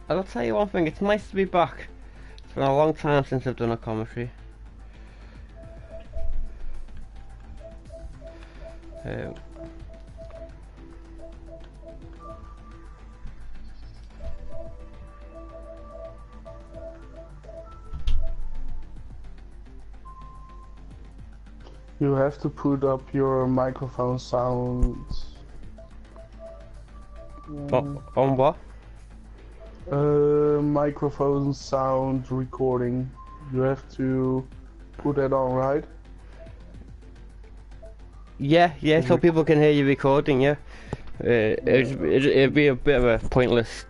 I'll tell you one thing, it's nice to be back. It's been a long time since I've done a commentary. You have to put up your microphone sound. On what? Microphone sound recording. You have to put that on, right? Yeah, so people can hear you recording, yeah. It'd be a bit of a pointless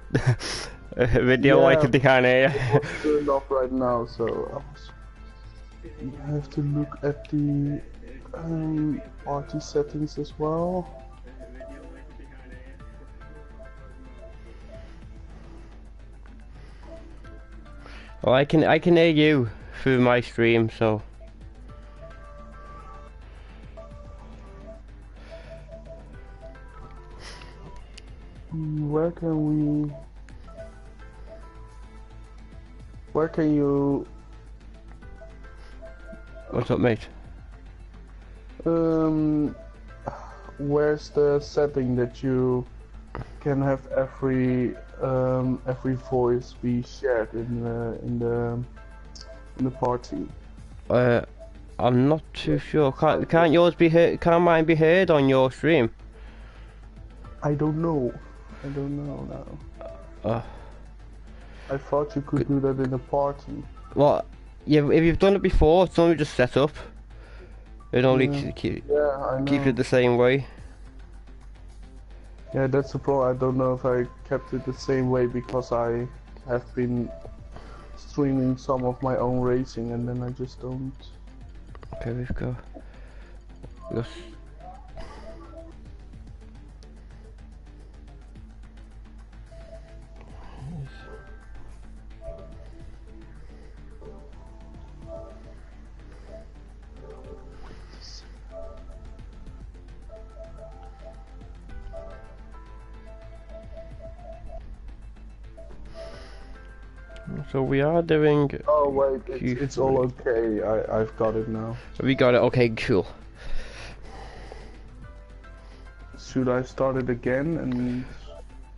video, like if they can't hear you. It's turned off right now, so you have to look at the party settings as well. Well, I can hear you through my stream, so. Where can you? What's up, mate? Where's the setting that you can have every voice be shared in the party? I'm not too sure. Can't yours be heard? Can't mine be heard on your stream? I don't know now. I thought you could do that in a party. Well, yeah, if you've done it before, it's only just set up. It only keep it the same way. Yeah, that's the problem. I don't know if I kept it the same way because I have been streaming some of my own racing and then I just don't. Okay, let's go. Yes. So we are doing. Oh wait, it's all okay. I've got it now. We got it. Okay, cool. Should I start it again and?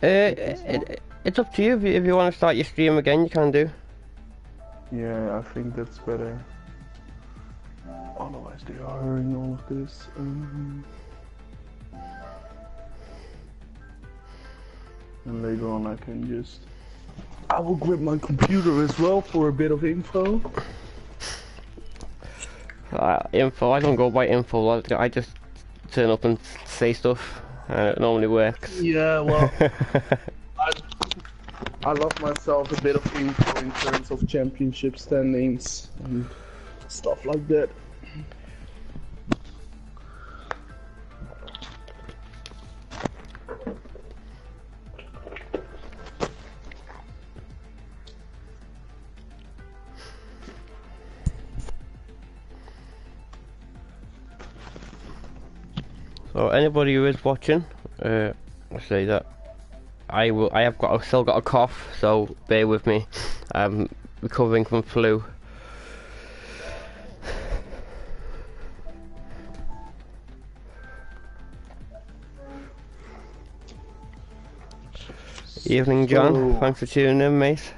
It's up to you. If you want to start your stream again, you can do. Yeah, I think that's better. Otherwise, they are hearing all of this. And later on, I can just. I will grab my computer as well for a bit of info. Info, I don't go by info, I just turn up and say stuff, and it normally works. Yeah, well, I love myself a bit of info in terms of championship standings and stuff like that. So anybody who is watching, I say that I've still got a cough, so bear with me. I'm recovering from flu. Evening, John. Thanks for tuning in, mate.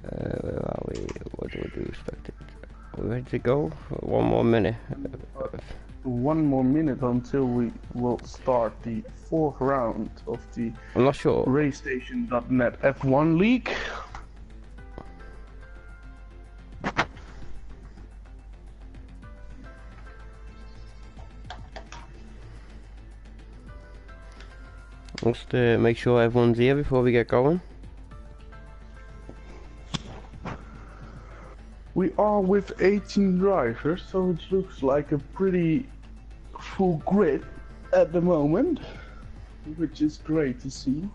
Where are we? What do we do expected? Are we ready to go? 1 more minute. 1 more minute until we will start the 4th round of the I'm not sure. Racestation.net F1 League. Just make sure everyone's here before we get going. We are with 18 drivers, so it looks like a pretty full grid at the moment, which is great to see.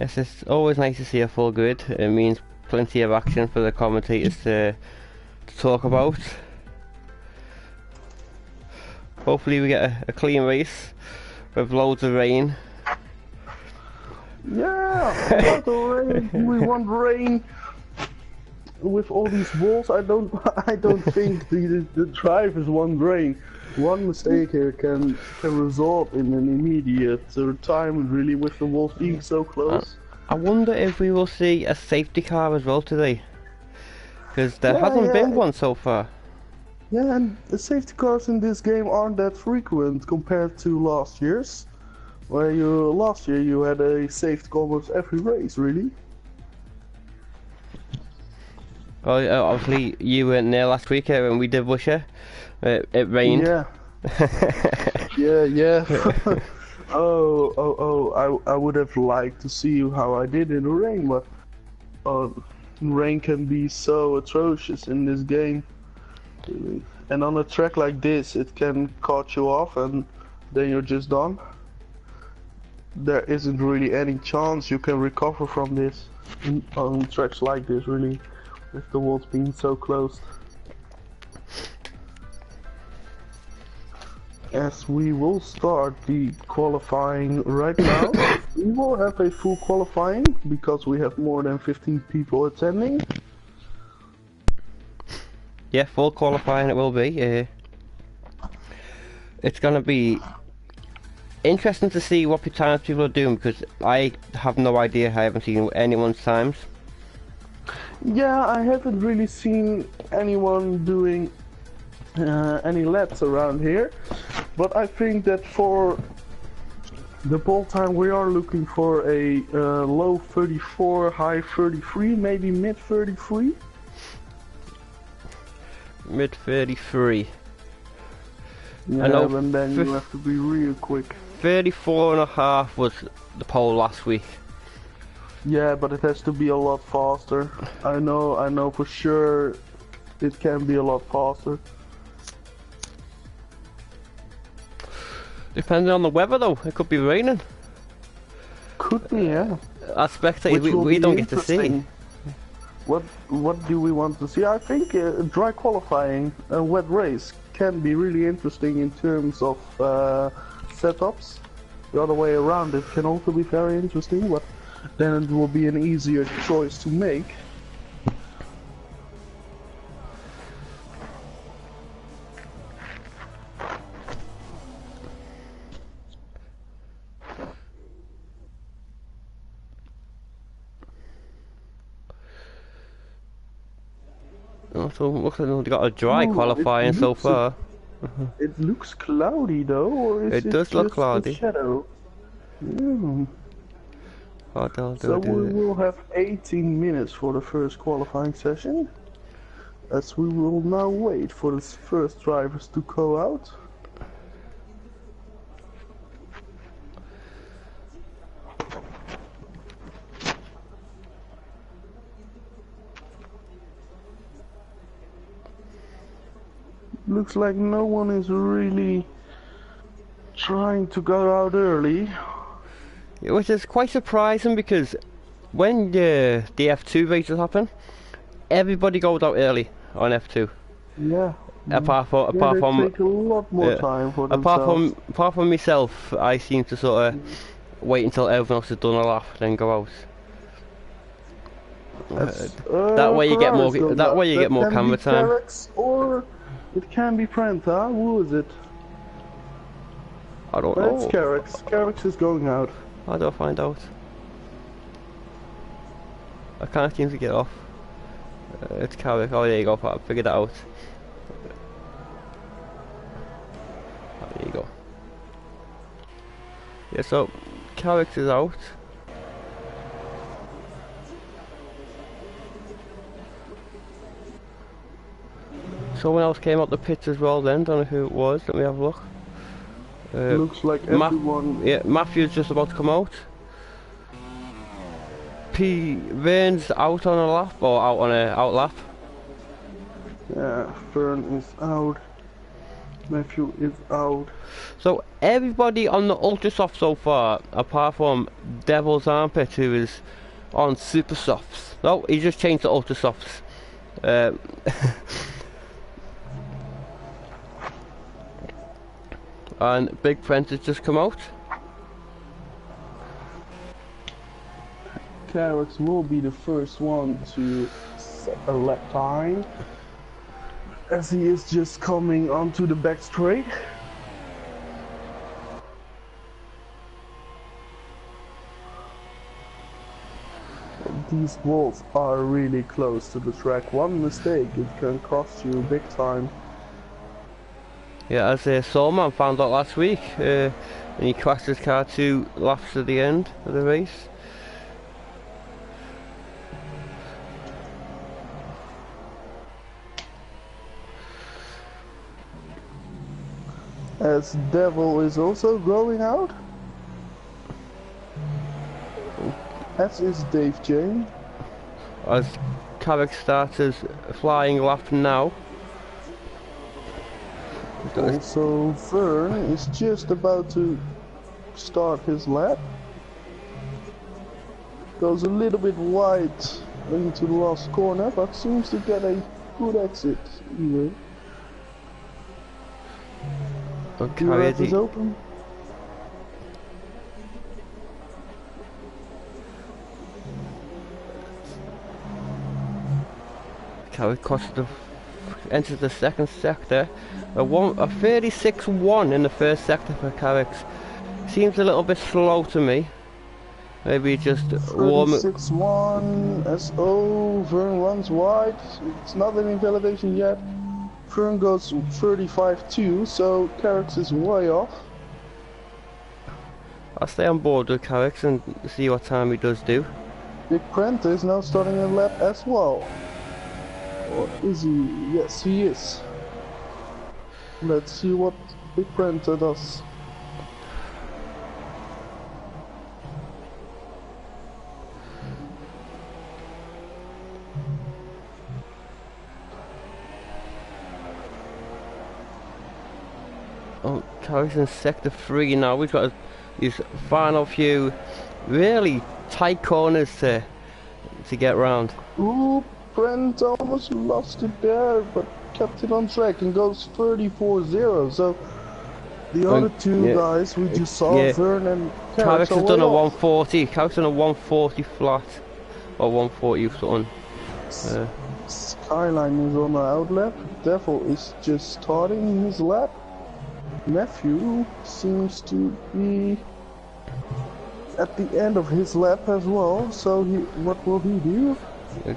Yes, it's always nice to see a full grid. It means plenty of action for the commentators to talk about. Hopefully we get a clean race with loads of rain. Yeah, about the rain. We want rain. With all these walls, I don't think the drivers want rain. One mistake here can result in an immediate retirement, really, with the walls being so close. I wonder if we will see a safety car as well today, because there hasn't been one so far. Yeah, and the safety cars in this game aren't that frequent compared to last year's, where last year you had a safety car almost every race, really. Well, obviously you weren't there last week when we did Russia. It rained. Yeah. yeah. I would have liked to see how I did in the rain, but rain can be so atrocious in this game. And on a track like this, it can cut you off and then you're just done. There isn't really any chance you can recover from this on tracks like this, really, with the walls being so close. As we will start the qualifying right now, we will have a full qualifying because we have more than 15 people attending. Yeah, full qualifying it will be. It's gonna be interesting to see what times people are doing, because I have no idea. I haven't seen anyone's times. Yeah, I haven't really seen anyone doing any laps around here, but I think that for the pole time we are looking for a low 34, high 33, maybe mid 33. Mid 33. Yeah, I know, and then you have to be real quick. 34.5 was the pole last week. Yeah, but it has to be a lot faster. I know for sure it can be a lot faster. Depending on the weather though, it could be raining. Could be, yeah. As spectators, we don't get to see. What do we want to see? I think dry qualifying, a wet race, can be really interesting in terms of setups. The other way around, it can also be very interesting, but then it will be an easier choice to make. So it looks like they've got a dry qualifying so far. It looks cloudy though, or is it does look just cloudy. a shadow? Yeah. Oh, So we will have 18 minutes for the first qualifying session, as we will now wait for the first drivers to go out. Looks like no one is really trying to go out early. Which is quite surprising, because when the F2 races happen, everybody goes out early on F2. Yeah. Apart from take a lot more time for themselves. apart from myself, I seem to sort of wait until everyone else has done a lap, then go out. That way you get more. That way you get more camera time. Or it can be Prenta. Who is it? I don't know. It's Carrick's. Carrick's is going out. How do I find out? I can't seem to get off. It's Carrick. Oh, there you go. I figured that out. Oh, there you go. Yeah, so Carrick is out. Someone else came out the pits as well then, don't know who it was, let me have a look. Looks like everyone... Yeah, Matthew's just about to come out. Vern's out on a lap, or out on a out lap. Yeah, Vern is out. Matthew is out. So everybody on the ultra soft so far, apart from Devil's Armpit, who is on super softs. No, he just changed to ultra softs. And Big Prentice just come out. Carrick's will be the first one to set a lap time, as he is just coming onto the back straight. These walls are really close to the track. One mistake, it can cost you big time. Yeah, as Solman found out last week, when he crashed his car 2 laps to the end of the race. As Devil is also going out. As is Dave Jane. As Carrick starts his flying lap now. Also, Vern is just about to start his lap. Goes a little bit wide into the last corner, but seems to get a good exit either. Okay, the lap is open. Carrick enters the second sector. A 36-1 in the first sector for Carrick. Seems a little bit slow to me. Maybe just warm. 36-1 SO. Vern runs wide. It's not in elevation yet. Vern goes 35-2, so Carrick is way off. I'll stay on board with Carrick and see what time he does do. Big Prentice is now starting a lap as well. Or is he? Yes, he is. Let's see what Big Prentice does. Oh, Carrick's in sector 3 now. We've got these final few really tight corners to get round. Ooh, Brent almost lost it there, but kept it on track and goes 34-0. So the other two guys we just saw, Vern and Carrick has done a 140. Carrick's done a 140 flat, or 140 something. Skyline is on the outlap. Devil is just starting his lap. Matthew seems to be at the end of his lap as well. So what will he do?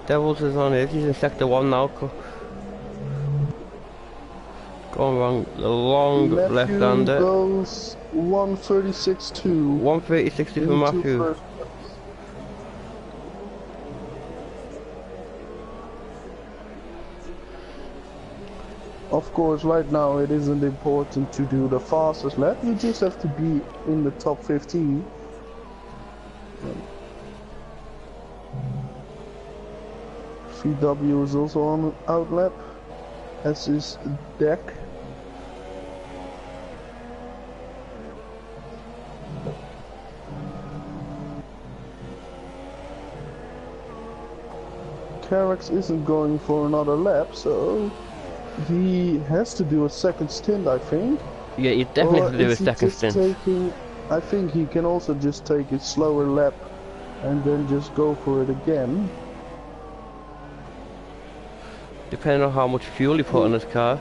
Devils is on it. He's in sector 1 now. Going wrong, the long left-hander. Goes 136-2. 136-2 for Matthew. Of course, right now it isn't important to do the fastest lap. You just have to be in the top 15. VW is also on outlap, as is Deck. Carrick isn't going for another lap, so he has to do a second stint, I think. Yeah, you definitely have to do a second stint. I think he can also just take a slower lap and then just go for it again. Depending on how much fuel he put on his car.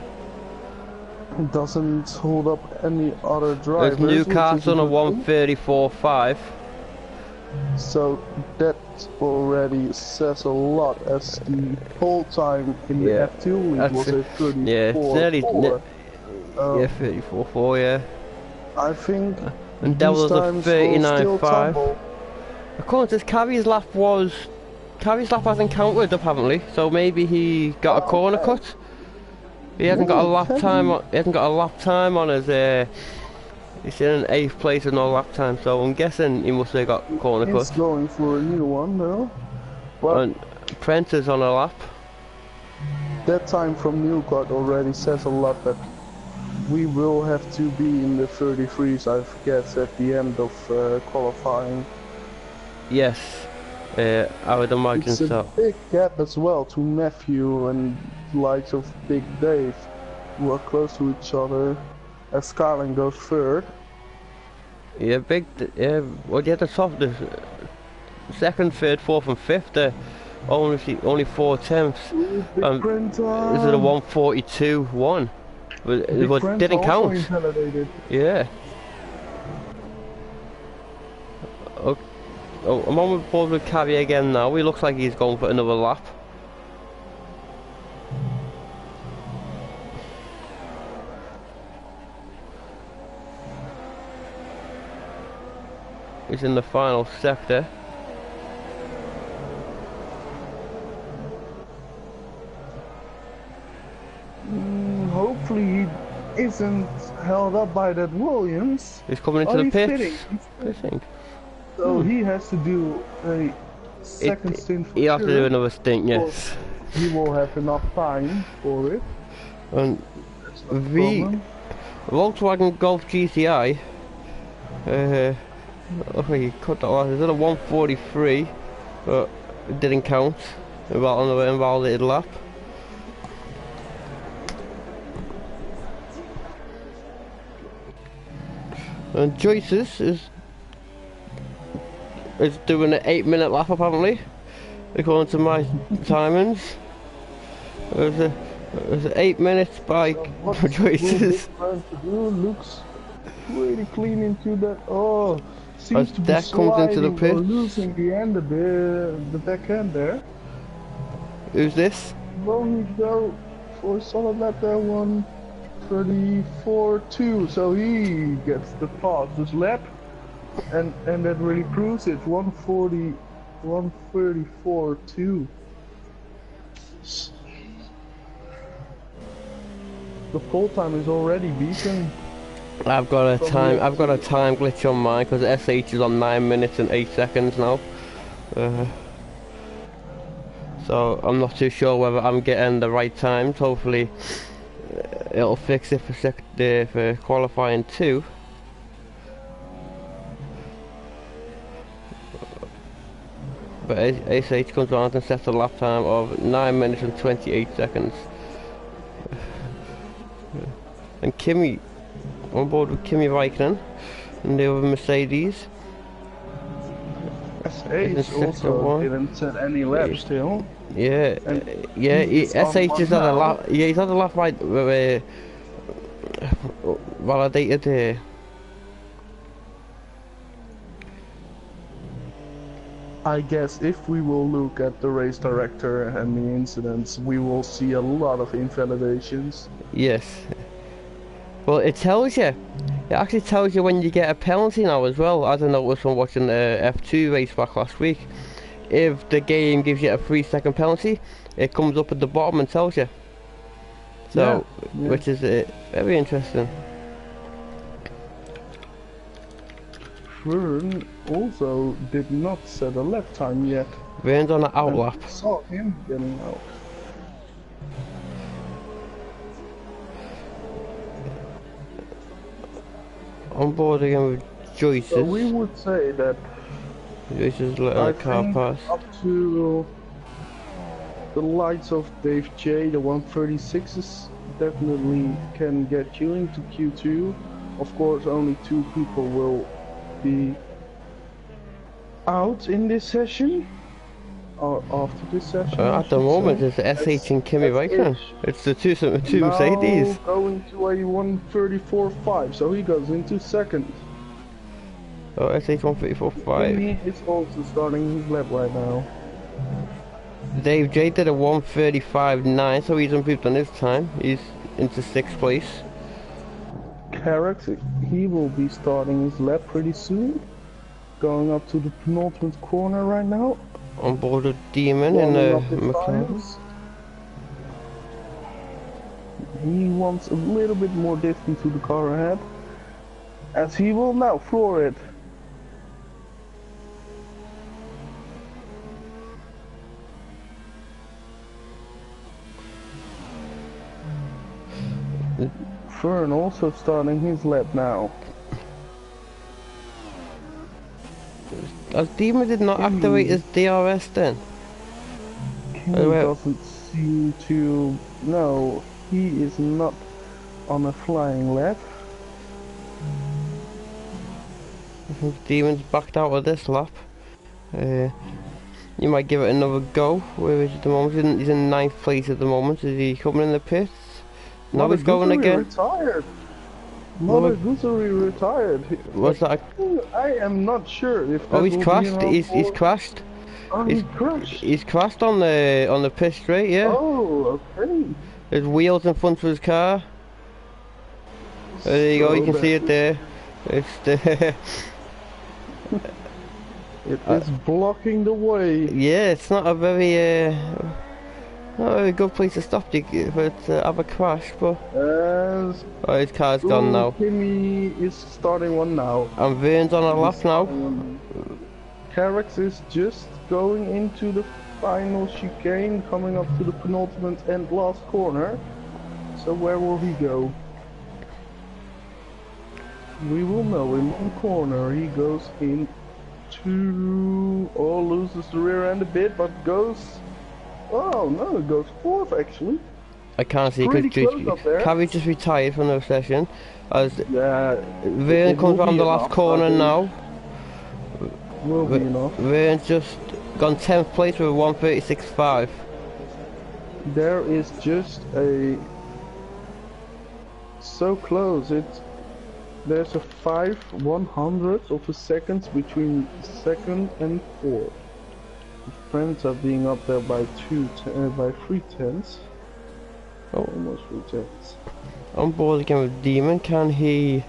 It doesn't hold up any other drivers. His new car's on a 134.5. So that already says a lot, as the whole time in the F2 league was a 34.4. Yeah, it's nearly 34.4, yeah. I think and Devil's a 39.5. According to this, Carrie's lap hasn't counted apparently, so maybe he got a corner cut. He hasn't got a lap time. He hasn't got a lap time on his. He's in 8th place with no lap time, so I'm guessing he must have got corner cut. He's going for a new one though. But and Prentice on a lap. That time from Newcott already says a lot that we will have to be in the 33s, I guess, at the end of qualifying. Yes, I would imagine so. It's a big gap as well to Matthew and the likes of Big Dave, who are close to each other, as Scarlett goes third. Yeah, well, yeah, the top, second, third, fourth, and fifth. Only 4 tenths. Big Print, This is a 142.1. But it didn't count. Yeah. Okay. Oh, I'm on board with Cavi again now. He looks like he's going for another lap. He's in the final sector. Hopefully he isn't held up by that Williams. He's coming into the pits. Pitting. So he has to do a second stint for He'll have to do another stint, yes. He will have enough time for it. And Volkswagen Golf GTI, he cut that off. He's at a 143, but it didn't count. About on the invalidated lap. And Joyce's is doing an 8-minute lap apparently, according to my timings. It was 8 minutes by Joyce's. Looks pretty clean into that. Oh, seems to be deck comes into the pit. Losing the end of the back end there. Who's this? Won't he go for a solid lap there? 134.2. So he gets the fastest lap, and that really proves it. 134.2. The full time is already beaten. I've got a time glitch on mine because SH is on 9 minutes and 8 seconds now. So I'm not too sure whether I'm getting the right times. Hopefully it'll fix it for qualifying 2. But SH comes around and sets a lap time of 9 minutes and 28 seconds. And Kimi, on board with Kimi Raikkonen and the other Mercedes. SH also didn't set any laps still. Yeah, SH is at a lap. Yeah, he's at a lap right validated here. I guess if we will look at the race director and the incidents, we will see a lot of invalidations. Yes. Well, it tells you. It actually tells you when you get a penalty now as well. I don't know, it was from watching the F2 race back last week. If the game gives you a 3-second penalty, it comes up at the bottom and tells you. So, yeah. Which is very interesting. Vern also did not set a lap time yet. Vern's on an out lap. I saw him getting out. On board again with Joyce's. So we would say that Joyce's letting a car pass. Up to the lights of Dave J, the 136s definitely can get you into Q2. Of course, only 2 people will be out in this session or after this session. At the moment, it's SH and Kimi Raikkonen. It's the two Mercedes. Going to a 134.5, so he goes into second. Oh, SH 134.5. Kimi is also starting his lap right now. Dave J did a 135.9, so he's improved on his time. He's into 6th place. Carrick, he will be starting his lap pretty soon. Going up to the penultimate corner right now. On board with Demon in the McLaren. He wants a little bit more distance to the car ahead, as he will now floor it. Fern also starting his lap now. As Demon did not activate his DRS then? He doesn't seem to... No, he is not on a flying lap. Demon's backed out of this lap. You might give it another go. Where is he at the moment? He's in 9th place at the moment. Is he coming in the pits? No, he's going again. Retired. Mother Goosery retired. What's that? I am not sure if. Oh, he's crashed. He's crashed. Oh, he crashed. He's crashed on the pit straight. Yeah. Oh, okay. There's wheels in front of his car. There you go. You can see it there. It's the. It is blocking the way. Yeah, it's not a very good place to stop to have a crash, but oh, his car's gone now. Kimmy is starting one now. And Vern's on a lap now. Carrax is just going into the final chicane, coming up to the penultimate and last corner. So where will he go? We will know in one corner. He goes in. Loses the rear end a bit, but goes. Oh no, it goes 4th actually. I can't see because Cavi just retired from the session. As Vern comes around the last corner now. Will be enough. Vern's just gone 10th place with 1:36.5. There is just a so close. There's a 5/100th of a second between 2nd and 4th. The friends are being up there by 3/10. Oh, almost 3/10. On board again with Demon. Can he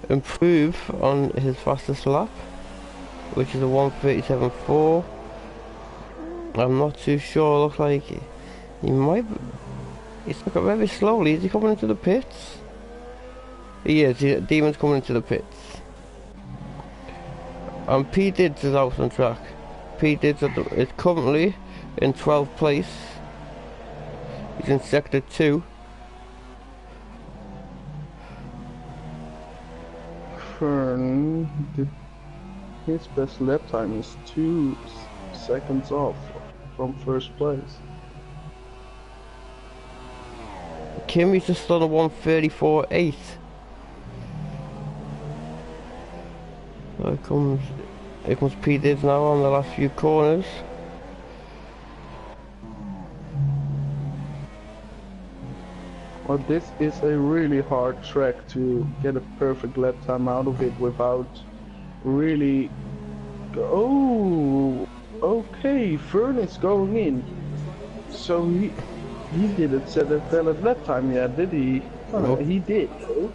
improve on his fastest lap, which is a 1:37.4? I'm not too sure. Looks like he might. He's looking very slowly. Is he coming into the pits? He is. Demon's coming into the pits. And P Dids is out on track. P Dids is currently in 12th place. He's in sector 2. Fern, his best lap time is 2 seconds off from first place. Kimmy's just on a 1:34.8. Here comes P Dids now on the last few corners. Well, this is a really hard track to get a perfect lap time out of it without really. Oh, okay. Fern is going in, so he didn't set a valid lap time yet, did he? Oh, no, he did.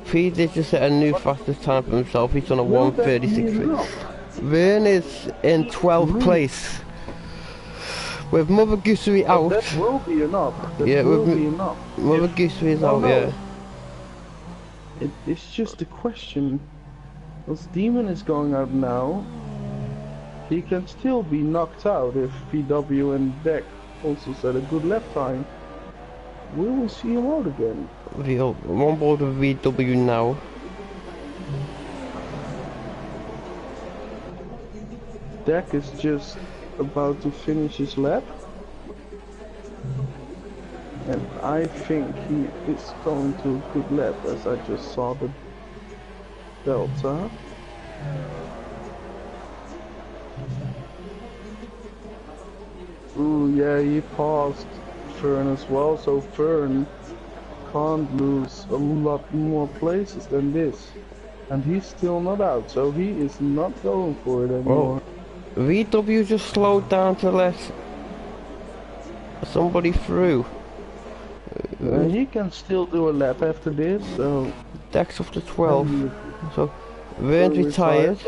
P Dids just set a new fastest time for himself. He's on a 1:36. Vern is in 12th place. With Mother Goosery out. That will be enough. That will be enough. Mother Goosery is out, yeah. It's just a question. As Demon is going out now, he can still be knocked out if VW and Deck also set a good lap time. We will see him out again. I'm on board with VW now. Deck is just about to finish his lap. And I think he is going to a good lap as I just saw the delta. Ooh, yeah, he passed Fern as well, so Fern can't lose a lot more places than this. And he's still not out, so he is not going for it anymore. Well, VW just slowed down to let somebody through. He can still do a lap after this, so... Deck's up to 12, so Vern's retired.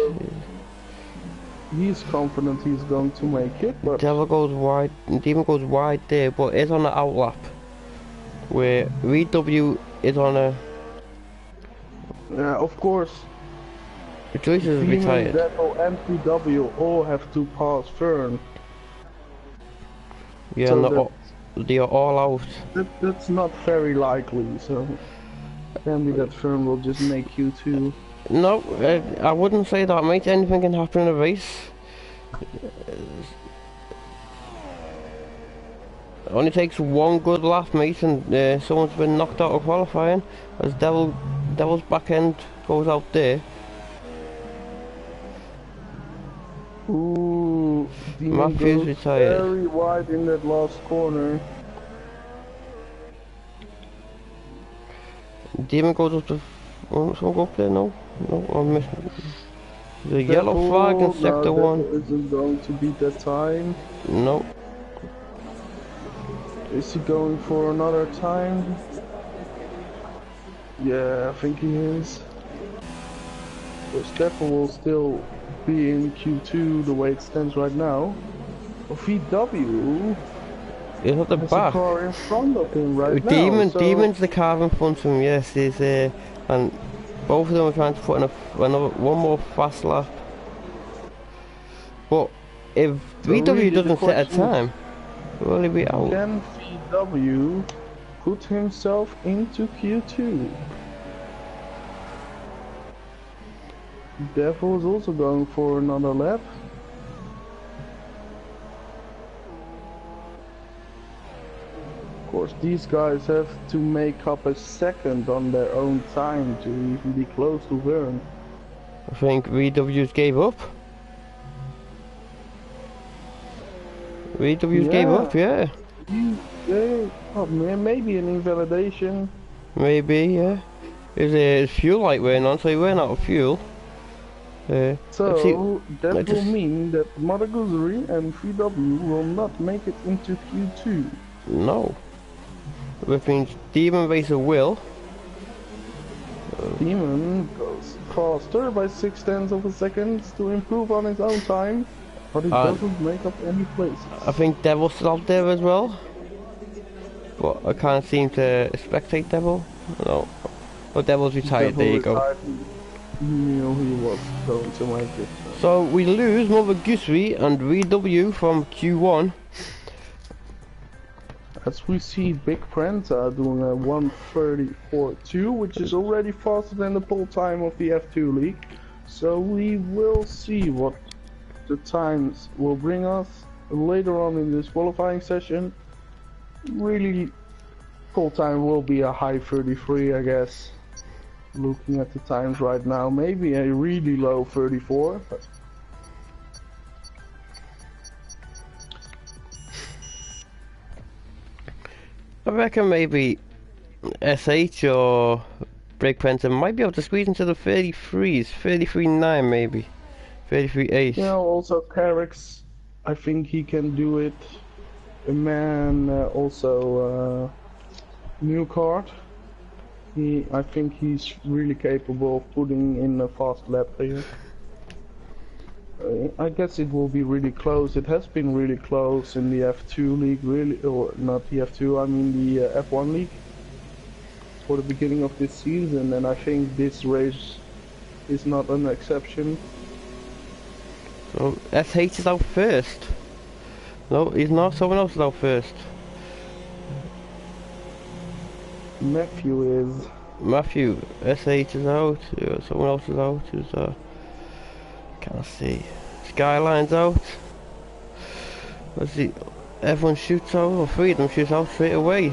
He's confident he's going to make it, but... Devil goes wide, Demon goes wide there, but is on the outlap. Where VW is on a... Yeah, of course. Joyce is retired. Devil and VW all have to pass Fern. Yeah, so they are all out. That's not very likely, so... Can be that Fern will just make Q2. No, I wouldn't say that, mate. Anything can happen in a race. It only takes one good lap, mate, and someone's been knocked out of qualifying as Devil's back end goes out there. Ooh. Demon Matthews goes retired. very wide in that last corner. Demon goes up to... Oh, someone go up there? No? No, I'm missing. The yellow flag in sector 1. Devil isn't going to beat that time. No. Is he going for another time? Yeah, I think he is. But Devil will still be in Q2 the way it stands right now. VW He's at the has back. a car in front of him right Demon, now. So Demon's the car in front of him, yes. He's, and both of them are trying to put in one more fast lap. But if VW really doesn't set a time, will he be out? Can VW put himself into Q2? Devil is also going for another lap. Of course, these guys have to make up a second on their own time to even be close to Vern. I think VW's gave up. VW's gave up, yeah. Oh, maybe an invalidation. Maybe, yeah. His fuel light went on, so he ran out of fuel. So that will mean that Mother Goosery and VW will not make it into Q2. No. Which means Demon Racer will. Demon goes faster by 0.6 of a second to improve on his own time, but he doesn't make up any places. I think Devil's still out there as well. But I can't seem to spectate Devil. No. But Devil's retired, there you go. He knew he was going to make it. So we lose Mother Goosery and VW from Q1. As we see Big Prenta doing a 1:34.2, which is already faster than the pole time of the F2 League. So we will see what the times will bring us later on in this qualifying session. Really, pole time will be a high 33, I guess. Looking at the times right now, maybe a really low 34. But I reckon maybe SH or Big Prenta might be able to squeeze into the 33s, 33.9 maybe, 33.8. You know, also Carrick's, I think he can do it. A man also new card. I think he's really capable of putting in a fast lap here. I guess it will be really close. It has been really close in the F2 league, really, or not the F2, I mean the F1 league for the beginning of this season, and I think this race is not an exception. So SH is out first. No, he's not. Someone else is out first. Matthew, SH is out. Someone else is out. Who's can't see. Skyline's out. Let's see. Everyone shoots out, or three of them shoots out straight away.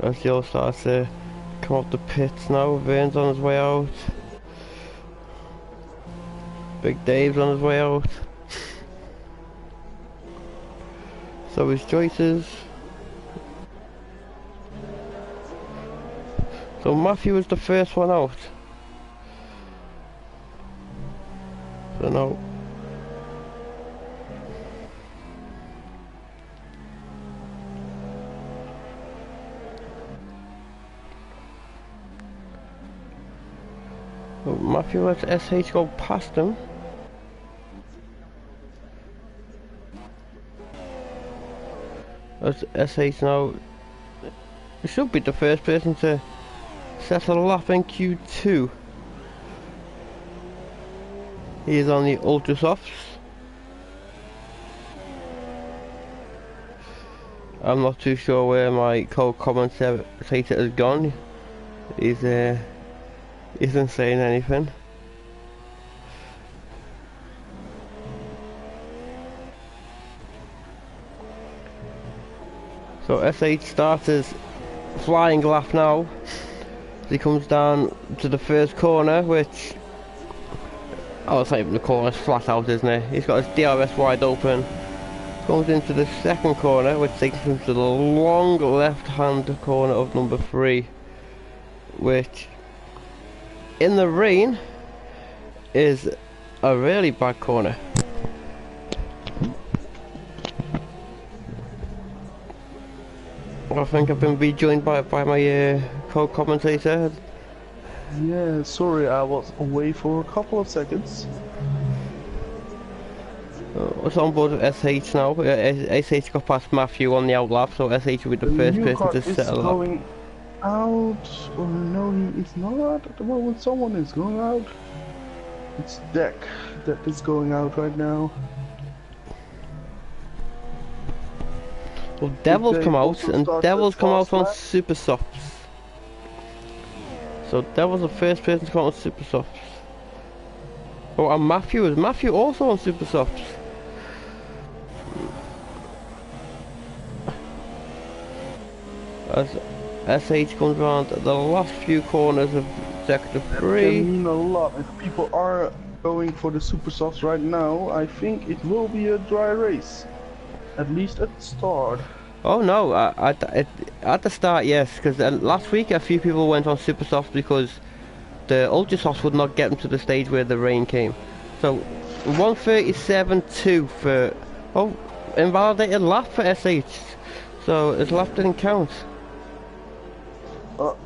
As the all starts to come off the pits now, Vern's on his way out. Big Dave's on his way out. So is Joyce's. So Matthew was the first one out. So no. So Matthew lets SH go past him. As SH now, he should be the first person to settle a lap in Q2. He is on the Ultra Softs. I'm not too sure where my co-commentator has gone. He's isn't saying anything. So SH starts his flying lap now. He comes down to the first corner, which... Oh, it's not even the corner, it's flat out, isn't it? He's got his DRS wide open. Comes into the second corner, which takes him to the long left-hand corner of number 3. Which, in the rain, is a really bad corner. I think I've been rejoined by my co-commentator. Yeah, sorry, I was away for a couple of seconds. It's on board with SH now. SH got past Matthew on the outlap, so SH will be the first person to settle up. Going out, or no, he is not at the moment. Someone is going out. It's Deck that is going out right now. Well, Devils come out, and Devils come out on super softs. So Devils the first person to come out on super softs. Oh, and Matthew also on super softs. As SH comes around the last few corners of sector 3. That can mean a lot. If people are going for the super softs right now, I think it will be a dry race. At least at the start. Oh no, at the start yes, because last week a few people went on super softs because the ultra softs would not get them to the stage where the rain came. So 1:37.2 for invalidated lap for SH. So his lap didn't count.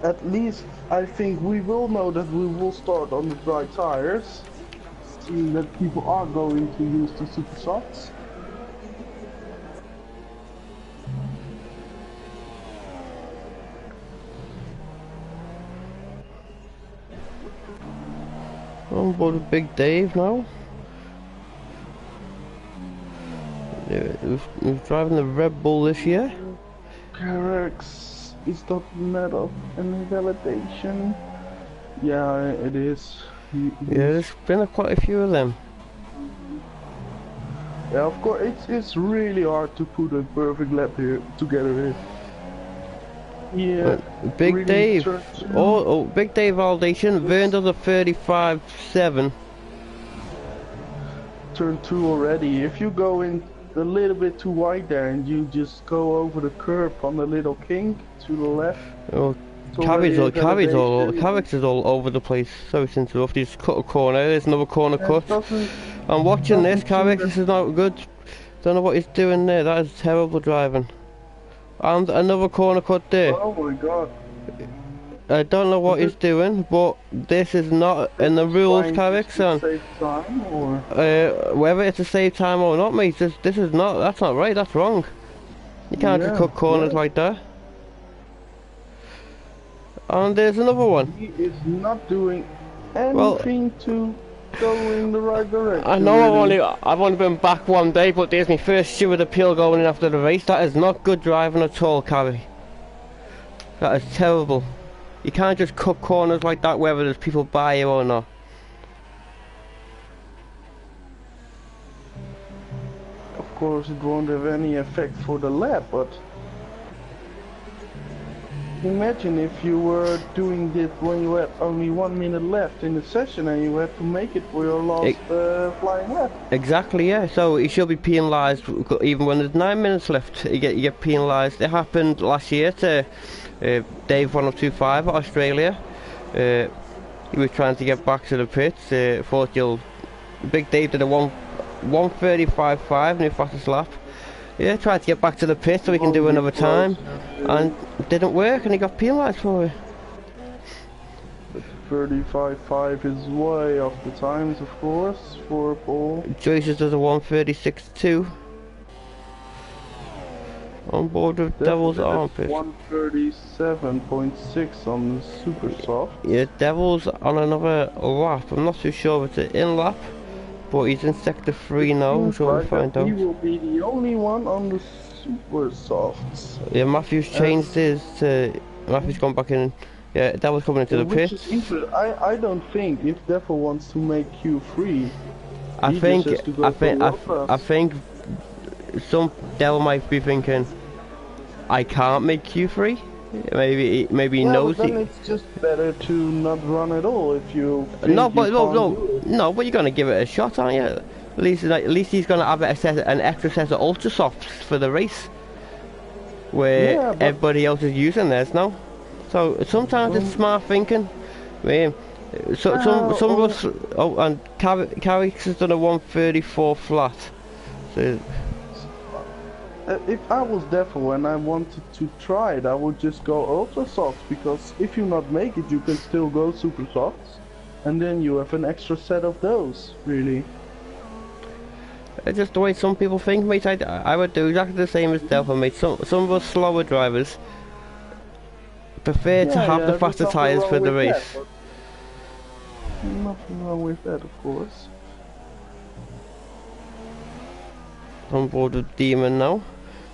At least I think we will know that we will start on the dry tires, seeing that people are going to use the super softs. On board with Big Dave now. He's driving the Red Bull this year. Carrex is not medal and validation. Yeah, it is. Yeah, there's been quite a few of them. Yeah, of course, it's really hard to put a perfect lap here together here. Yeah, Big really Dave. Oh, Big Dave validation. Vern does a 35.7. Turn 2 already. If you go in a little bit too wide there and you just go over the curb on the little kink to the left. Oh, Carrick's is all over the place. So it's interrupted. He's cut a corner. There's another corner cut. I'm watching this, Carrick. This is not good. Don't know what he's doing there. That is terrible driving. And another corner cut there. Oh my god. I don't know what he's doing, but this is not in the rules, Carrick, son. Whether it's to save time or not, mate, this is not, that's not right, that's wrong. You can't just cut corners like that. And there's another one. He is not doing anything to go in the right direction. I know I've only been back one day, but there's my first steward appeal going in after the race. That is not good driving at all, Carrie. That is terrible. You can't just cut corners like that whether there's people by you or not. Of course it won't have any effect for the lap, but imagine if you were doing this when you had only 1 minute left in the session and you had to make it for your last flying lap. Exactly, yeah. So you should be penalised even when there's 9 minutes left. You get penalised. It happened last year to Dave 1025 at Australia. He was trying to get back to the pits. Fortunately, Big Dave did a 1:35.5 in his fastest lap. Yeah, tried to get back to the pit so he can do another time, and it didn't work, and he got penalised for it. 35.5 is way off the times, of course, for Paul. Joyce's does a 1:36.2. On board with Devil's Armpit. 1:37.6 on the super soft. Yeah, Devil's on another lap. I'm not too sure if it's an in lap, but he's in sector 3 now, so we'll find out. He will be the only one on the super softs. Yeah, Matthew's changed his to... Matthew's gone back in. Yeah, Devil's coming into the pit. I don't think if Devil wants to make Q3, I think some Devil might be thinking, I can't make Q3. Maybe he Yeah, knows but then he. it's just better to not run at all if you No, think you but can't do it. no, but you're gonna give it a shot, aren't you? At least he's gonna have an extra set of ultra softs for the race, where Yeah, but everybody else is using theirs now. So sometimes it's smart thinking. I mean, some of us. Oh, and Carrick's has done a 134 flat. So if I was Devil and I wanted to try it, I would just go ultra softs, because if you not make it, you can still go super softs, and then you have an extra set of those, really. it's just the way some people think, mate. I would do exactly the same as Delphi, mate. Some of us slower drivers prefer to Yeah, have yeah, the there's faster nothing tyres wrong for the with that, race. but nothing wrong with that, of course. On board with Demon now,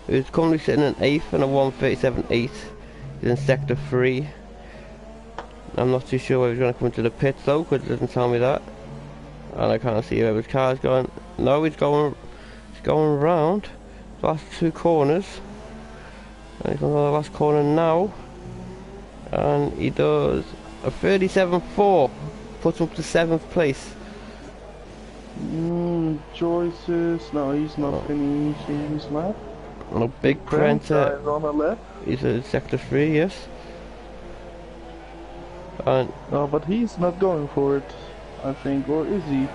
who's currently sitting in 8th and a 137.8. He's in sector 3. I'm not too sure whether he's going to come into the pits though, because it doesn't tell me that. And I can't see where his car's going. No, he's going round the last 2 corners. And he's on the last corner now. And he does a 37.4, puts him up to 7th place. Choices. No, he's not finishing his lap. No, Big Prenter. Is on a lap. He's in sector 3, yes. And No, but he's not going for it, I think, or is he? It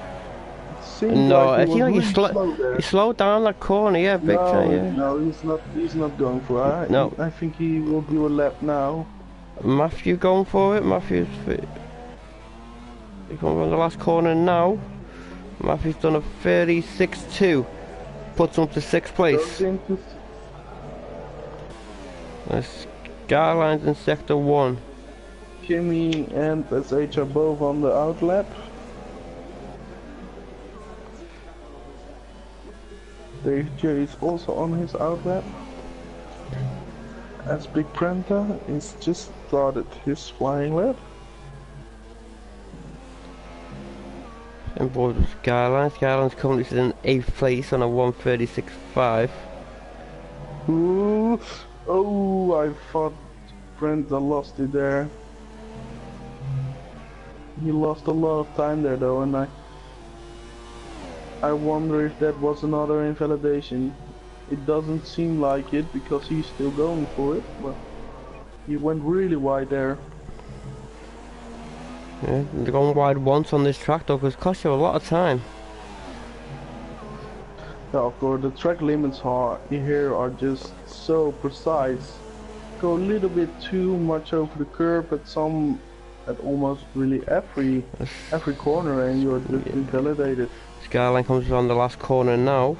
seems no, like I think like slow there. he slowed down that corner, yeah, big time, yeah. No, he's not. He's not going for it. No. I think he will do a lap now. Matthew going for it. Matthew's he comes on the last corner now. Matthew's done a 36.2, puts him up to 6th place. Goes into Skyline's in sector 1. Kimmy and SH are both on the out lap. Dave J is also on his out lap. As Big Prenta is just started his flying lap. And board with Skyline. Skyline's currently sitting in 8th place on a 136.5. Ooh, oh, I thought Prenta lost it there. He lost a lot of time there though, and I wonder if that was another invalidation. It doesn't seem like it, because he's still going for it, but he went really wide there. Yeah, they're going wide once on this track though, because it costs you a lot of time. Yeah, of course, the track limits here are just so precise. Go a little bit too much over the curb at almost really every corner, and you're just invalidated. Skyline comes on the last corner now,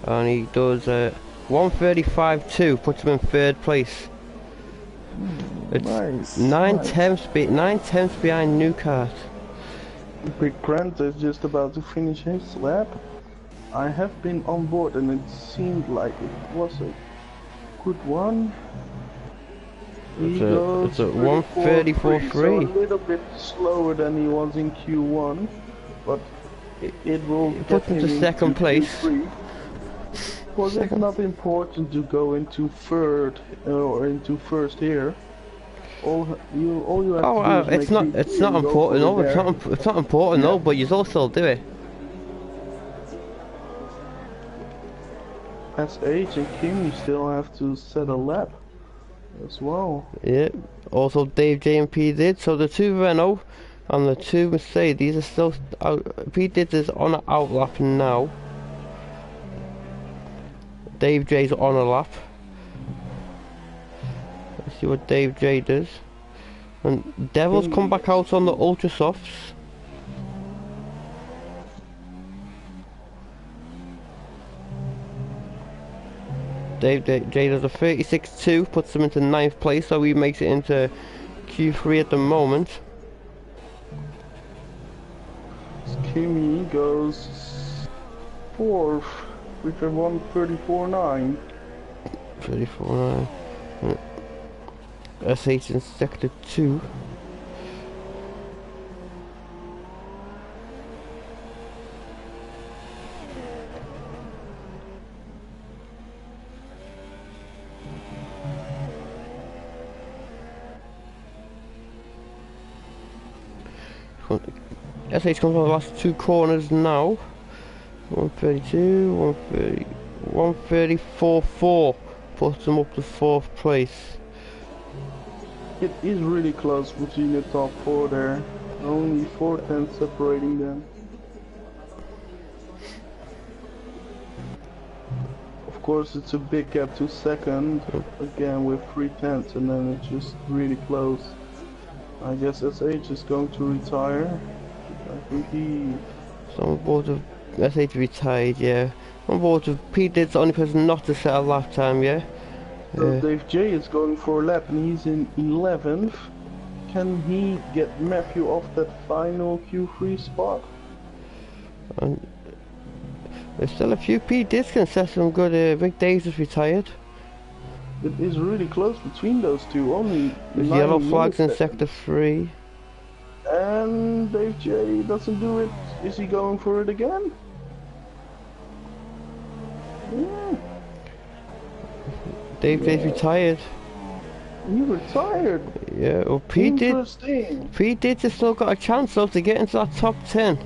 and he does a 135.2, puts him in 3rd place. It's Nice. 9 tenths behind Newcart. Big Prent is just about to finish his lap. I have been on board, and it seemed like it was a good one. It's a 134.3. So a little bit slower than he was in Q1, but it will Put him to 2nd place. Because it's not important to go into 3rd or into 1st here. All you have to do is it's not important. No, it's not important. No, but you still do it. SH and Kim still have to set a lap as well. Yeah. Also, Dave J and P did. So the 2 Renault and the 2 Mercedes are still out. P did is on an out lap now. Dave J's on a lap. Let's see what Dave J does. And Devil's come back out on the ultra softs. Dave J does a 36.2, puts him into 9th place, so he makes it into Q3 at the moment. Kimmy goes 4th with a 134.9. 34.9. SH in sector 2. SH comes on the last two corners now. 132, 130, 134.4 puts them up to 4th place. It is really close between the top 4 there. Only 4 tenths separating them. Of course, it's a big gap to second, again with 3 tenths, and then it's just really close. I guess SH is going to retire. I think he... So on board of SH retired, yeah. On board of Pete Did's the only person not to set a lap time, yeah. So Dave J is going for a lap and he's in 11th. Can he get Matthew off that final Q3 spot? And there's still a few Pete Did's can set some good. Rick Davis is retired. It is really close between those two. Only there's yellow flags in sector 3. And Dave J doesn't do it. Is he going for it again? Yeah. Dave J's retired. He retired? Yeah, well Pete Did's has still got a chance though to get into that top 10.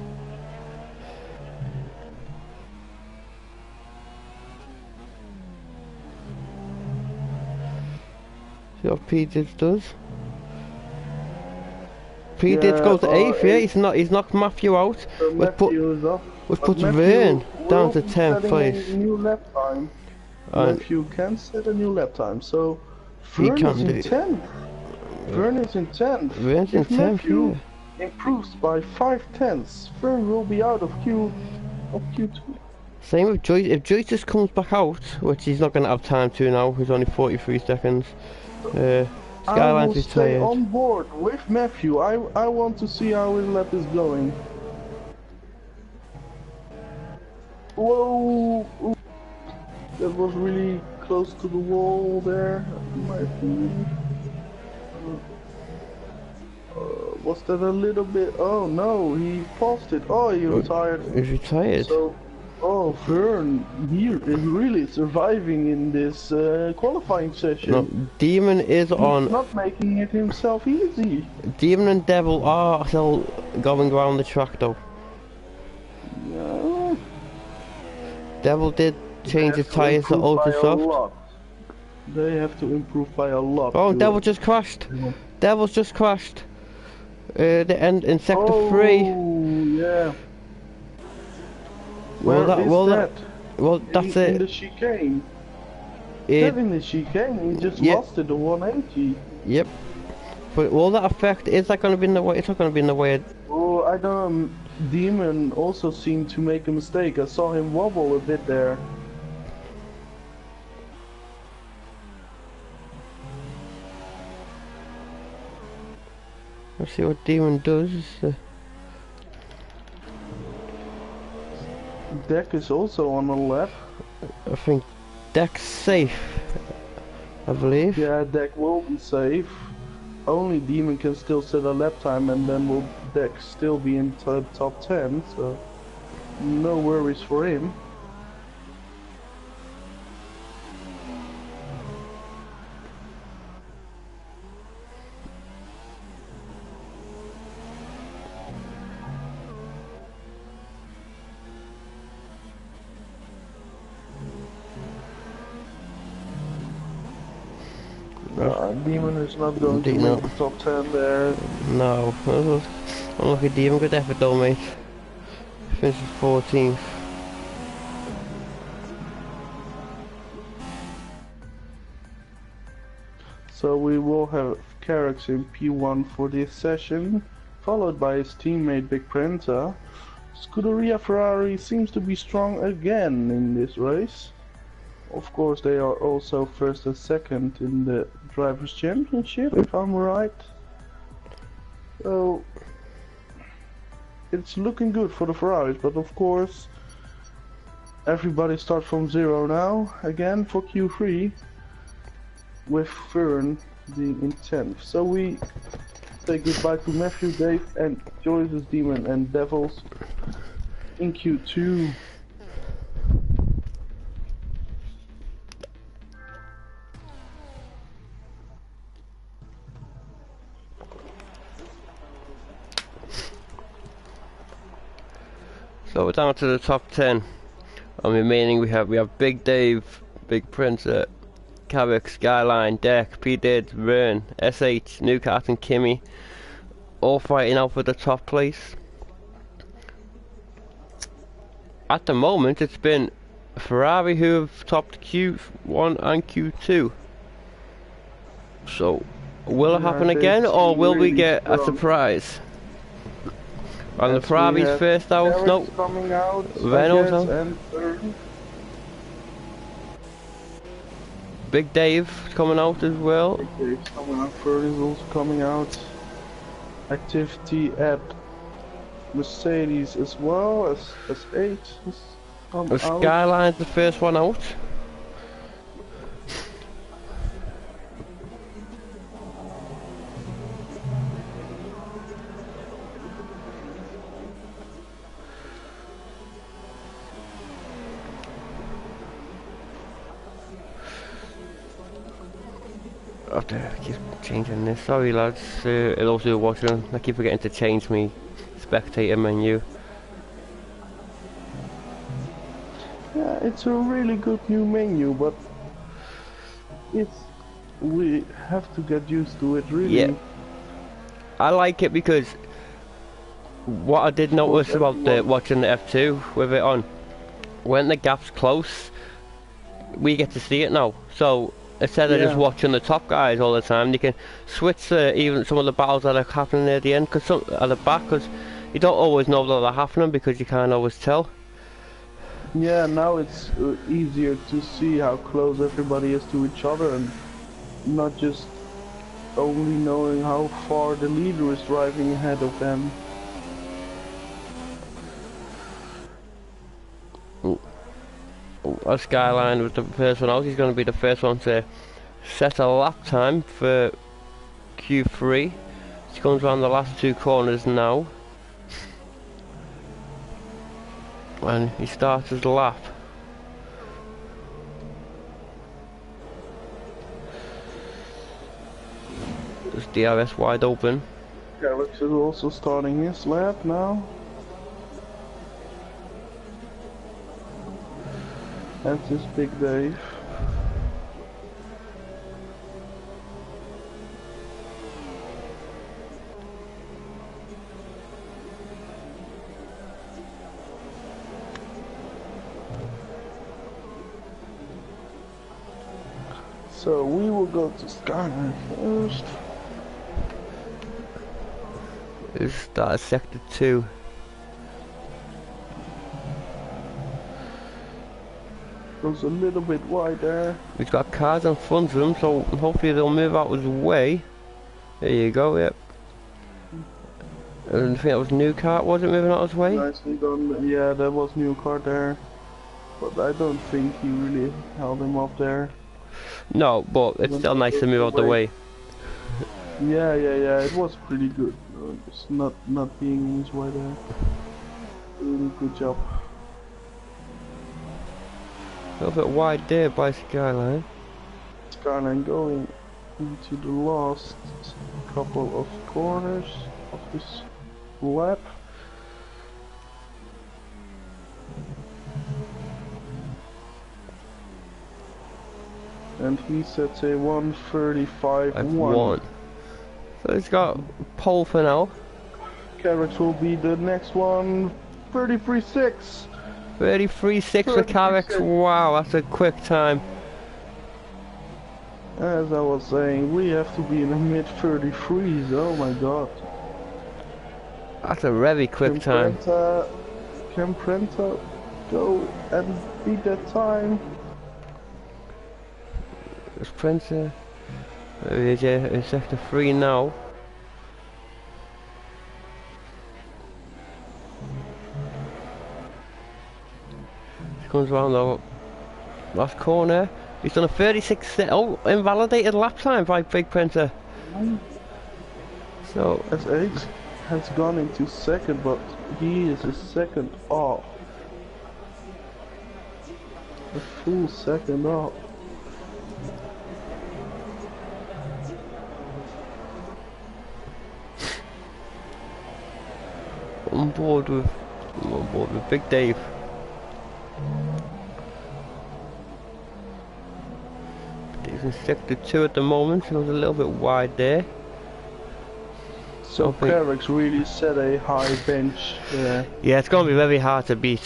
See what Pete Did's does. Pete Did's goes to 8th, yeah, he's knocked Matthew out. So Matthew is off. We've put Vern down to 10th place. A new lap time. Matthew can set a new lap time, so Vern is in 10th. Vern is in 10th. Vern's in 10th, yeah. Improves by 5 tenths. Vern will be out of Q2. Same with Joyce. If Joyce just comes back out, which he's not going to have time to now, he's only 43 seconds. Skyline's I will retired. stay on board with Matthew. I want to see how his lap is going. Whoa! Ooh. That was really close to the wall there, in my opinion. Was that a little bit... Oh no, he paused it. Oh, he retired. He's retired. So, oh, Vern here is really surviving in this qualifying session. No, Demon is on... He's not making it himself easy. Demon and Devil are still going around the track though. Yeah. Devil did change his tyres to ultra soft. They have to improve by a lot. Oh, Devil just crashed. Devil's just crashed. The end in sector 3. Oh, yeah. Well, that's it. In the chicane. In the chicane, he just lost it to 180. Yep. But will that affect? Is that going to be in the way? It's not going to be in the way. Oh, I don't know. Demon also seemed to make a mistake. I saw him wobble a bit there. Let's see what Demon does. Deck is also on the left. I think Deck's safe, I believe. Yeah, Deck will be safe. Only Demon can still set a lap time, and then will Deck still be in top 10, so no worries for him. Demon is not going to make the top 10 there. No, unlucky Demon, good effort though, mate. Finishes 14th. So we will have Carrick's in P1 for this session, followed by his teammate Big Prenta. Scuderia Ferrari seems to be strong again in this race. Of course, they are also first and second in the Drivers' Championship, if I'm right. So it's looking good for the Ferraris, but of course everybody starts from 0 now, again for Q3, with Fern being in 10th. So we say goodbye to Matthew, Dave, and Joyce's Demon and Devils in Q2. So we're down to the top 10. And remaining we have Big Dave, Big Prince, Carrick, Skyline, Deck, P Did, Vern, SH, Newcart and Kimmy, all fighting out for the top place. At the moment it's been Ferrari who have topped Q1 and Q2. So will it happen again, or will we get a surprise? And the Ferrari's first out, no, Renault's out. Big Dave coming out as well. Big Dave's coming out, Ferrari's also coming out. Activity at Mercedes as well as S8 is The Skyline's the first one out. Oh dear, I keep changing this. Sorry lads, those who are watching, I keep forgetting to change me spectator menu. Yeah, it's a really good new menu, but we have to get used to it, really. Yeah, I like it because what I did notice about watching the F2 with it on, when the gap's close, we get to see it now. So instead of just watching the top guys all the time, you can switch even some of the battles that are happening near the end, cause at the back, because you don't always know that they're happening because you can't always tell. Yeah, now it's easier to see how close everybody is to each other, and not just only knowing how far the leader is driving ahead of them. Our Skyline was the first one out. He's going to be the first one to set a lap time for Q3. He comes around the last two corners now, and he starts his lap. There's DRS wide open. Alex is also starting his lap now. That's his Big Dave. So we will go to Skyline first. Who's started sector 2? Goes a little bit wide there. He's got cars in front of him, so hopefully they'll move out his way. There you go, yep. And I think that was new car, was it, moving out his way? Nicely done. Yeah, that was new car there. But I don't think he really held him up there. No, but it's still nice to move out the way. Yeah, it was pretty good. Just not being in his way there. Really good job. A little bit wide there by Skyline. Skyline going into the last couple of corners of this lap. And he sets a 1:35.1. So he's got pole for now. Carrick will be the next one. 33.6. 33.6 for Carrick. Wow, that's a quick time. As I was saying, we have to be in the mid 33s. Oh my god. That's a very quick time. Can Prenta go and beat that time? It's Prenta. He's in sector 3 now. He comes around the last corner. He's done a 36. Oh, invalidated lap time by Big Prenta. So S8 has gone into second, but he is a second off. A full second off. On board with I'm on board with Big Dave. He's in sector 2 at the moment, so he's a little bit wide there. So Carrick's really set a high bench there. Yeah, it's going to be very hard to beat.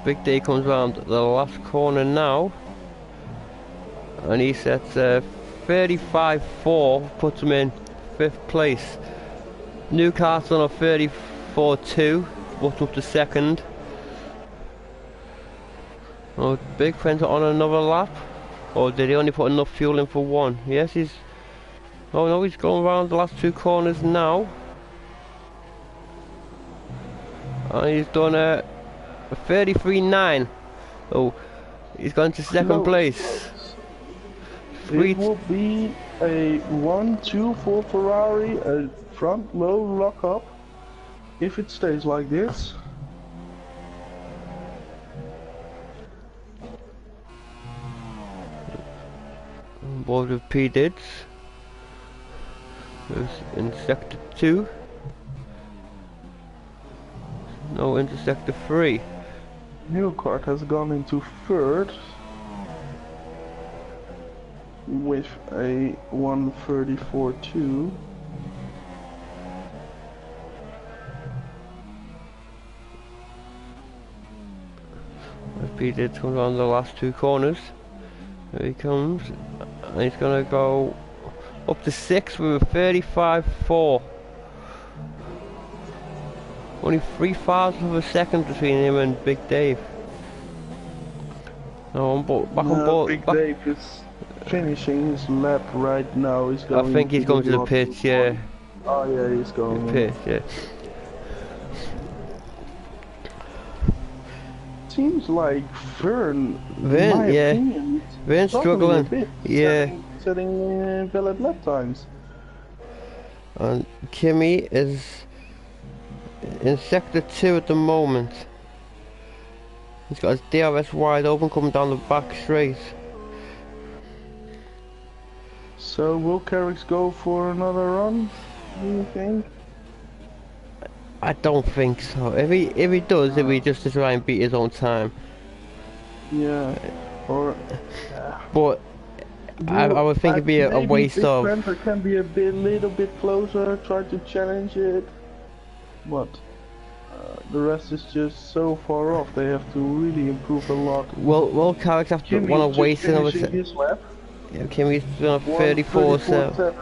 Big Day comes around the last corner now, and he sets 35.4, puts him in 5th place. Newcastle on a 34.2, puts up to 2nd. Oh, Big Friends on another lap, or did he only put enough fuel in for one? Yes, he's... Oh no, he's going around the last 2 corners now, and he's done a 33.9. Oh, he's gone to 2nd place. It will be a 1-2 for Ferrari, a front low lock up, if it stays like this. On board with P. Dids. Who's in sector 2. No, into sector 3. Newcart has gone into 3rd with a 1:34.2. P. Dids comes on the last 2 corners. Here he comes, and he's gonna go up to 6th with a 35.4. Only 3,000 of a second between him and Big Dave. No, on board, back on board. Big Dave is finishing his lap right now. He's going. I think he's going to the pits, yeah. Oh yeah, he's going. The pits, yeah. Seems like Vern, yeah. Opinion, Vern's struggling. Bit, yeah. Setting valid lap times. And Kimi is in sector 2 at the moment. He's got his DRS wide open coming down the back straight. So will Carrick's go for another run, do you think? I don't think so. If he does, it'll be just to try and beat his own time. Yeah. Or but I would think it'd be a waste of... Maybe can be a little bit closer, try to challenge it. But the rest is just so far off. They have to really improve a lot. Will Carrick have to want to waste another... Yeah, Kimi's done a 34, so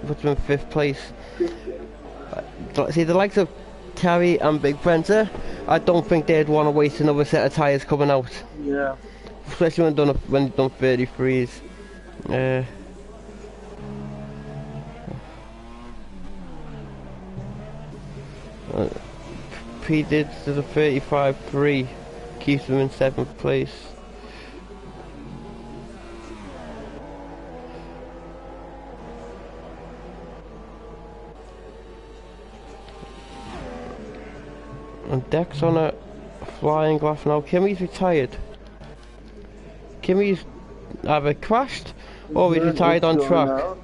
puts him in 5th place. See, the likes of Carey and Big Prenter, I don't think they'd want to waste another set of tyres coming out. Yeah. Especially when they've done 33s. P. Dids does a 35.3, keeps him in 7th place. And Deck's on a flying glass now. Kimi's retired. Kimi's either crashed or he's retired on track.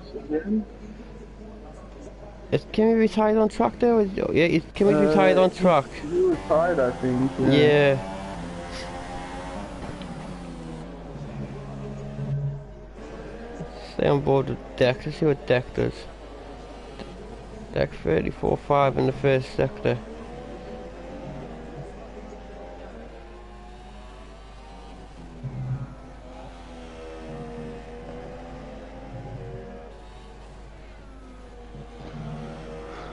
Is Kimi retired on track there? Yeah, Kimi's retired on track. He retired, I think. Yeah. Stay on board with Deck. Let's see what Deck does. Deck 34.5 in the 1st sector.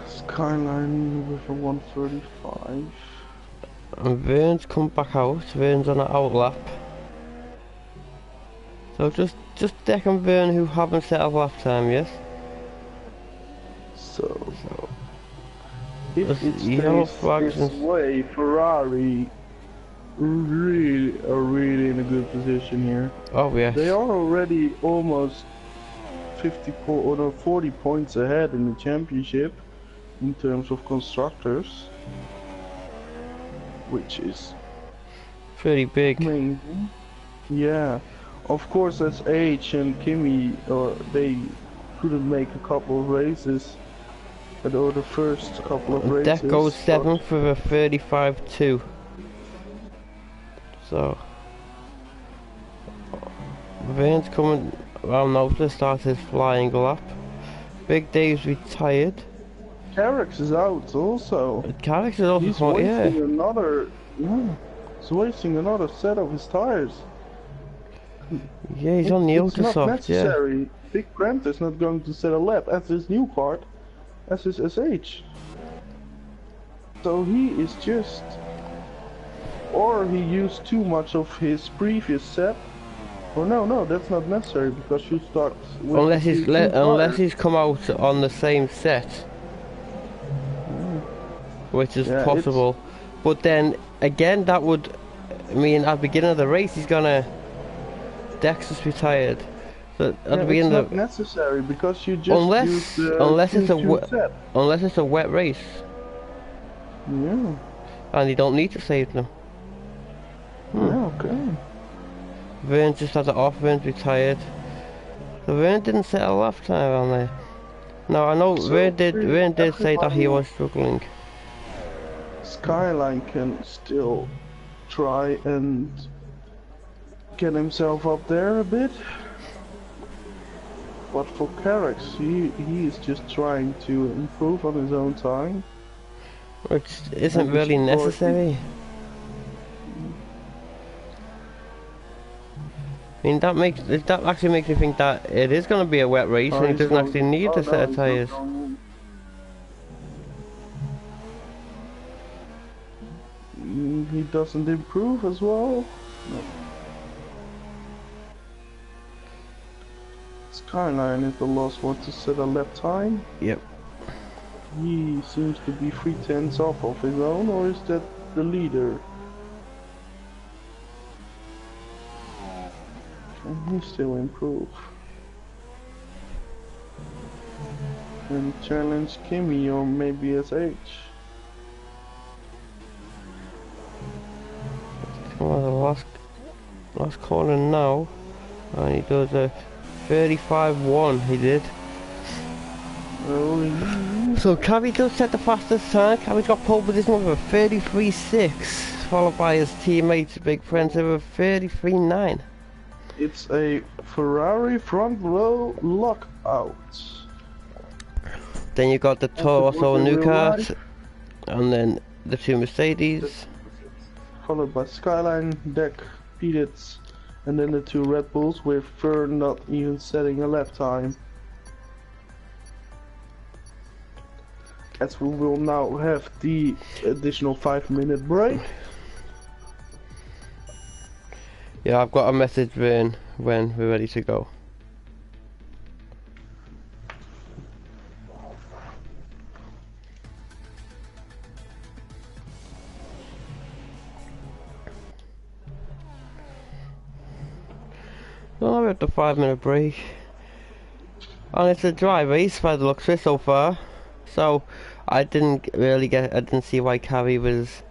Skyline with a 135. And Vern's come back out. Vern's on an out lap. So just Deck and Vern who haven't set a lap time, yes? So if it stays this way, Ferrari really in a good position here. Oh yes. They are already almost 40 points ahead in the championship in terms of constructors, which is pretty big. amazing. Yeah, of course, as H and Kimi, they couldn't make a couple of races, or the first couple of races. That goes 7th with a 35-2. So Vane's coming around now to start his flying lap. Big Dave's retired. Carrick's is out also. Carrick's is also He's quite, wasting another. Yeah, he's wasting another set of his tires. Yeah, he's on the ultra It's not soft, yeah. necessary. Big Brent is not going to set a lap as his new card, as his SH. So he is just, or he used too much of his previous set. Or no, that's not necessary because you start with unless he's come out on the same set, which is possible. But then again, that would mean at the beginning of the race he's gonna Dexter's retired. So at the beginning it's not necessary because you just unless it's a wet race. Yeah. And you don't need to save them. Yeah, okay. Vern just had it off, Vern's retired. So Vern didn't set a lap time on there. No, I know Vern did say that he was struggling. Skyline can still try and get himself up there a bit. But for Carrick's, he is just trying to improve on his own time. Which isn't really necessary. I mean, that actually makes me think that it is going to be a wet race and he doesn't actually need a set of tyres. He doesn't improve as well. No. Skyline is the last one to set a lap time. Yep. He seems to be 3/10 off of his own, or is that the leader? Can he still improve? And challenge Kimi or maybe SH? Come on, the last corner now. And he does a 35-1, he did. Oh, yeah. So Cavi does set the fastest time. Cavi's got pole position with a 33.6, followed by his teammates Big Friends with a 33.9. It's a Ferrari front row lockout. Then you got the Toro new cars, and then the two Mercedes. Followed by Skyline, Deck, Pedits, and then the two Red Bulls with Fern not even setting a lap time. As we will now have the additional 5-minute break. Yeah, I've got a message when we're ready to go. Well, we're at the 5-minute break. And it's a dry race by the looks of it so far. So I didn't see why Cavi was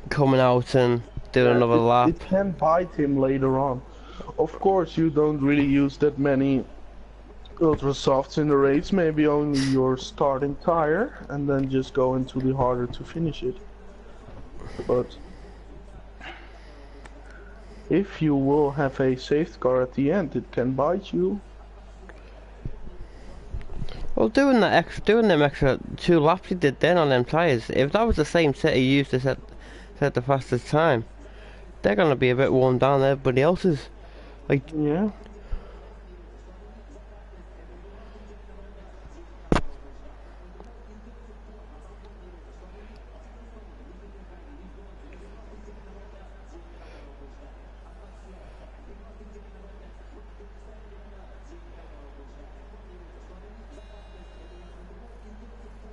coming out and doing another lap. It can bite him later on. Of course, you don't really use that many ultra softs in the race, maybe only your starting tire, and then just go into the harder to finish it. But if you will have a safety car at the end, it can bite you. Well, doing them extra 2 laps he did then on them tyres, if that was the same set he used to set the fastest time, they're gonna be a bit worn down than everybody else's. Like, yeah.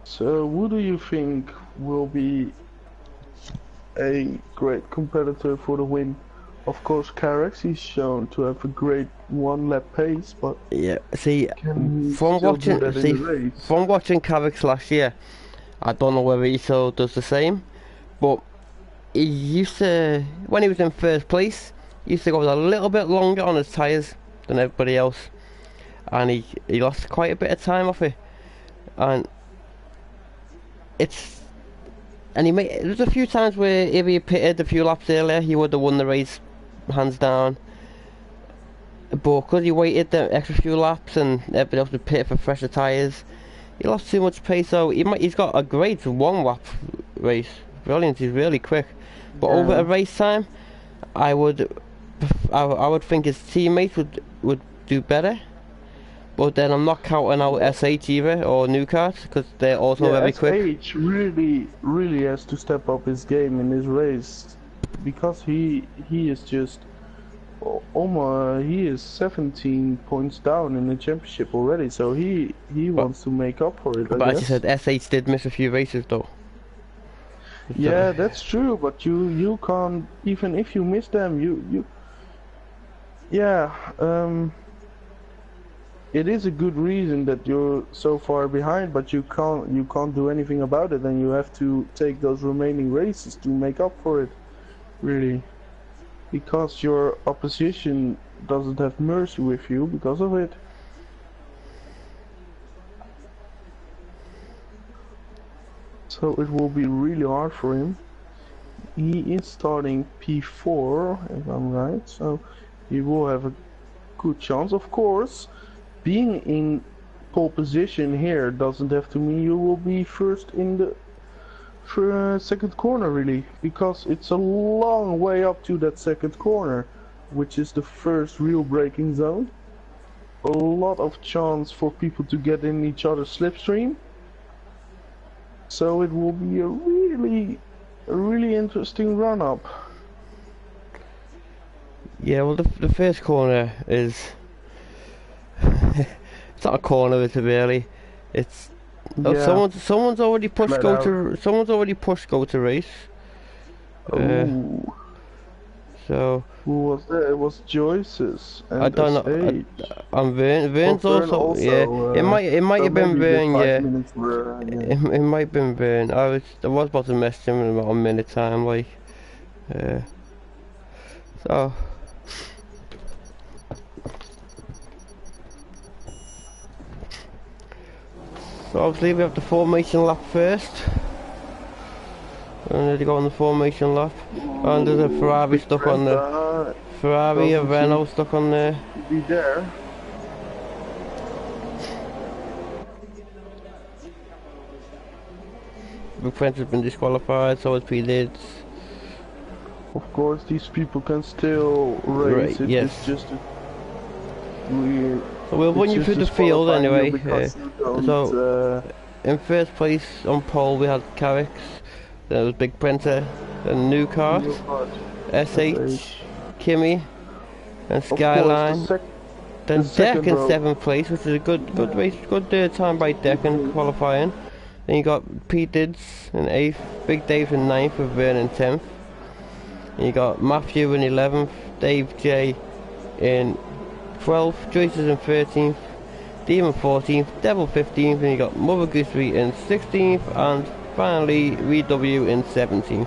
So, who do you think will be a great competitor for the win. Of course, Carrex, he's shown to have a great one-lap pace, but yeah. See, can he from still do watching, that in the race? from watching Carrick's last year, I don't know whether he still does the same, but he used to, when he was in first place, he used to go a little bit longer on his tyres than everybody else, and he lost quite a bit of time off it, and it's, and there's a few times where if he pitted a few laps earlier, he would have won the race, hands down. But because he waited the extra few laps and everybody else would pit for fresher tyres, he lost too much pace. So he's got a great one lap race, brilliant. He's really quick, but over a race time, I would think his teammates would do better. But then I'm not counting out SH either or New Kart because they're also very quick. SH really has to step up his game in this race because he is just almost, he is 17 points down in the championship already, so he wants to make up for it. But as you said, SH did miss a few races though. Yeah, that's true, but you can't, even if you miss them, it is a good reason that you're so far behind, but you can't do anything about it, and you have to take those remaining races to make up for it, really, because your opposition doesn't have mercy with you because of it. So it will be really hard for him. He is starting P4, if I'm right, so he will have a good chance. Of course, being in pole position here doesn't have to mean you will be first in the second corner, really, because it's a long way up to that second corner, which is the first real braking zone. A lot of chance for people to get in each other's slipstream. So it will be a really interesting run up. Yeah, well, the first corner is it's not a corner, is it really? It's someone's already pushed go to race. So who was there? It was Joyce's. And I don't know. And Vern's also. Yeah, it might have been Vern. Yeah, it might have been Vern. I was about to mess him in about a minute time, like. So. So obviously we have the formation lap first. And they go on the formation lap. And there's a Ferrari stuck on there. Ferrari, a Renault stuck on there. Be there. Big French has been disqualified, so has P. Lids. Of course, these people can still race. Right, yes. It's just weird. So we'll run you through the field anyway. So in first place on pole we had Carrix, then it was Big Prenter, then New Kart, SH, Kimmy, and Skyline. Then Deck in 7th place, which is a good race, good time by Deck in qualifying. Then you got Pete Dids in 8th, Big Dave in 9th with Vern in 10th. And you got Matthew in 11th, Dave J in 12th, Joyce is in 13th, Demon 14th, Devil 15th, and you got Mother Goosery in 16th, and finally VW in 17th.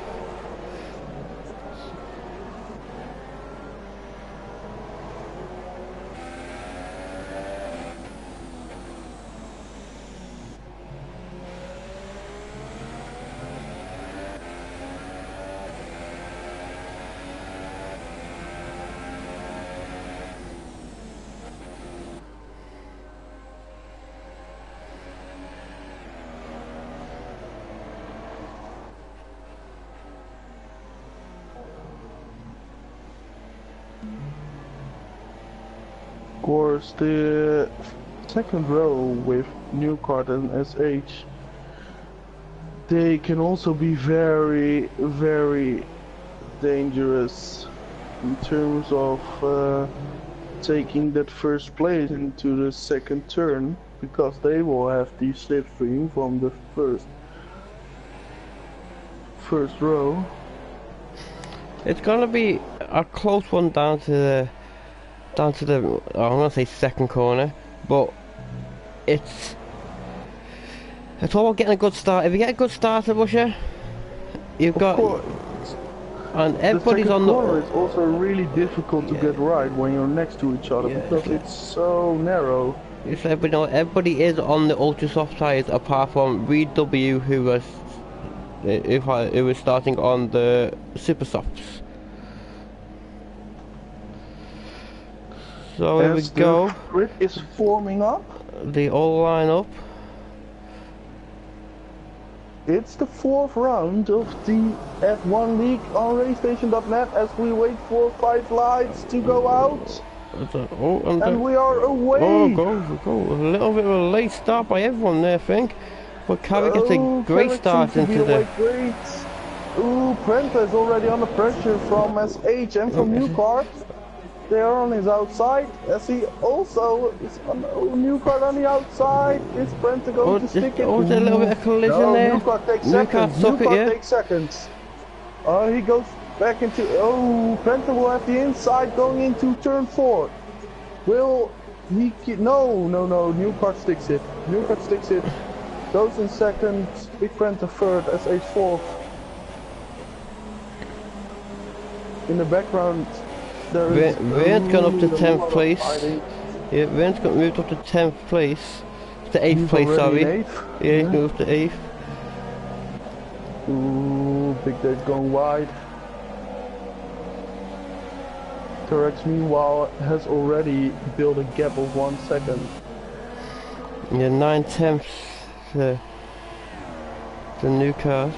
Of course, the second row with New Kart and SH, they can also be very dangerous in terms of taking that first place into the second turn, because they will have the slipstream from the first row. It's gonna be a close one down to the I'm gonna say second corner, but it's all about getting a good start. If you get a good start at Russia, you've Of got course. and The everybody's second on the corner is also really difficult to get right when you're next to each other because it's so narrow. Yes, everybody is on the ultra soft side apart from Reed W, who was starting on the super softs. So here we go. The grid is forming up. They all line up. It's the 4th round of the F1 League on Racestation.net as we wait for 5 lights to go out. And we are away. Oh, go. A little bit of a late start by everyone there, I think. But Carrie gets a great start into the... Great. Ooh, Prenta is already under pressure from SH and from Newcart. They are on his outside, as he also is on Newcart on the outside. Is Prenta going to stick it? Oh, there's a little bit of collision there. Newcart takes seconds. Newcart takes seconds. Oh, he goes back into... Oh, Prenta will have the inside going into turn 4. Will he... No. Newcart sticks it. Goes in second. Big Prenta third, SH fourth. In the background... Rand's gone up to 10th place. Yeah, Rand's got moved up to 10th place. To 8th place, sorry. Yeah, he's moved to 8th. Ooh, Big Dave's going wide. Terex meanwhile has already built a gap of 1 second. Yeah, 9/10 the new cars.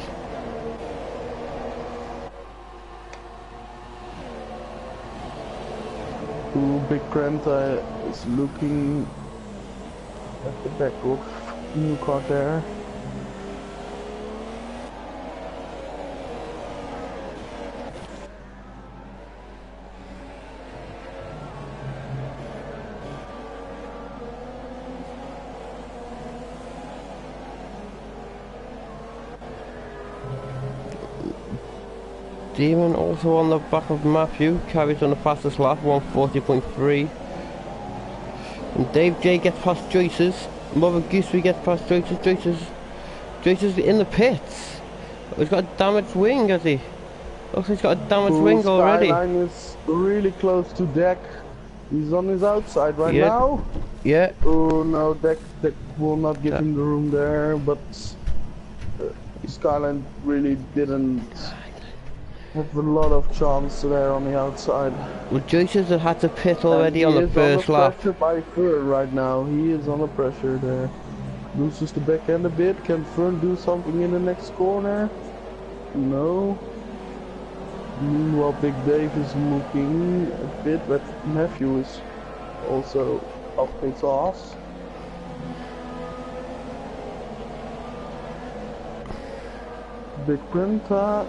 Ooh, Big Prenta is looking at the back of Newcart there. Demon also on the back of Matthew, carries on the fastest lap, 140.3. And Dave J gets past Joyce's. Mother Goosery gets past Joyce's. Joyce's in the pits. He's got a damaged wing, has he? Looks like he's got a damaged wing already. Skyline is really close to Deck. He's on his outside right now. Yeah. Oh no, Deck will not give him the room there, but Skyline really didn't have a lot of chance there on the outside. Well, Joyce's have had to pit already on the first lap. He is under pressure by Fern right now. He is under pressure there. Loses the back end a bit. Can Fern do something in the next corner? No. Meanwhile, Big Dave is looking a bit, but Matthew is also up his ass. Big Prenta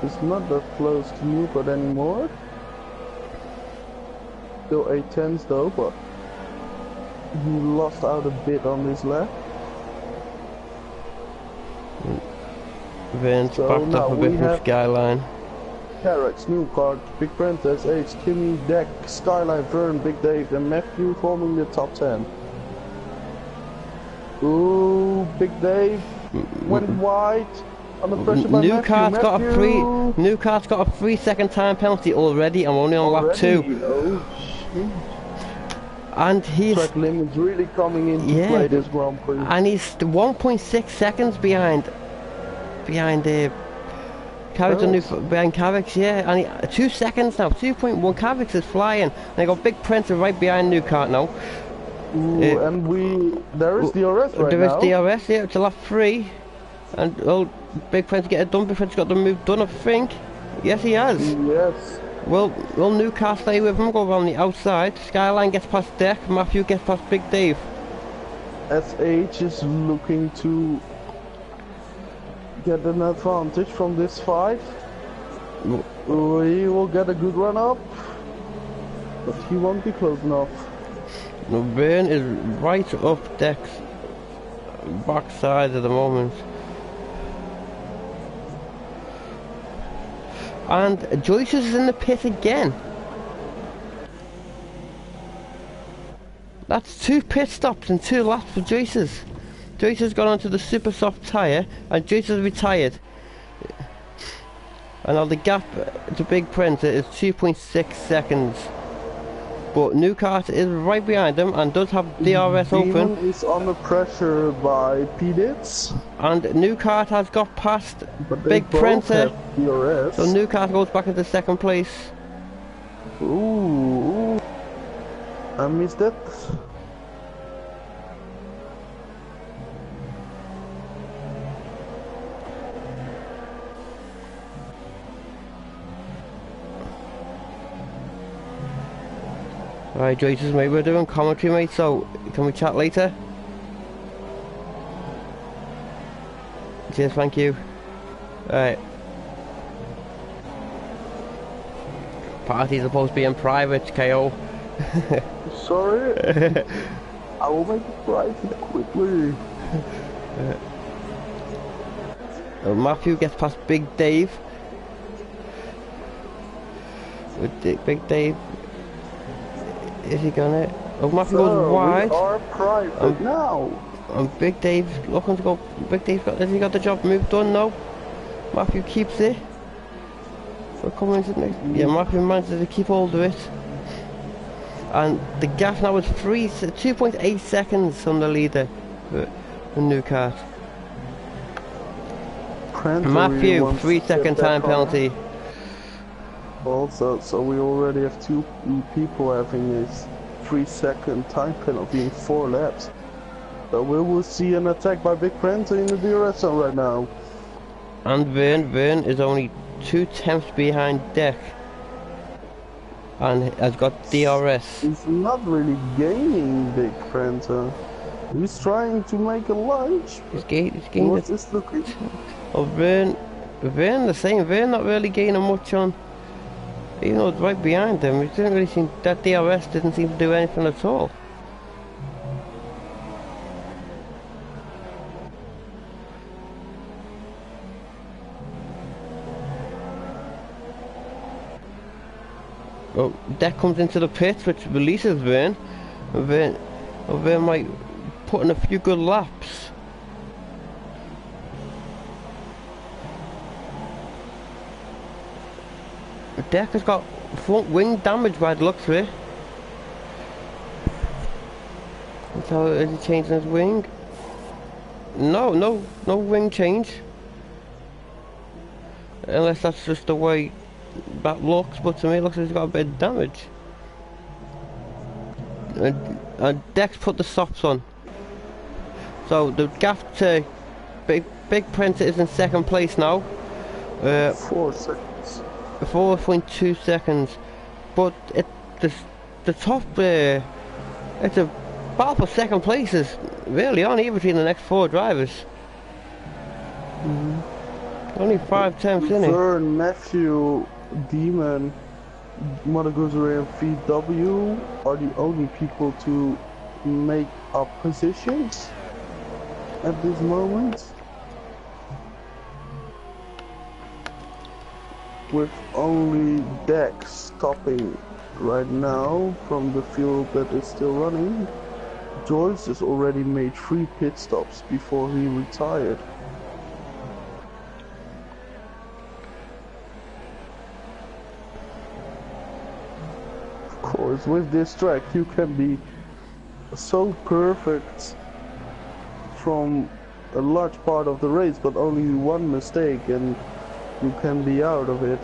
is not that close to Newport anymore. Still 8/10s though, but he lost out a bit on this lap. Vince backed up a bit from Skyline. Terex, Newcart, Big Prenta, SH, Timmy, Deck, Skyline, Vern, Big Dave and Matthew forming the top 10. Ooh, Big Dave went wide. Under pressure by Newcart's got a 3-second time penalty already. I'm only on lap 2. Oh, and he's track limit's really coming into play this Grand Prix. And he's 1.6 seconds behind behind Carrick's, and 2 seconds now. 2.1. Carrick's is flying. And they got Big Prenta right behind Newcart now. Ooh, and there is DRS right now. There is DRS, yeah, to lap 3. And Big Prenta get it done. Big Prenta's got the move done, I think. Yes, he has. Yes. Will Newcastle stay with him? Go around the outside. Skyline gets past Deck. Matthew gets past Big Dave. SH is looking to get an advantage from this fight. He will get a good run up, but he won't be close enough. No, Burn is right up Deck's backside at the moment. And Joyce is in the pit again. That's 2 pit stops and 2 laps for Joyce's. Joyce has gone onto the super soft tyre and Joyce has retired. And now the gap to Big Printer is 2.6 seconds. But New Kart is right behind him and does have DRS Demon open. is under pressure by P-Dits. And New Kart has got past Big Printer. So New Kart goes back into 2nd place. Ooh. I missed it. Alright, Joyce's mate, we're doing commentary, mate, so can we chat later? Cheers, thank you. Alright. Party's supposed to be in private, KO. Sorry. I will make it private quickly. Matthew gets past Big Dave. Big Dave. Is he gonna? Oh, Matthew goes wide. We are private now. And Big Dave's looking to go. Big Dave's got. Has he got the job move done? No. Matthew keeps it. For coming into the next. Yeah, Matthew manages to keep hold of it. And the gap now is 2.8 seconds from the leader for the New Kart. Matthew, 3-second time penalty. Also, so we already have 2 people having a 3-second time penalty in 4 laps. So we will see an attack by Big Printer in the DRS zone right now. And Vern is only 2 tenths behind Deck. And has got DRS. He's not really gaining, Big Printer. He's trying to make a lunge. He's gaining. What's this looking? Oh, Vern the same. Vern not really gaining much on. Even though it's right behind him, it didn't really seem that DRS didn't seem to do anything at all. Well, Deck comes into the pit, which releases Vern. Vern might put in a few good laps. Deck has got front wing damage by the looks of it. So is he changing his wing? No wing change. Unless that's just the way that looks, but to me it looks like he's got a bit of damage. And Dex put the softs on. So the gap to Big Printer is in 2nd place now. 4 seconds. 4.2 seconds. But the top it's a battle for 2nd place is really on here between the next 4 drivers. Only 5 tenths in it. Vern, Matthew, Demon, Mother Guzere and VW are the only people to make up positions at this moment. With only Dex stopping right now from the field that is still running. Joyce has already made 3 pit stops before he retired. Of course, with this track you can be so perfect from a large part of the race, but only one mistake and you can be out of it.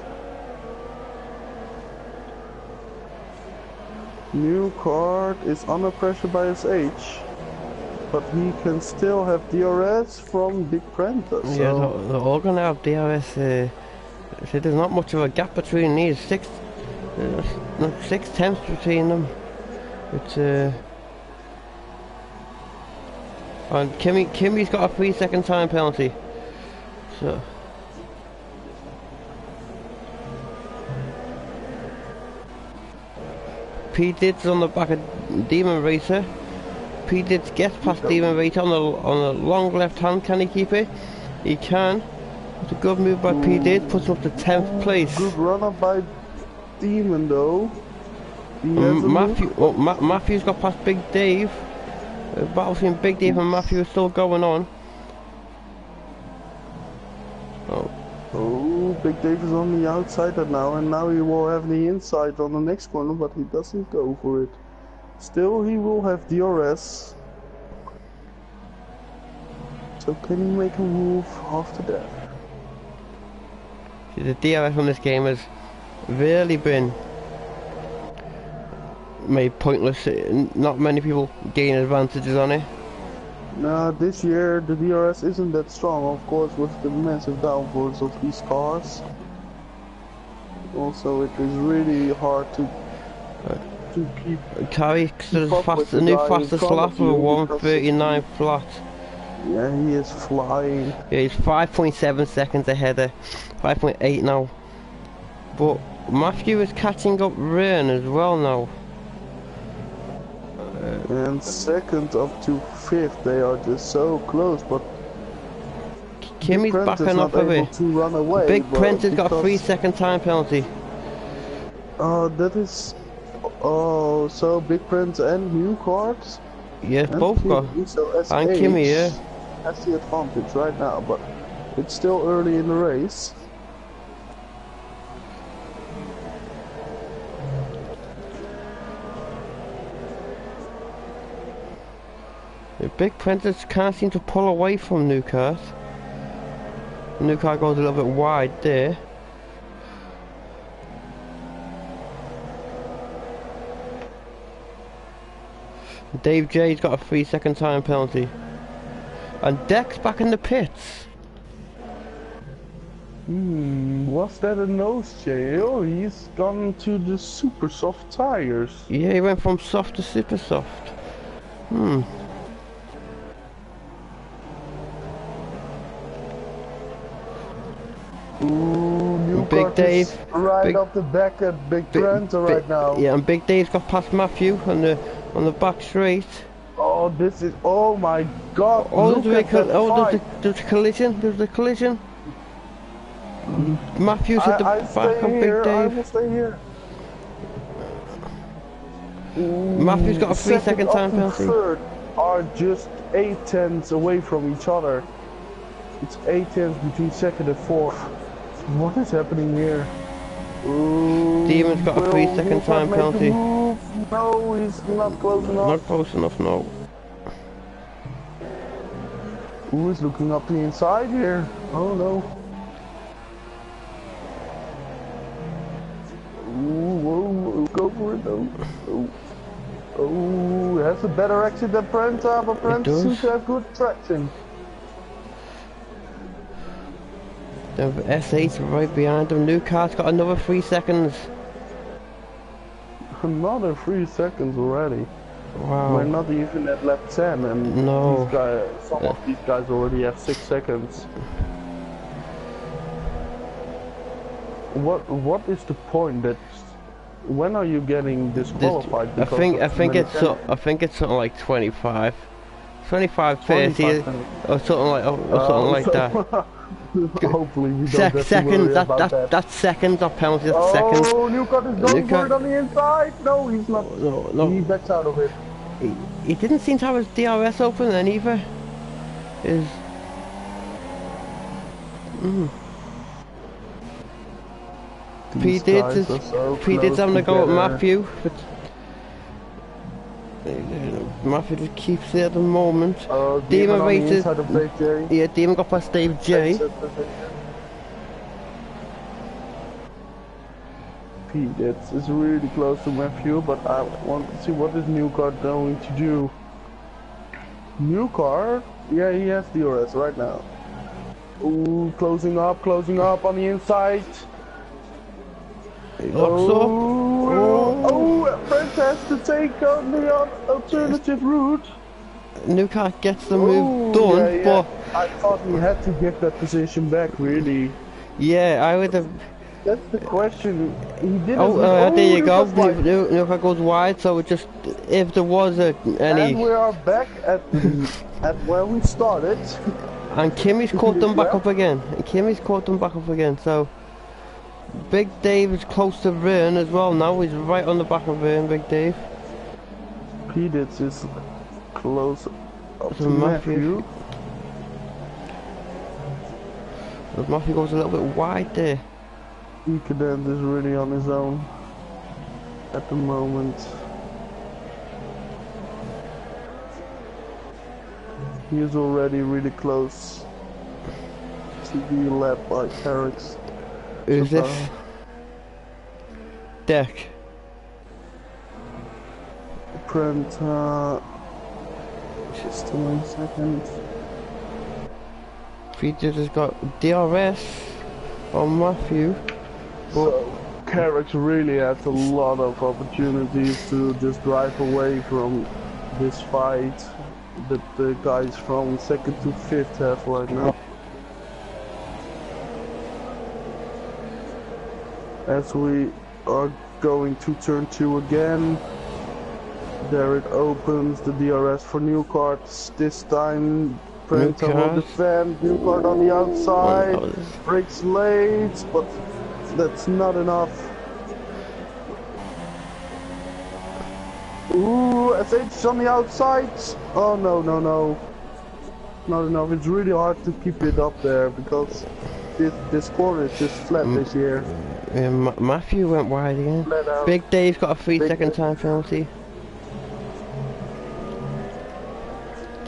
New Kart is under pressure by his age, but he can still have DRS from Big Printer. So. Yeah, they're all gonna have DRS. So there's not much of a gap between these. 6 tenths between them. It's and Kimmy's got a 3-second time penalty. So. P-Dids on the back of Demon Racer. P-Dids gets past Demon Racer on the long left hand. Can he keep it? He can. It's a good move by P. Did, puts him up to 10th place. Good run up by Demon though. He has Matthew's got past Big Dave. The battle between Big Dave and Matthew is still going on. Oh, Big Dave is on the outside now, and now he will have the inside on the next corner, but he doesn't go for it. Still, he will have DRS. So can he make a move after that? See, the DRS on this game has really been made pointless. Not many people gain advantages on it. Nah, this year the DRS isn't that strong, of course, with the massive downforce of these cars. Also, it is really hard to keep. Carry the new fastest lap of a 1:39 flat. Yeah, he is flying. Yeah, he's 5.7 seconds ahead of 5.8 now. But Matthew is catching up Ryan as well now. And second up to fifth, they are just so close, but Kimmy's backing up a bit. Big Prince has got a 3-second time penalty. That is... Oh, so Big Prince and new cards? Yes, both got. And Kimmy, yeah. Has the advantage right now, but it's still early in the race. The Big Princess can't seem to pull away from New Kart. New Kart goes a little bit wide there. Dave J's got a 3-second time penalty. And Deck's back in the pits. Was that a nose change? Oh, he's gone to the super soft tires. Yeah, he went from soft to super soft. Ooh, new Big Dave right off the back at Big Trent right now. Yeah, and Big Dave's got past Matthew on the back straight. Oh, this is, oh my god. Oh, there's a collision. There's a collision. Matthew's at the back of Big Dave. I will stay here. Matthew's got a 3-second time penalty. Third are just 8/10 away from each other. It's 8/10 between second and fourth. What is happening here? Ooh, Demon's got a 3-second time penalty. No, he's not close enough. Not close enough, no. Who is looking up the inside here? Oh no. Ooh, whoa, go for it though. Oh, it has a better exit than Prenta, but Prenta seems to have good traction. The S8 right behind him. New Kart's got another 3 seconds. Another 3 seconds already. Wow. We're not even at lap 10, and no. These guys, some of these guys already have 6 seconds. What is the point? That when are you getting disqualified? I think it's something like 25, 30, or something like that. Hopefully we don't have to seconds. worry about that. That's seconds. Not penalty. That's seconds. Oh, Newcott is going for it on the inside. No, he's not. No. He backs out of it. He didn't seem to have his DRS open then either. P did having a go at Matthew, but Matthew just keeps it at the moment. Demon races. Yeah, Demon got past Dave J. Pete, it's really close to Matthew, but I want to see what is New Car going to do. New Car? Yeah, he has DRS right now. Ooh, closing up on the inside. Prince has to take on the alternative route. New Car gets the move done, but I thought he had to give that position back, really. Yeah, I would have. That's the question. He didn't. There you go. New Car goes wide, so it just if there was any. And we are back at where we started. And Kimmy's caught them back up again. And Kimmy's caught them back up again. So Big Dave is close to Vern as well now. He's right on the back of Vern, Big Dave. Peditz is close up to Matthew. But Matthew goes a little bit wide there. Decadent is really on his own at the moment. He is already really close to be led by Carrix. Who's this? Deck. Prent, just 1 second. Features has got DRS on Matthew. So Carrix really has a lot of opportunities to just drive away from this fight that the guys from 2nd to 5th have right now. As we are going to turn 2 again, there it opens the DRS for new cards. This time Prenta will defend, new card on the outside, breaks late, but that's not enough. Ooh, SH is on the outside. Oh no, no, no. Not enough. It's really hard to keep it up there because this corner is just flat this year. Yeah, Matthew went wide again. Big Dave's got a 3-second time penalty.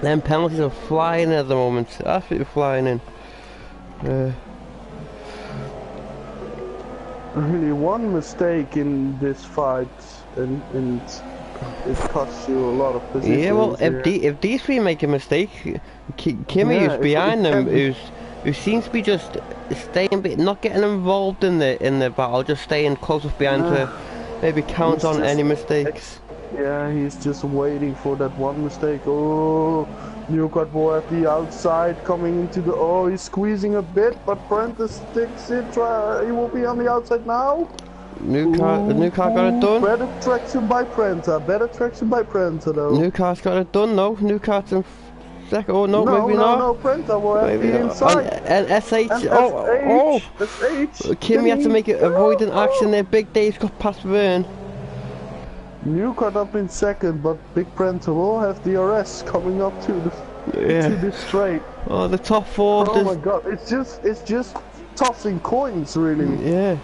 Them penalties are flying at the moment. Absolutely flying in. Really, one mistake in this fight and it costs you a lot of positions. Yeah, well, if these three make a mistake, Kimmy who's behind them, who seems to be just staying, not getting involved in the battle, just staying close up behind to maybe count on any mistakes. Yeah, he's just waiting for that one mistake. Oh, Newcott will at the outside coming into the... Oh, he's squeezing a bit, but Prentice sticks it. He will be on the outside now. Newcott got it done. Better traction by Prenta. Better traction by Prenta, though. Newcott's got it done, no. Newcott's in second. Oh, no, maybe not. No, Prenta will have the inside. And SH. SH. Kimmy had to make it avoidant action there. Big Dave's got past Vern. Newcott up in second, but Big Prenta will have DRS coming up to this straight. Oh, the top four. Oh my god, it's just tossing coins, really. Yeah.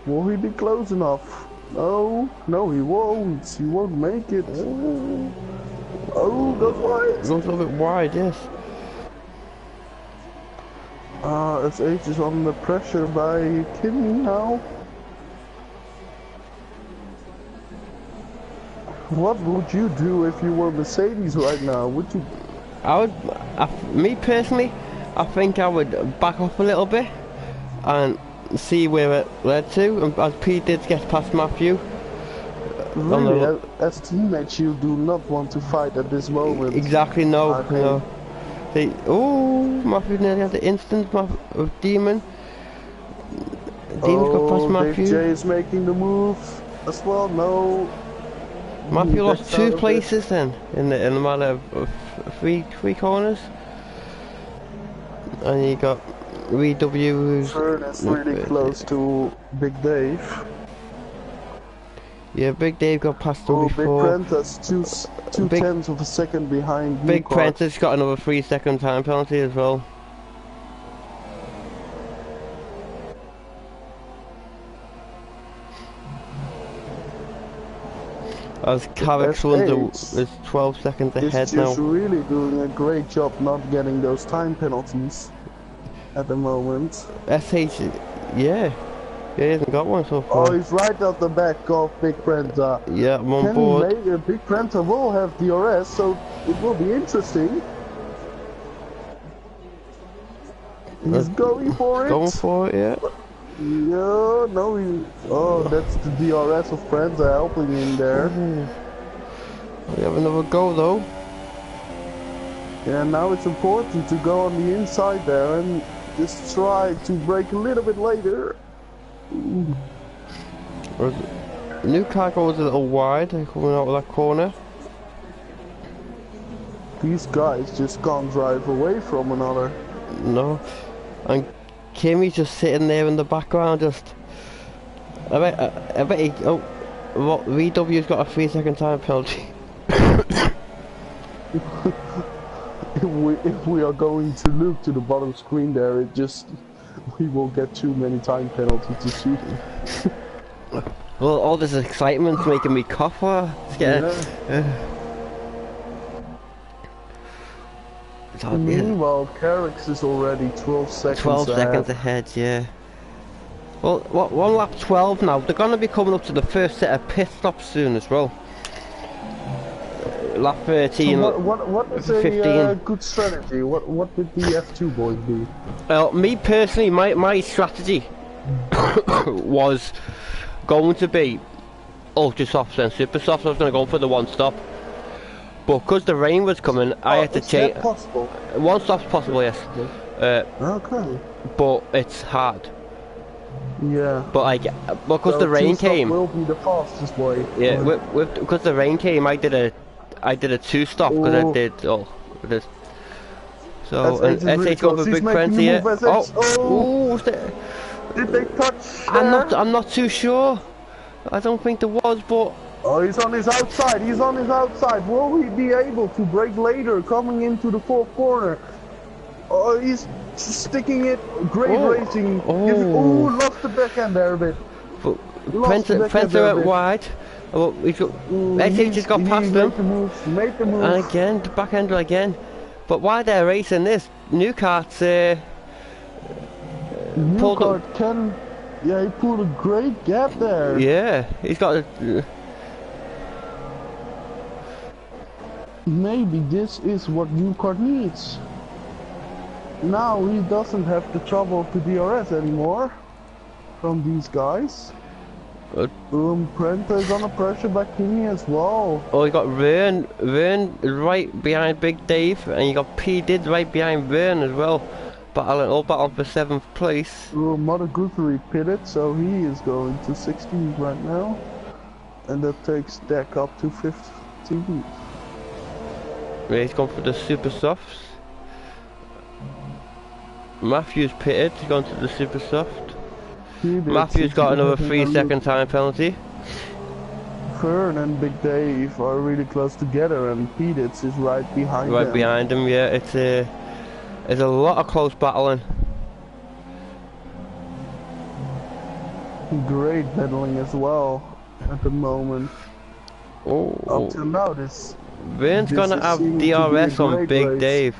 Will he be close enough? No, he won't. He won't make it. Oh, goes wide. Goes a little bit wide, yes. SH is under pressure by Kimmy now. What would you do if you were Mercedes right now? Would you? Me personally, I think I would back up a little bit and see where it led to, and as Pete did get past Matthew. Really, as teammates, you do not want to fight at this moment. Exactly, no. Matthew nearly had the instant of Demon. Demon's got past Matthew. Big J is making the move as well. No. Matthew lost 2 places then in the matter of three corners, and you got VW who's really close to Big Dave. Yeah, Big Dave got past him before. Big Prentice, two tenths of a second behind. Big Prentice got another 3-second time penalty as well. As Carrick is 12 seconds ahead now. He's really doing a great job not getting those time penalties at the moment. SH, yeah. He hasn't got one so far. Oh, he's right at the back of Big Prenta. Yeah, I'm on board. Big Prenta will have DRS, so it will be interesting. He's going for it. Going for it, yeah. Yeah, no, oh, that's the DRS of Prenta helping him there. We have another go though. Yeah, now it's important to go on the inside there and just try to break a little bit later. New car goes a little wide, coming out of that corner. These guys just can't drive away from another. No. And Kimmy's just sitting there in the background, just... I bet he... Oh, what? VW's got a 3-second time penalty. If we are going to look to the bottom screen there, it just... We will get too many time penalties to shoot. Well, all this excitement's making me cough. It's getting... Meanwhile, Carrick's is already 12 seconds 12 ahead. seconds ahead, yeah. Well, what, 1 lap 12 now. They're going to be coming up to the first set of pit stops soon as well. Lap 13. So what is 15. a good strategy? What would the F2 boys do? Well, me personally, my strategy was going to be ultra softs and super softs. I was going to go for the one stop. But because the rain was coming, I had to change. Possible? One stop's possible, yes. Okay. But it's hard. Yeah. But like, because the rain came. Will be the fastest way. Yeah, because the rain came, I did a 2 stop because I did this. So SH going for big frenzy here. Oh, did they touch? I'm not too sure. I don't think there was, but. Oh, he's on his outside. He's on his outside. Will he be able to brake later, coming into the 4th corner? Oh, he's sticking it. Great racing. Oh, lost the backhand there a bit. Fencer out wide. Oh, SH just got past them. Make the move. And again, the backhander again. But while they're racing this, Newcart's Newcart can. Yeah, he pulled a great gap there. Yeah, he's got a. Maybe this is what Newcart needs. Now he doesn't have the trouble of the DRS anymore from these guys. Prenta is under pressure by Kimi as well. Oh, you got Vern right behind Big Dave, and you got P Did right behind Vern as well. All battle for 7th place. Mother Guthrie pitted, so he is going to 16th right now. And that takes Deck up to 15th. Yeah, he's gone for the super softs. Matthews pitted, he's gone to the super soft. Matthews got another 3-second time penalty. Fern and Big Dave are really close together, and Peditz is right behind them. Right behind him, yeah. It's a lot of close battling. Great battling as well at the moment. Oh. Up till now, Vern's gonna have DRS on Big race. Dave.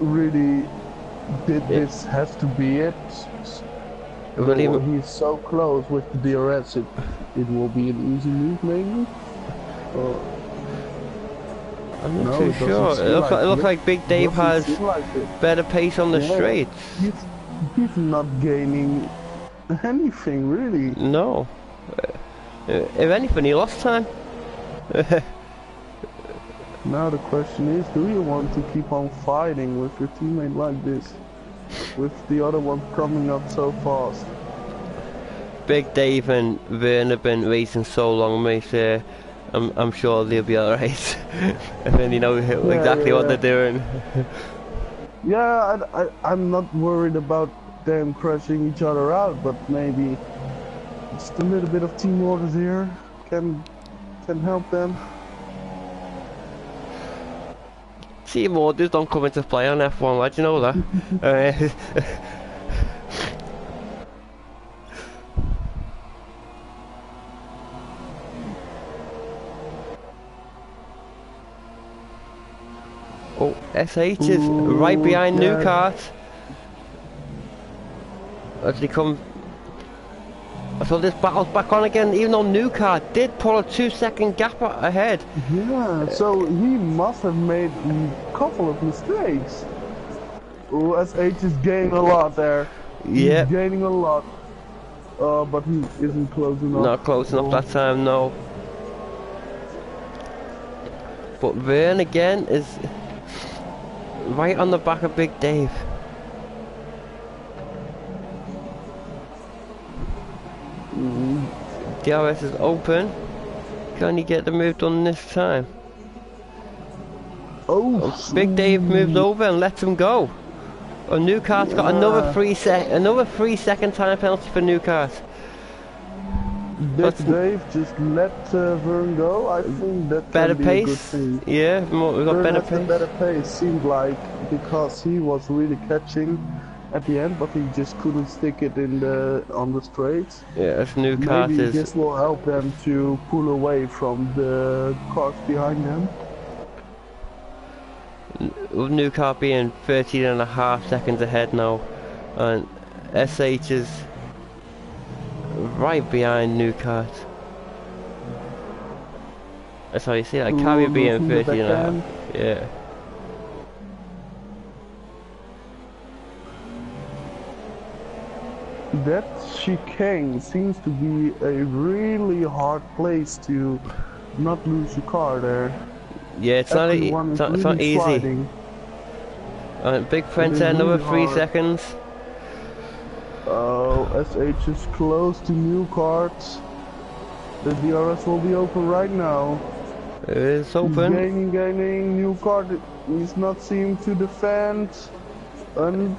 Really, this has to be it. He's so close with the DRS, it will be an easy move maybe. I'm not too sure. It looks like Big Dave has better pace on the straights. He's not gaining anything really. No. If anything, he lost time. Now the question is, do you want to keep on fighting with your teammate like this? With the other one coming up so fast? Big Dave and Vern have been racing so long, mate. I'm sure they'll be alright. And then you know exactly what they're doing. Yeah, I'm not worried about them crashing each other out, but maybe just a little bit of team orders here can help them. Team orders don't come into play on F1, lad, you know that. Oh, SH is right behind Newcart. As they come. So this battle's back on again, even though Newcart did pull a 2-second gap ahead. Yeah, so he must have made a couple of mistakes. Oh, SH is gaining a lot there. Yeah. He's gaining a lot. But he isn't close enough. Not close enough that time, no. But Vern again is right on the back of Big Dave. DRS is open. Can he get the move done this time? Oh, Big Dave moves over and lets him go. Oh, new car's got another 3 second time penalty for new cars. Big Dave just let Vern go. I think that better can be pace. A good thing. Yeah, we got better pace. Better pace seemed like, because he was really catching at the end, but he just couldn't stick it in on the straights. Yeah, that's new cars. Maybe this will help them to pull away from the cars behind them. New car being 13.5 seconds ahead now, and SH is right behind new cars. That's how you see that. Carrier being 13.5. Yeah. That chicane seems to be a really hard place to not lose your car there. Yeah, it's not easy. Sliding. Big Prince another 3 seconds. Oh, SH is close to new carts. The DRS will be open right now. It's open. Gaining, new cart. He's not seeming to defend. And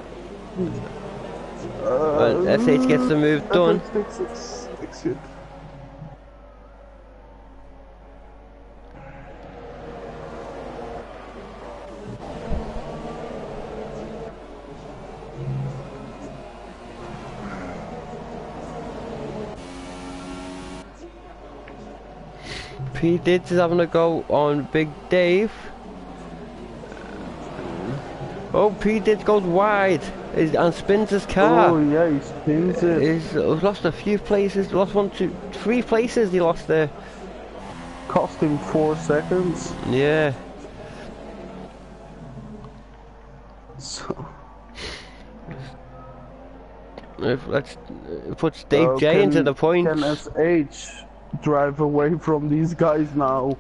SH gets the move done. Exit. P. Dids is having a go on Big Dave. Oh, P. Dids goes wide and spins his car. Oh yeah, he spins it. He's lost a few places, lost 3 places he lost there. Cost him 4 seconds. Yeah. So. Let's put Dave J into the points. Can SH drive away from these guys now?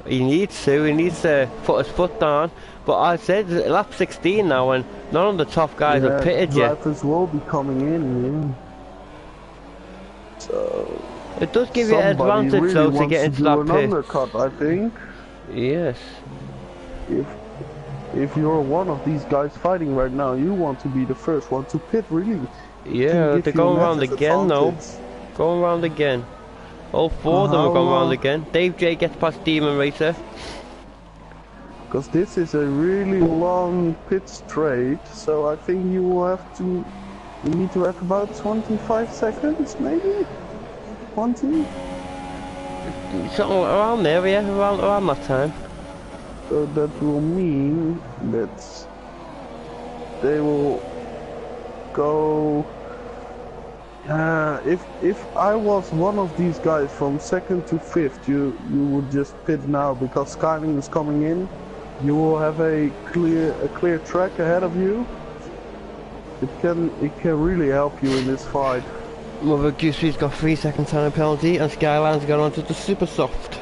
He needs to put his foot down, but I said lap 16 now and none of the top guys have pitted yet. Drivers will be coming in, yeah. So it does give you an advantage really though to get into that pit. Undercut, I think. Yes. If you're one of these guys fighting right now, you want to be the first one to pit, really. Yeah, they're going around again though. Going around again. All 4 of them are going around again. Dave J gets past Demon Racer. Because this is a really long pit straight, so I think you need to have about 25 seconds, maybe? 20? Something around there, yeah, around that time. So that will mean that they will go... if I was one of these guys from 2nd to 5th, you would just pit now, because Skyling is coming in. You will have a clear track ahead of you. It can really help you in this fight. Mother Goose's got 3 second time penalty, and Skyline's gone onto the super soft.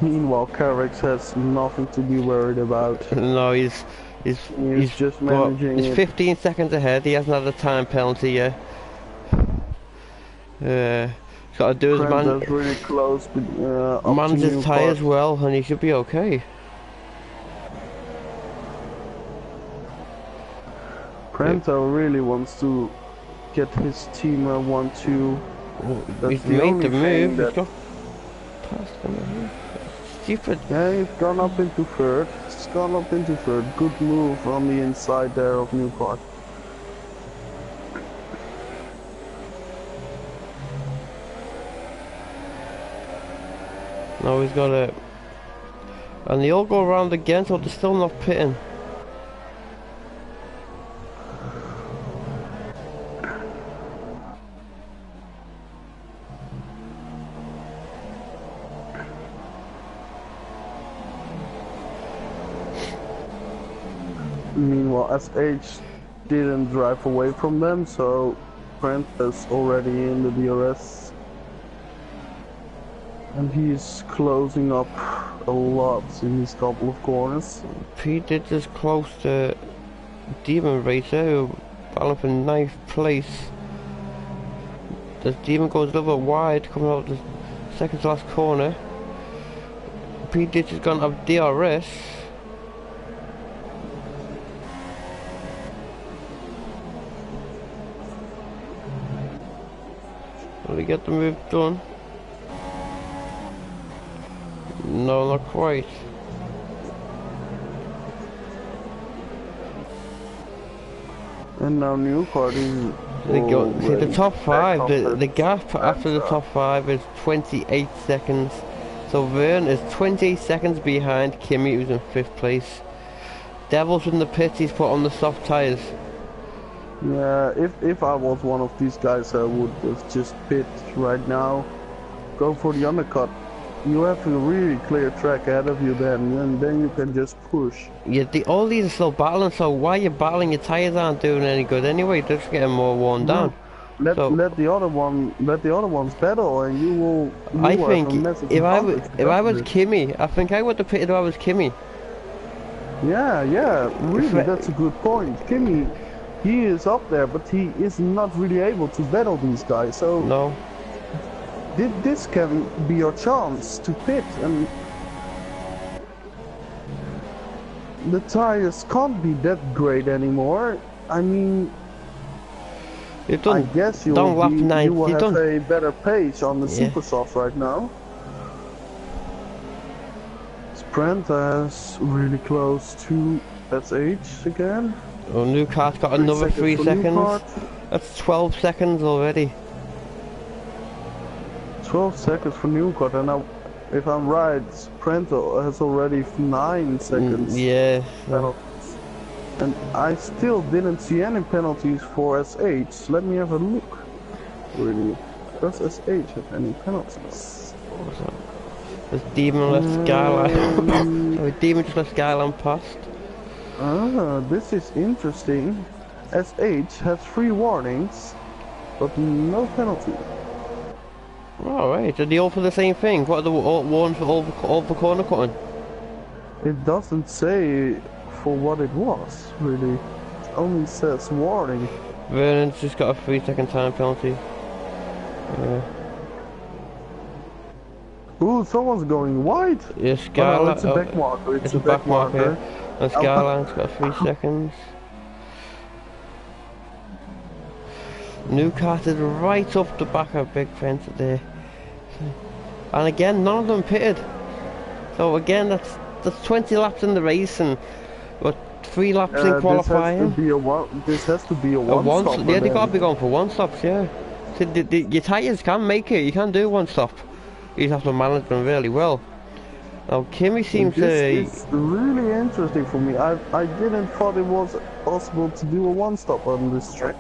Meanwhile, Carrix has nothing to be worried about. No, he's just managing. He's 15 seconds ahead. He hasn't had a time penalty yet. He's got to do his really close. Man's his tyres well, and he should be okay. Prento really wants to get his team 1-2. He's made the move. He's got past them. Stupid. Yeah, he's gone up into 3rd. He's gone up into 3rd. Good move on the inside there of Newport. Now he's got it. And they all go around again, so they're still not pitting. Meanwhile, SH didn't drive away from them, so Brent is already in the DRS. And he's closing up a lot in these couple of corners. Pete did just close to Demon Racer, who battled for 9th place. The Demon goes a little bit wide, coming out the second to last corner. P-Ditch is going to have DRS. Will he get the move done? No, not quite. And now Newcart is... See, the top 5, the gap after the top 5 is 28 seconds. So Vern is 28 seconds behind Kimi, who's in 5th place. Devil's in the pits, he's put on the soft tyres. Yeah, if I was one of these guys, I would have just pit right now. Go for the undercut. You have a really clear track ahead of you then, and then you can just push. Yeah, all these are still battling, so why you're battling, your tyres aren't doing any good anyway, they're just getting more worn down. Let the other ones battle, and you will. I think if I was Kimi, I think I would have pitted if I was Kimi. Yeah, really, that's a good point. Kimi, he is up there, but he is not really able to battle these guys. So no. This can be your chance to pit, and the tires can't be that great anymore. I mean, I guess you will have a better pace on the super soft right now. Sprint is really close to SH again. Oh, Newcart's got another 3 seconds. That's 12 seconds already. 12 seconds for Newcart, and now, if I'm right, Sprint has already 9 seconds. Yeah. And I still didn't see any penalties for SH. Let me have a look. Really, does SH have any penalties? There's Demon left Skyline. Demon just left Skyline past. Ah, this is interesting. SH has 3 warnings, but no penalty. Alright, are they all for the same thing? What are the warnings for all for corner cutting? It doesn't say for what it was, really. It only says warning. Vernon's just got a 3-second time penalty. Yeah. Ooh, someone's going wide. Yeah, Skyline. Oh, it's a back marker. It's a back marker. And Skyline's got 3 seconds. Newcart is right up the back of Big Fence there. And again, none of them pitted. So again, that's 20 laps in the race and what 3 laps in qualifying. This has to be a one stop. Yeah, they gotta be going for one stops. Yeah, so your tyres can make it. You can do one stop. You just have to manage them really well. Now Kimi seems to. It's really interesting for me. I didn't thought it was possible to do a one stop on this track.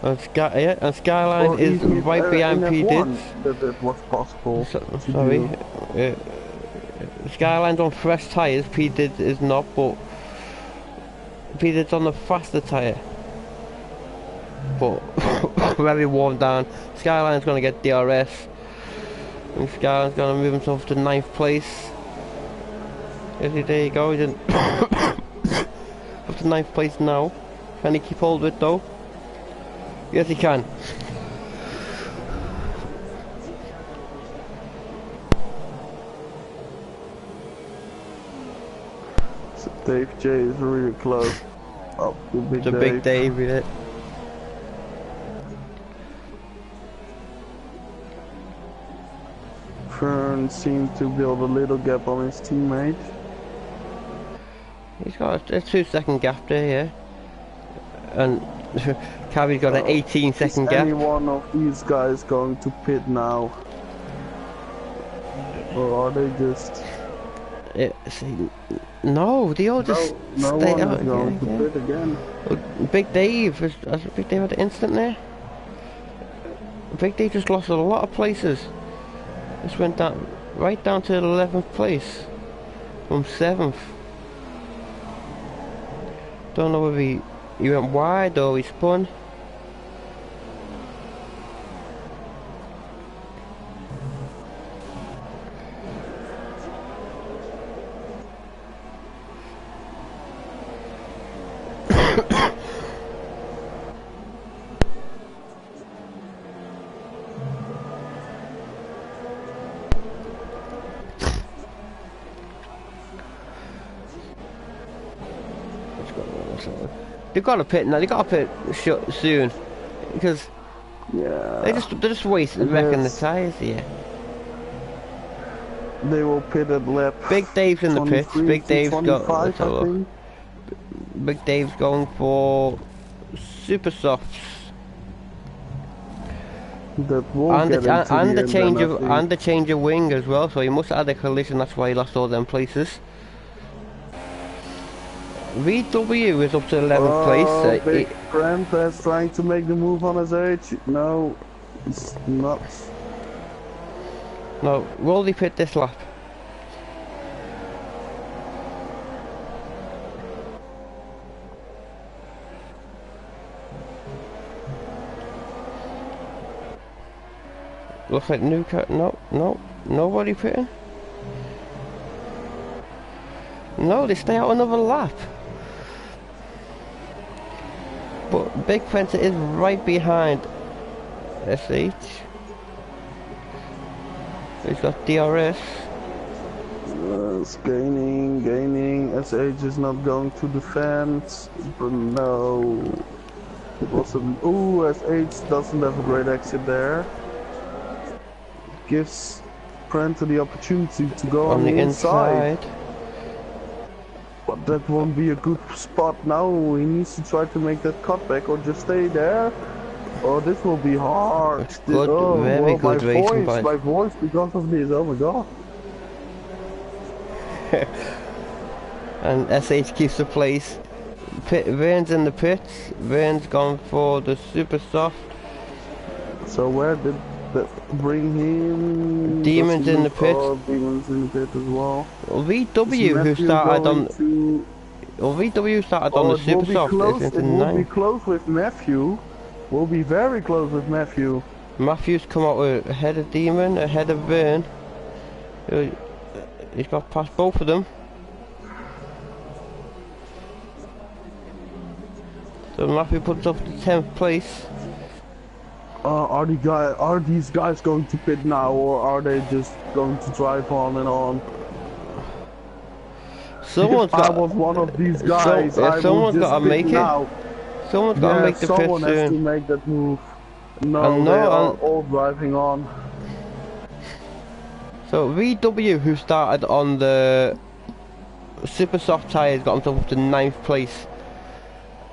And Skyline is right behind P-Ditch. That was possible. Sorry. Skyline's on fresh tyres, P-Ditch is not, but P-Ditch on the faster tyre. But very worn down. Skyline's going to get DRS. And Skyline's going to move himself to 9th place. There you go, he didn't. Up to 9th place now. Can he keep hold of it though? Yes, he can. So Dave J is really close. Oh, the Big Dave, yeah. Fern seemed to build a little gap on his teammate. He's got a 2-second gap there, yeah. And Cavi's got an 18-second gap. Any one of these guys going to pit now? Or are they just... No, they all just stay out. Going to pit again. Big Dave, has Big Dave had an instant there? Big Dave just lost a lot of places. Just went down, right down to 11th place. From 7th. Don't know if he went wide or he spun. They've got to pit now. They've got to pit soon because Yeah. they're just wasting, wrecking the tyres here. They will pit at lap. Big Dave's in the pits. Big Dave's got. Let's have a look. think. Big Dave's going for super softs. That won't get into and the the end, change of wing as well. So he must have had a collision. That's why he lost all them places. VW is up to 11th place. Big Brent is trying to make the move on his age. No, it's not. No, will they pit this lap? Looks like new car. No, nobody pitting. No, they stay out another lap. But Big Fencer is right behind SH. He's got DRS. It's gaining. SH is not going to defend. But no. It was ooh, SH doesn't have a great exit there. Gives Prenter the opportunity to go on the inside. But that won't be a good spot now. He needs to try to make that cutback or just stay there. Oh, this will be hard. Good, very good racing. My voice because of this. Oh my god. And SH keeps the place. Vern's in the pits. Vern's gone for the super soft. So where did that bring him? Demon's in the pit. Demon's in the pit as well. VW who started on. VW started on the super soft. It will be close with Matthew. Will be very close with Matthew. Matthew's come out with ahead of Demon, ahead of Vern. He's got past both of them. So Matthew puts up to 10th place. Are these guys going to pit now, or are they just going to drive on and on? Someone's got. I was one of these guys. Someone's got to make it. Now. Someone's got to make the pit soon. Someone has to make that move. No, they are all driving on. So VW, who started on the super soft tyres, got himself up to 9th place.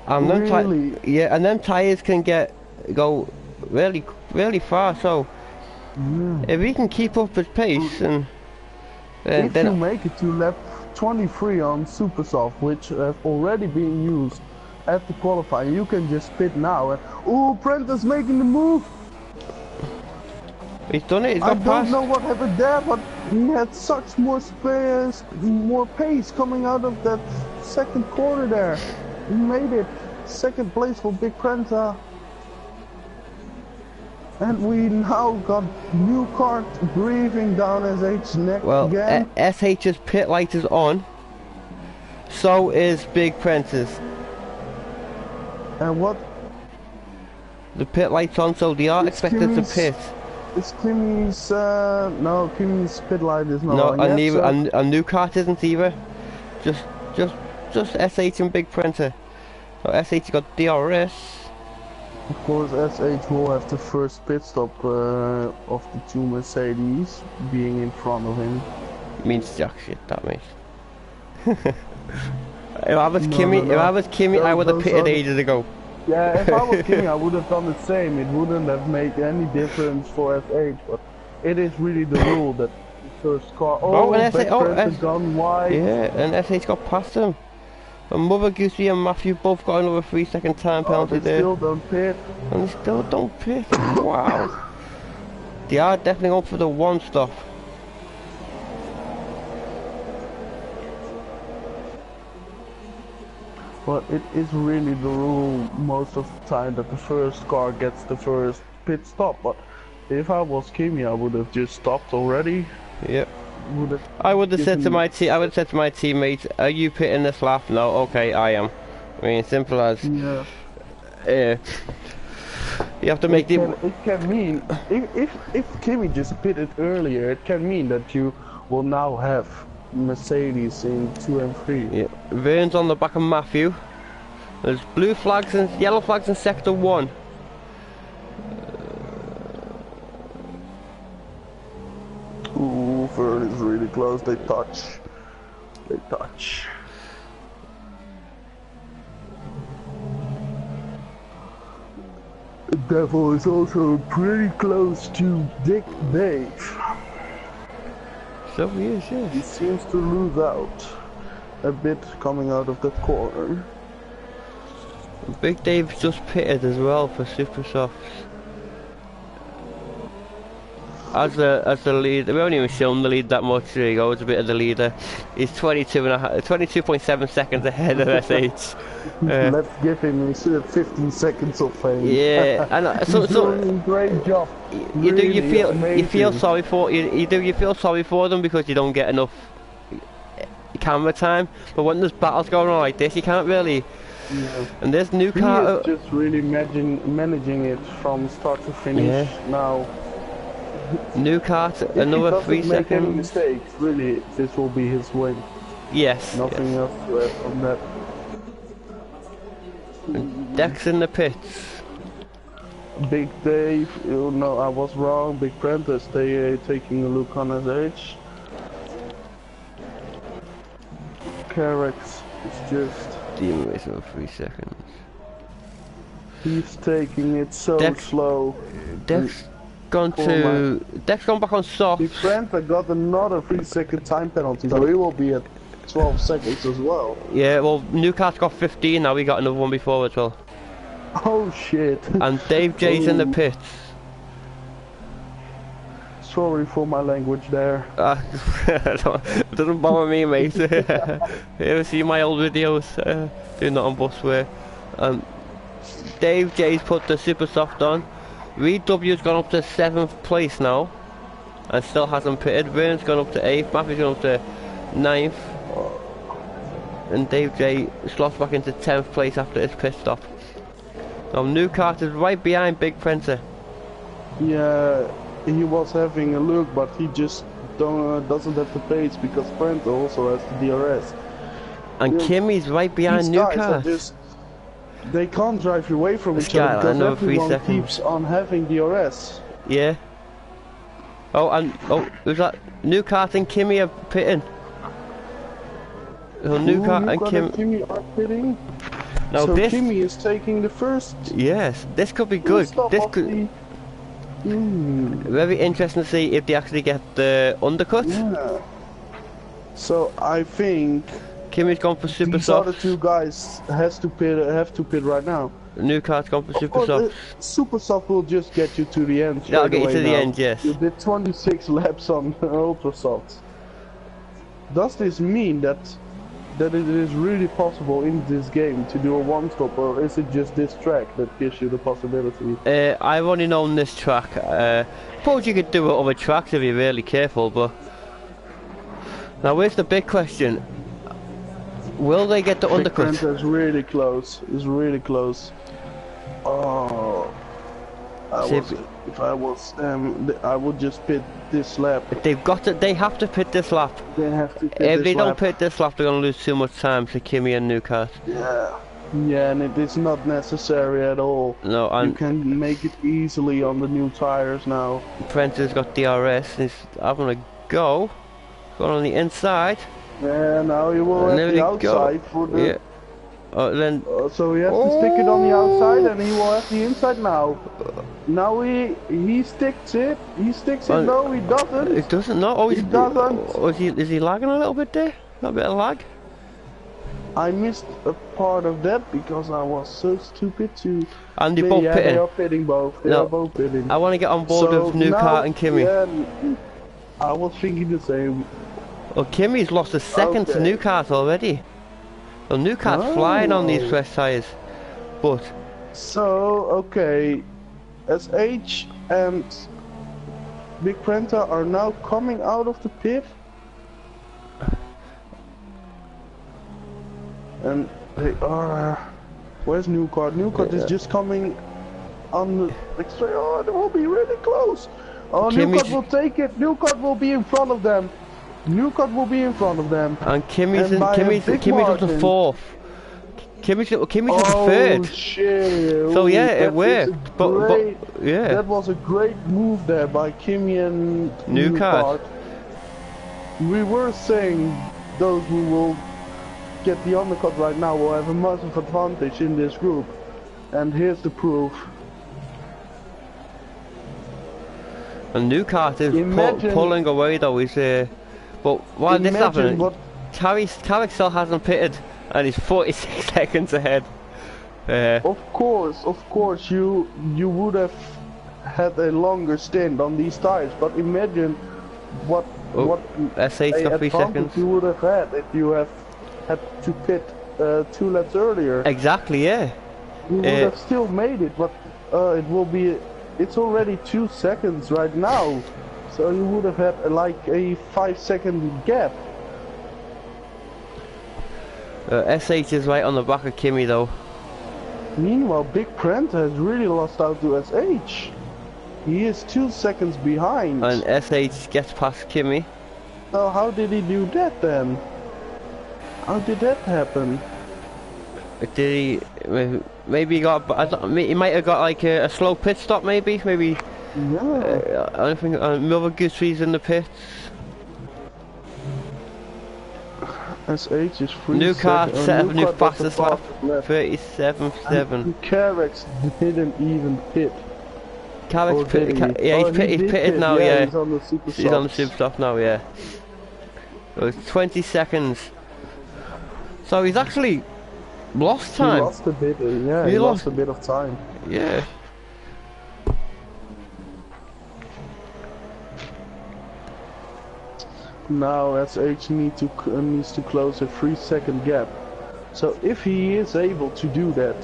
And really? And them tyres can go really far. So if he can keep up his pace, and if you make it to lap 23 on super soft, which have already been used at the qualifying, you can just pit now. And oh, Prentice making the move. He's done it. He's got past. I don't know what happened there, but he had such more space, more pace coming out of that second corner there. He made it. Second place for Big Prenta. And we now got new cart breathing down SH's neck again. Well, SH's pit light is on. So is Big Prentice. And what? The pit light's on, so they are expected to pit. It's Kimmy's, no, Kimmy's pit light is not on and yet, neither, and new cart isn't either. Just SH and Big Prenta. So SH got DRS. Of course, SH will have the first pit stop of the two Mercedes being in front of him. Means jack shit, that means. If I was Kimmy, I would have pitted ages ago. Yeah, if I was Kimmy, I would have done the same. It wouldn't have made any difference for SH, but it is really the rule that the first car. Has gone wide. Yeah, and SH got past him. And Mother Goosey and Matthew both got another 3-second time penalty there. Still don't pit. And they still don't pit. Wow. They are definitely going for the one stop. But it is really the rule most of the time that the first car gets the first pit stop. But if I was Kimi, I would have just stopped already. Yep. I would have said to my teammates, "Are you pitting this lap?" No. Okay, I am. I mean, simple as. Yeah. You have to make it can mean if Kimi just pitted earlier, it can mean that you will now have Mercedes in 2 and 3. Yeah. Vern's on the back of Matthew. There's blue flags and yellow flags in sector 1. Ooh, third is really close. They touch. They touch. Devil is also pretty close to Dick Dave. So he is, yes. He seems to lose out a bit coming out of the corner. Big Dave just pitted as well for Super Softs. As the lead, we haven't even shown the lead that much. There you go, it's a bit of the leader. He's 22.7 seconds ahead of SH. Let's give him 15 seconds of fame. Yeah, and so doing a great job. You feel sorry for them because you don't get enough camera time. But when there's battles going on like this, you can't really. Yeah. And there's new car. He is just really managing it from start to finish now. New kart, another 3 seconds. If he doesn't make any mistakes, really, this will be his win. Yes. Nothing else to add from that. Dex in the pits. Big Dave, oh no, I was wrong. Big Prentice, they taking a look on his age. Carrex is just... Demon Racer for 3 seconds. He's taking it so slow. Dex gone back on soft. Big Prentice got another 3-second time penalty, so he will be at 12 seconds as well. Yeah, well, new car's got 15 now, we got another one before as well. Oh shit. And Dave J's in the pits. Sorry for my language there. It doesn't bother me, mate. You ever see my old videos? Doing that on busway. Dave J's put the super soft on. Reed W's gone up to 7th place now. And still hasn't pitted. Vern's gone up to 8th. Matthew's gone up to 9th. And Dave J slots back into 10th place after his pit stop. Now New Kart is right behind Big Prentice. Yeah, he was having a look, but he just doesn't have the pace because Prentice also has the DRS. And Kimmy's right behind New Kart. They can't drive away from each other because everyone keeps on having DRS. Yeah. Who's that? New Kart and Kimmy are pitting. So New Kart and Kimmy are pitting. Now so Kimmy is taking the first. Yes, this could be good. This could be very interesting to see if they actually get the undercut. Yeah. So I think Kimmy's gone for super soft. These other two guys have to pit right now. New Kart's gone for super soft. Super soft will just get you to the end. That'll get you to the end, yes. You did 26 laps on ultra soft. Does this mean that it is really possible in this game to do a one-stop, or is it just this track that gives you the possibility? I've only known this track. Suppose you could do it other tracks if you're really careful, but now where's the big question? Will they get the undercut? It's really close. It's really close. Oh, if I was them, I would just pit this lap. They have to pit this lap. They have to pit if they don't pit this lap, they're gonna lose too much time to Kimmy and New Kart. Yeah, and it is not necessary at all. No, and you can make it easily on the new tires now. Prentice's got DRS. He's having a go. Going on the inside. Yeah, now he will have the outside for the... Yeah. So he has to stick it on the outside, and he will have the inside now. Now he sticks it. He sticks it. No, he doesn't. It doesn't. No. Oh, he doesn't. Oh, is he lagging a little bit there? A bit of lag. I missed a part of that because I was so stupid to... And they're both pitting. They are pitting both. They are both pitting. I want to get on board with New Kart and Kimmy. Yeah, I was thinking the same. Well, Kimmy's lost a second to New Kart already. Well, New Kart's flying on these fresh tyres. But... So, okay. SH and Big Prentice are now coming out of the pit. And they are... Where's New Kart? New Kart is just coming on the extra... Oh, they will be really close. Oh, New Kart will take it. New Kart will be in front of them. New Kart will be in front of them. And Kimmy's up to 4th. Kimmy's just third. Shit. So yeah, it That is worked. But yeah. That was a great move there by Kimmy and Newcart. We were saying those who will get the undercut right now will have a massive advantage in this group. And here's the proof. And Newcart is pulling away though. He's but while this happened, Carrick still hasn't pitted, and he's 46 seconds ahead. Of course, you would have had a longer stint on these tires, but imagine what SH got 3 seconds. You would have had if you have had to pit 2 laps earlier. Exactly, yeah. You would have still made it, but it's already 2 seconds right now, so you would have had like a 5-second gap. SH is right on the back of Kimmy though. Meanwhile, Big Prent has really lost out to SH. He is 2 seconds behind. And SH gets past Kimmy. So how did he do that then? How did that happen? Did he? Maybe he got. He might have got like a slow pit stop. Maybe. Yeah. I don't think Mother Goose's in the pits. SH is 3 Newcart set up a new fastest lap. 37.7. Carrick's didn't even pit. Carrick's he's pitted now. Yeah. He's on the super He's on the super stop now. Yeah. So it's 20 seconds. So he's actually lost time. He lost a bit. Yeah. He lost a bit of time. Yeah. Now SH needs to close a 3-second gap. So if he is able to do that,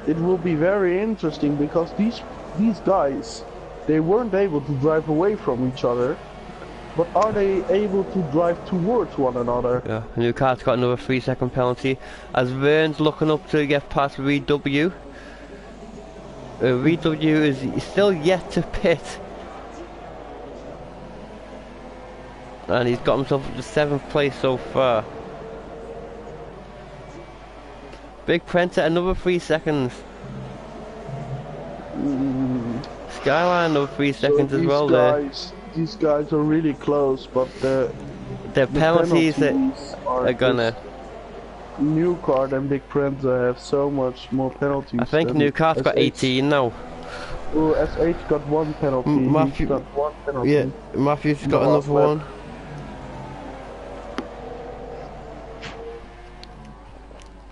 it will be very interesting, because these guys, they weren't able to drive away from each other, but are they able to drive towards one another? Yeah, Newcart's got another 3-second penalty as Vern's looking up to get past VW. VW is still yet to pit. And he's got himself to 7th place so far. Big Prent at another 3 seconds. Skyline another 3 seconds as well there. These guys are really close, but the penalties are gonna... Newcart and Big Prent have so much more penalties. I think Newcart's got 18 now. Oh, SH got 1 penalty. He's got 1 penalty. Yeah, Matthew's got another one.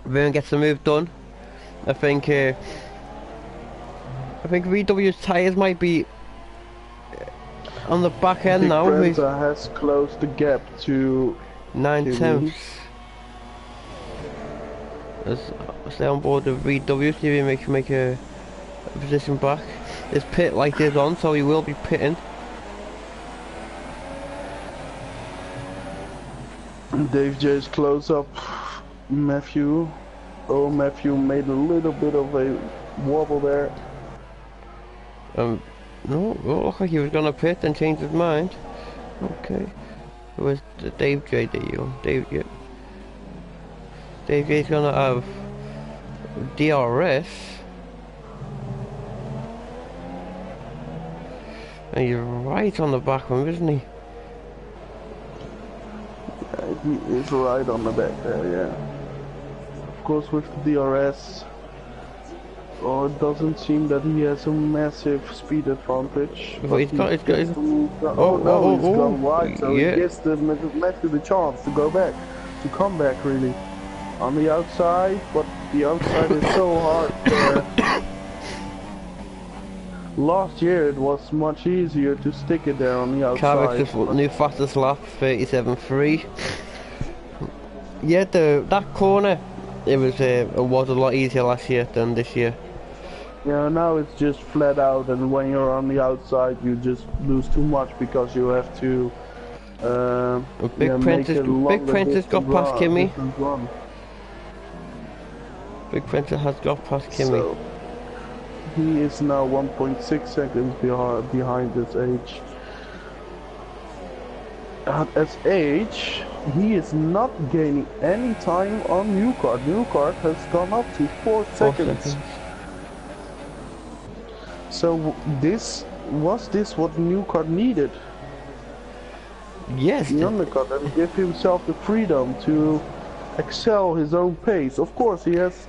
Vern gets the move done. I think VW's tyres might be on the back end now. Big has closed the gap to 9/10. Let's stay on board the VW, see if he can make a position back. His pit light is on, so he will be pitting. Dave J's close up Matthew. Oh, Matthew made a little bit of a wobble there. No, it looked like he was gonna pit and change his mind. Okay. It was the Dave J deal. Dave J's gonna have DRS. And he's right on the back of him, isn't he? Yeah, he is right on the back there, yeah. Of course, with the DRS, it doesn't seem that he has a massive speed advantage. But he's got he's gone wide, so he gives Matthew the chance to go back, to come back really. On the outside, but the outside is so hard there. Last year it was much easier to stick it there on the outside. Carrick's new fastest lap, 37.3. Yeah, that corner, it was a lot easier last year than this year. Yeah, now it's just flat out, and when you're on the outside you just lose too much because you have to Big Princess got past Kimmy. Big Princess has got past Kimmy. So, he is now 1.6 seconds behind his age. At SH, he is not gaining any time on new card. New card has gone up to 4 seconds. So this what new card needed? Yes. The undercut and give himself the freedom to excel his own pace. Of course, he has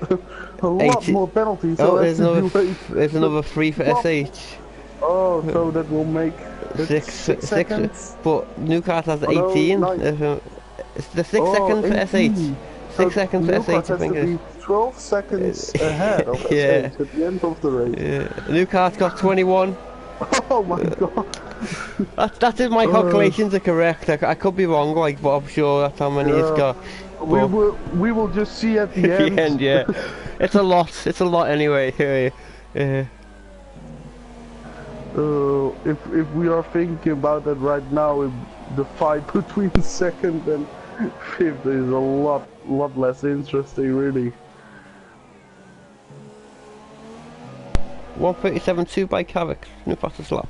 a lot more penalties. So there's another 3 for SH. Oh, so that will make 6 seconds. But Newcastle has 18. No, it's the 6 seconds for SH. 6 seconds for SH, I think it is. 12 seconds ahead of SH at the end of the race. Yeah. Newcastle got 21. Oh my god. That's if my calculations are correct. I could be wrong, like, but I'm sure that's how many it's got. We will just see at the end. The end, yeah. It's a lot. It's a lot anyway. If we are thinking about that right now, the fight between second and fifth is a lot less interesting, really. 1:37.2 by Carrick. No fastest lap.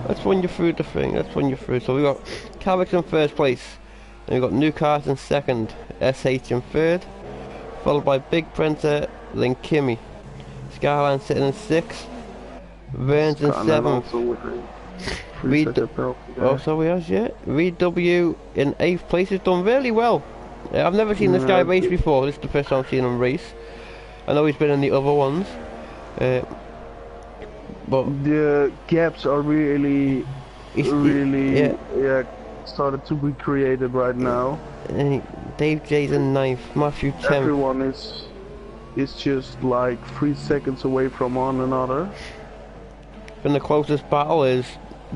Let's run you through the thing. So we got Carrick in first place. Then we got Newcastle in second. SH in third. Followed by Big Printer, then Kimmy. Skyline sitting in sixth. Burns in seventh. So we have, yeah. Reed W in 8th place. He's done really well. I've never seen this guy race before. This is the first time I've seen him race. I know he's been in the other ones. But the gaps are really started to be created right now. Dave J's in 9th. Matthew 10th. Everyone is just like 3 seconds away from one another. And the closest battle is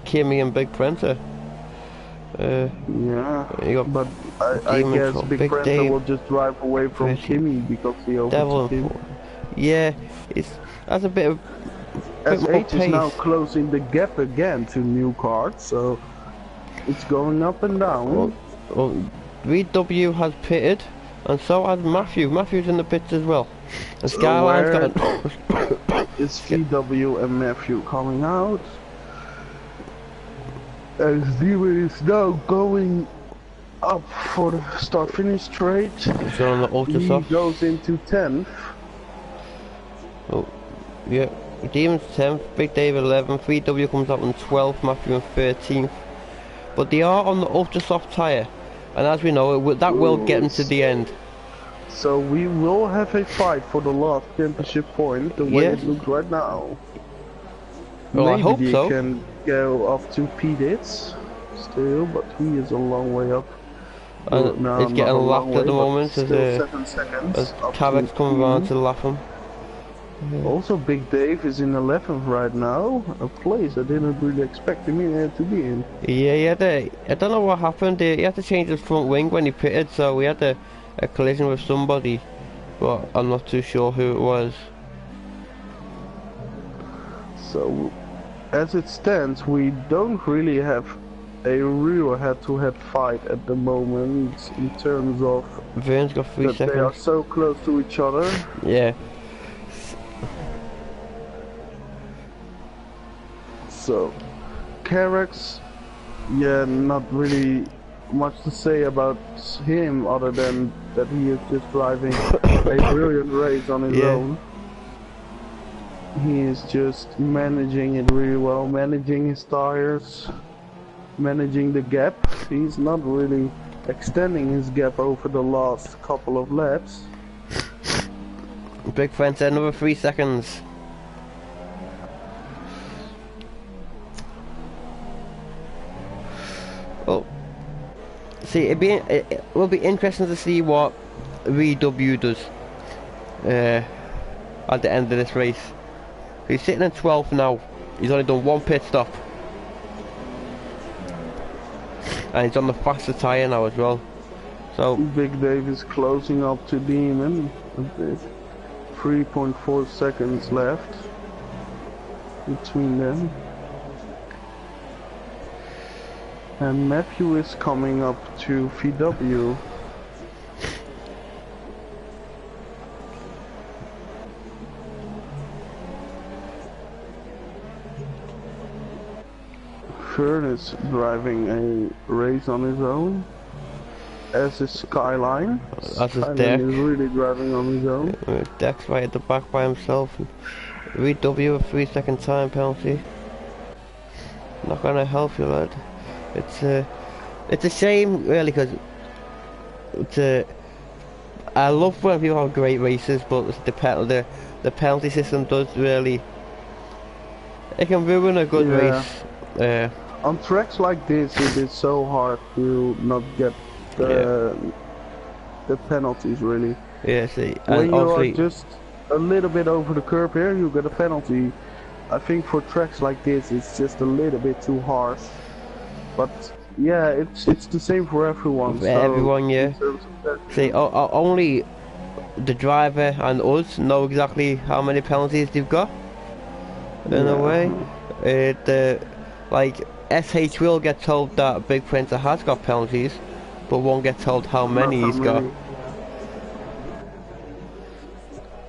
Kimmy and Big Printer. But I guess Big Printer will just drive away from Kimmy because he overtook him. Yeah, that's a bit of. SH is now closing the gap again to new cards, so it's going up and down. Well, Reed W has pitted, and so has Matthew. Matthew's in the pits as well. And Skyline's got. It's VW and Matthew coming out. As Demon is now going up for the start-finish straight. So on the ultra soft. He goes into 10th. Oh, yeah. Demon's 10th, Big Dave 11th, 3W comes up on 12th, Matthew on 13th. But they are on the ultra soft tyre, and as we know, that will get them to the end. So we will have a fight for the last championship point, the way it looks right now. Well, maybe I hope they so. Can go up to P-Dits still, but he is a long way up. And it's getting lapped at the moment as 7 seconds. As Carrick's coming around to lap him. Also, Big Dave is in 11th right now, a place I didn't really expect him to be in. Yeah, I don't know what happened. He had to change his front wing when he pitted, so we had a collision with somebody, but I'm not too sure who it was. So, as it stands, we don't really have a real head-to-head fight at the moment in terms of Vern's got 3 seconds. They are so close to each other. Yeah. So, Carrick's, not really much to say about him other than that he is just driving a brilliant race on his own. He is just managing it really well, managing his tires, managing the gap. He's not really extending his gap over the last couple of laps. Big Fence, another 3 seconds. Well, see, it will be interesting to see what VW does at the end of this race. He's sitting in 12th now. He's only done 1 pit stop, and he's on the faster tyre now as well. So Big Dave is closing up to Demon. 3.4 seconds left between them. And Matthew is coming up to VW. Fern is driving a race on his own. As is Skyline. That's his Skyline deck. is really driving on his own. Deck's right at the back by himself. VW a 3-second time penalty. Not gonna help you, lad. It's a shame, really, because I love when people have great races, but the penalty system does really, it can ruin a good race. On tracks like this, it is so hard to not get the penalties, really. Yeah, see, when you are just a little bit over the curb here, you get a penalty. I think for tracks like this, it's just a little bit too harsh. But yeah, it's the same for everyone. Everyone, yeah. See, only the driver and us know exactly how many penalties they've got. In a way, like SH will get told that Big Printer has got penalties, but won't get told how many he's got.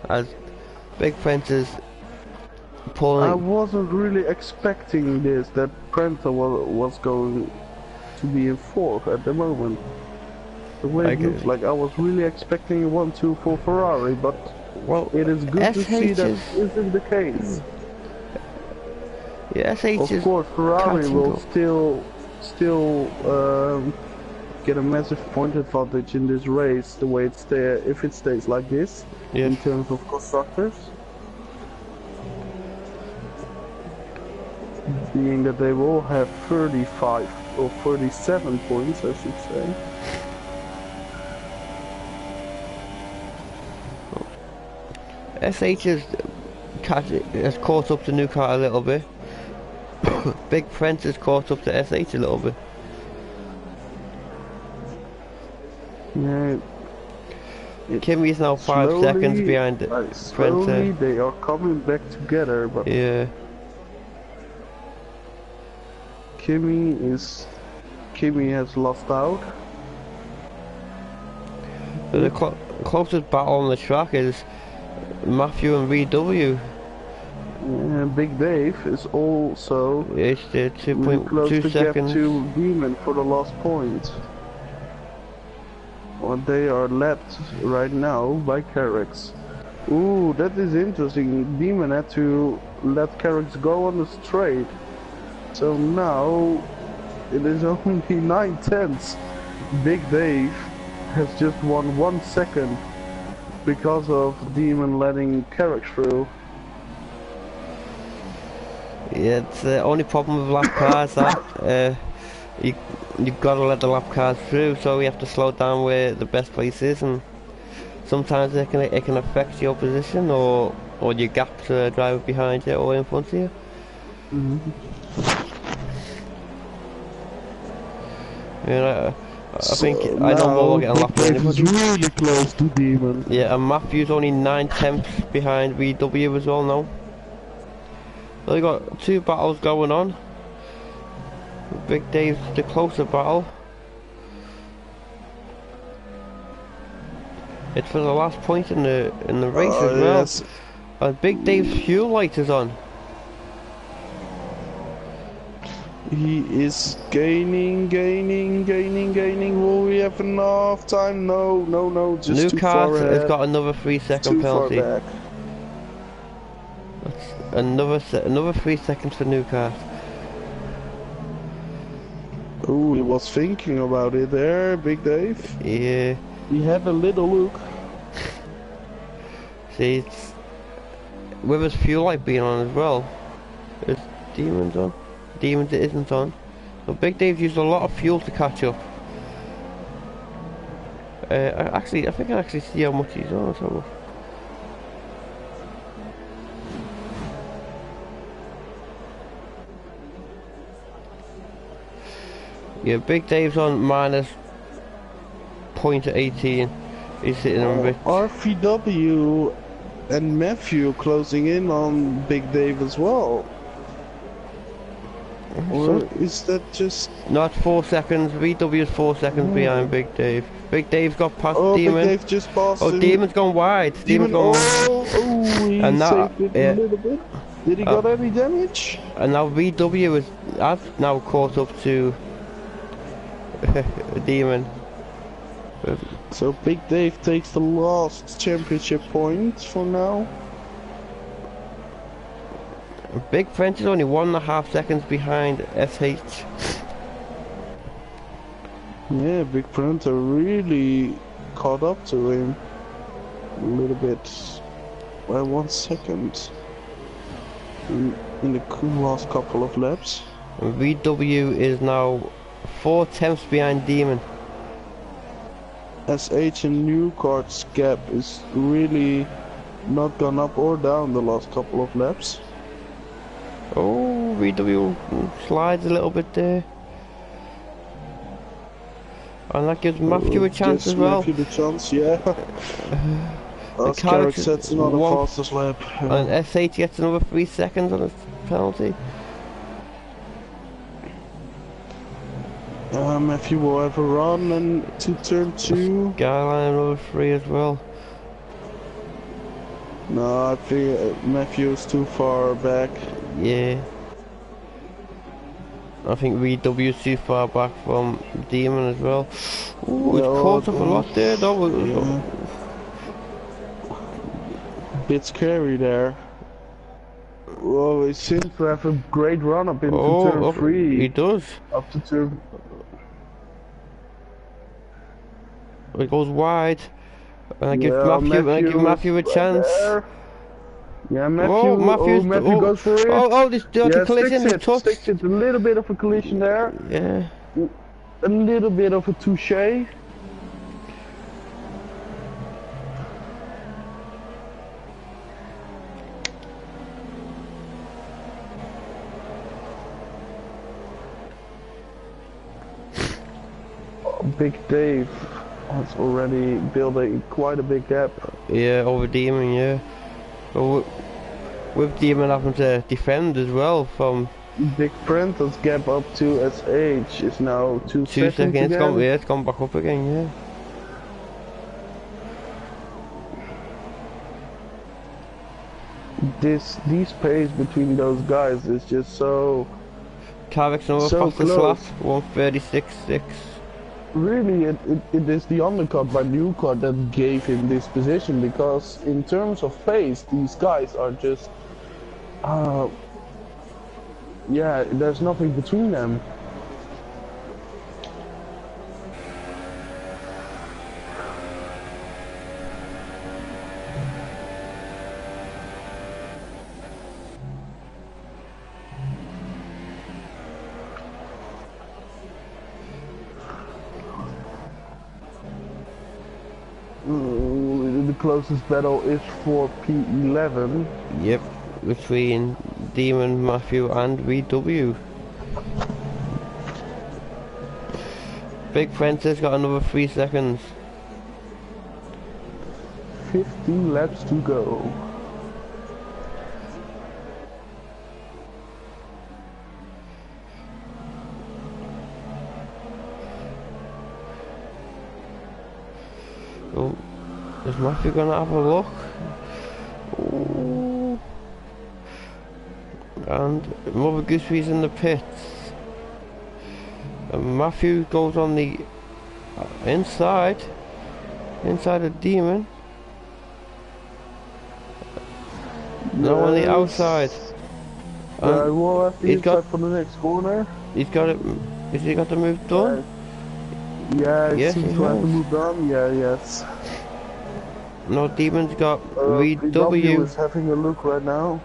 As Big Printer's pulling. I wasn't really expecting this, that Printer was going to be in fourth at the moment. The way it looks like, I was really expecting a 1-2 for Ferrari, but well, it is good to see that isn't the case. Yeah, SH of course, Ferrari will still get a massive point advantage in this race, the way it's there, if it stays like this, in terms of constructors. Being that they will have 35 or 37 points, I should say. SH has caught up to New Car a little bit. Big Prince has caught up to SH a little bit. Yeah. Kimmy's now 5 seconds behind slowly they are coming back together, but yeah. Kimmy has lost out. The closest battle on the track is Matthew and VW. Big Dave is also it's the 2.2 seconds to Demon for the last point. Well, they are led right now by Carrix. Ooh, that is interesting. Demon had to let Carrix go on the straight. So now it is only 9/10. Big Dave has just won 1 second because of Demon letting Carrix through. Yeah, it's the only problem with lap cars that you've got to let the lap cars through, so you have to slow down where the best place is, and sometimes it can affect your position or your gap to the driver behind you or in front of you. Yeah, I think I know more getting lap than anybody. Really close to Demon. Yeah, and Matthew's only 9/10 behind VW as well now. So they got 2 battles going on. Big Dave's the closer battle. It's for the last point in the race as well. Yes. And Big Dave's fuel light is on. He is gaining. Will we have enough time? No, just New too car far ahead. has got another 3-second penalty. Far back. That's another 3 seconds for New car. Ooh, he was thinking about it there, Big Dave. Yeah. He had a little look. See, it's with his fuel light being on as well. Is Demon's on? Demon's it isn't on. So Big Dave's used a lot of fuel to catch up. I think I can actually see how much he's on. So. Yeah, Big Dave's on minus 0.18. He's sitting on Rich. RVW and Matthew closing in on Big Dave as well. Or is that just... Not 4 seconds. VW is 4 seconds behind Big Dave. Big Dave's got past Demon. Big Dave just passed Demon's gone wide. Demon's gone wide. He and saved it a little bit. Did he got any damage? And now VW has now caught up to Demon. So Big Dave takes the last championship point for now. Big French is only 1.5 seconds behind SH. Yeah, Big Friends are really caught up to him a little bit by 1 second in the last couple of laps. And VW is now 4 tenths behind Demon. SH and New Kart's gap is really not gone up or down the last couple of laps. Oh, VW slides a little bit there. And that gives Matthew a chance as well. Matthew the chance, yeah. Carrick sets another fastest lap. And SH gets another 3 seconds on his penalty. Matthew will have a run and to turn 2. Skyline another 3 as well. No, I think Matthew's too far back. Yeah. I think VW's too far back from Demon as well. Ooh, it's caught up a lot there though. Yeah. Bit scary there. Whoa, he seems to have a great run up into turn 3. He does. Up to turn. It goes wide. And I give Matthew a chance. There. Yeah, Matthew goes for it. This collision, sticks it. A little bit of a collision there. Yeah. A little bit of a touche. Big Dave has already built quite a big gap. Yeah, over Demon, yeah. But with Demon having to defend as well from... Big Prentice's gap up to SH is now 2 seconds again. It's gone back up again, yeah. These pace between those guys is just so... Carrick's another fastest lap, 1:36.6. Really, it is the undercut by New Kart that gave him this position, because in terms of pace, these guys are just... yeah, there's nothing between them. The closest battle is for P11. Yep, between Demon, Matthew and VW. Big Francis got another 3 seconds. 15 laps to go. Oh, is Matthew gonna have a look? Ooh. And Mother Goosery's in the pits. And Matthew goes on the inside of Demon. No, on the outside. We'll have to use that for the next corner. He's got it. Has he got the move done? Yeah, yes, seems to have the move done. Yeah, yes. No, Demon's got VW. is having a look right now.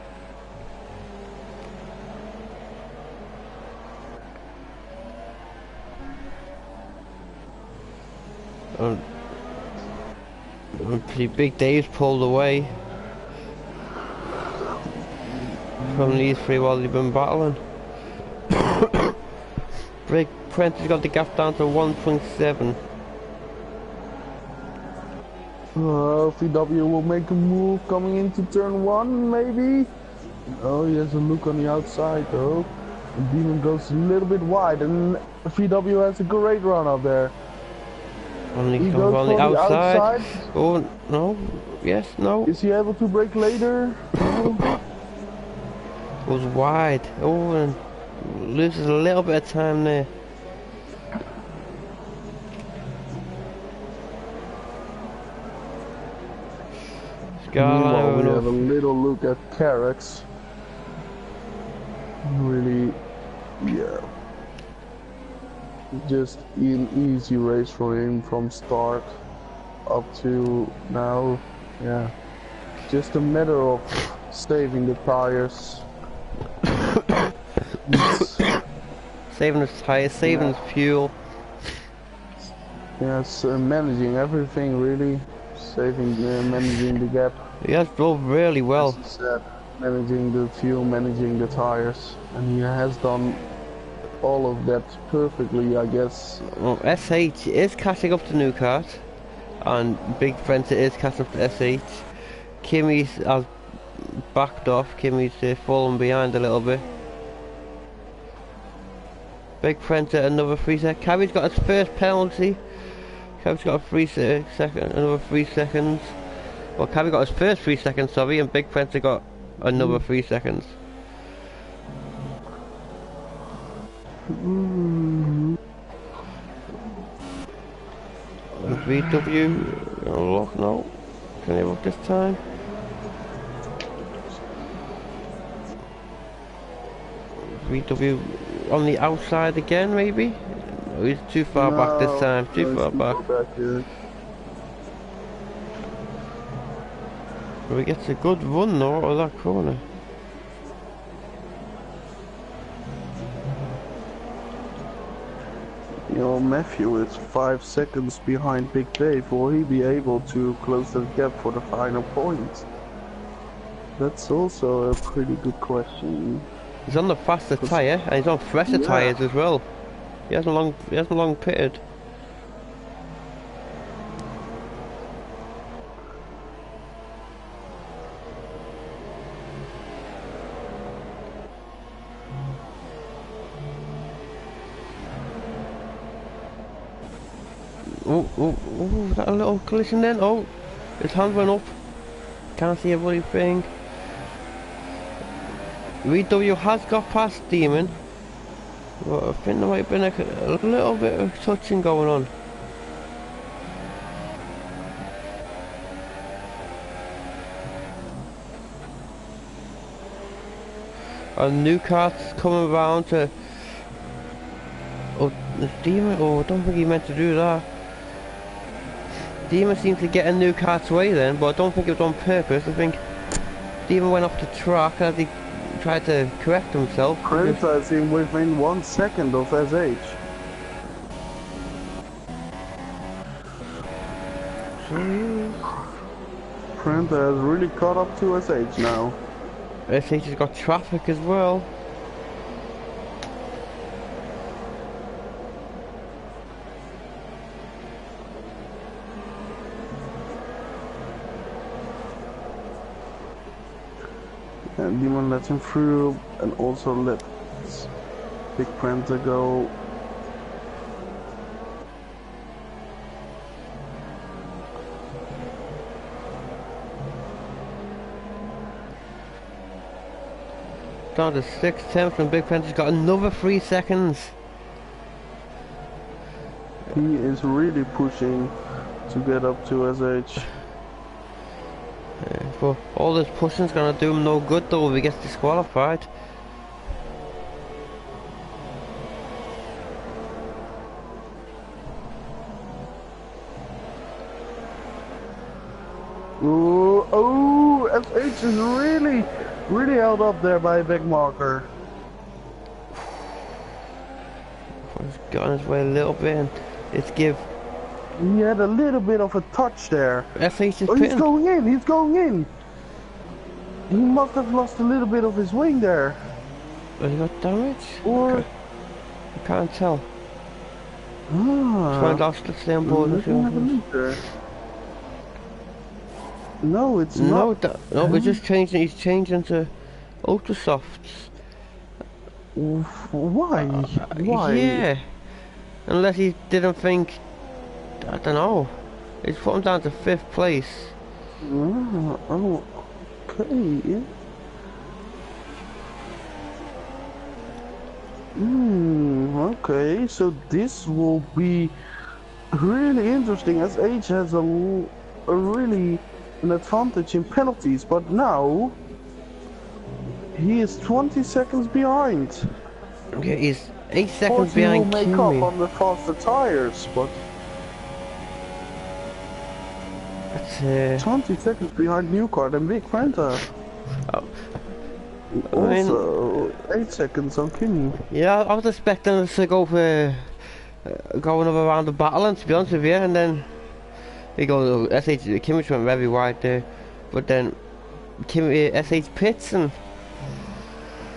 Big Dave's pulled away from these three while they've been battling. Big Prentice got the gap down to 1.7. VW will make a move coming into turn 1, maybe? Oh, he has a look on the outside though. The Demon goes a little bit wide, and VW has a great run up there. He goes on the outside. Oh, no. Yes, no. Is he able to brake later? No. Goes wide. Oh, and loses a little bit of time there. Meanwhile, we have a little look at Carrax. Really, yeah. Just an easy race for him from start up to now. Yeah. Just a matter of saving the tires. Saving his tires, saving his fuel. Yes, managing everything really. Managing the gap. He has drove really well. As he said, managing the fuel, managing the tires, and he has done all of that perfectly, I guess. Well, SH is catching up to new kart, and Big Frenza is catching up to SH. Kimmy's has backed off. Kimmy's fallen behind a little bit. Big Frenza another 3 seconds. Cabby's got his first penalty. Cabby's got a another 3 seconds. Well, Cabby got his first 3 seconds, sorry, and Big Frenza got another 3 seconds. VW, look, no. Can they look this time? VW on the outside again, maybe? No, he's too far back this time, too far back. But he gets a good run though out of that corner. You know, Matthew is 5 seconds behind Big Dave. Will he be able to close the gap for the final point? That's also a pretty good question. He's on the faster tyre and he's on fresher tyres as well. He hasn't long pitted. Oh, that a little collision then? Oh, his hand went up. Can't see a bloody thing. VW has got past Demon. But I think there might have been a little bit of touching going on. And new cart's coming around to... Oh, the Demon? Oh, I don't think he meant to do that. Demon seems to get in new kart's way then, but I don't think it was on purpose. I think Demon went off the track as he tried to correct himself. Printer is in within 1 second of SH. Printer has really caught up to SH now. SH has got traffic as well. And Demon lets him through and also lets Big Printer go. Down to 6/10 and Big Printer's got another 3 seconds. He is really pushing to get up to SH. But all this pushing's gonna do him no good though if he gets disqualified. Oh, SH is really held up there by a big marker. He's got on his way a little bit and it's give. He had a little bit of a touch there. SH is oh, he's going in! He must have lost a little bit of his wing there. Has he got damage? Or... I can't tell. Ah. Trying to stay on board with you. No, it's not. No, we're just changing. He's changing to ultra softs. Why? Why? Yeah. Unless he didn't think. I don't know. He's put him down to 5th place. Oh, okay. Okay, so this will be really interesting as H has a really an advantage in penalties, but now he is 20 seconds behind. Yeah, he's 8 Of seconds course, he will behind make up Kimi. on the faster tires, but That's 20 seconds behind Newcart and Big Fanta. oh, I mean, Also, 8 seconds on Kimi. yeah, I was expecting us to go for go another round of battling, to be honest with you, and then he goes, SH, Kimmich went very wide there, but then SH pits and...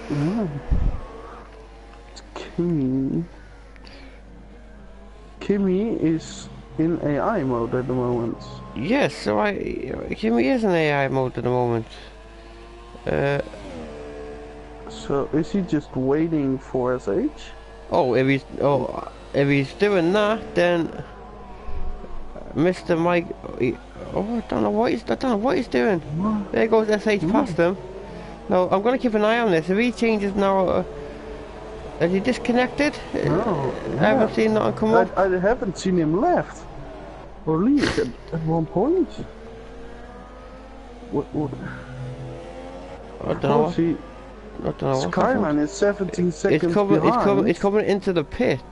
Mm. Kimi is in AI mode at the moment. Yes, so Kimi is in AI mode at the moment. So is he just waiting for SH? If he's doing that, then Mr. Mike, I don't know what he's doing. There goes SH past him. No, I'm gonna keep an eye on this. If he changes now, has he disconnected? No, I haven't seen that come up. I haven't seen him left or leave at one point. What? I don't know. I don't know. Skyline is 17 seconds behind. It's coming into the pits.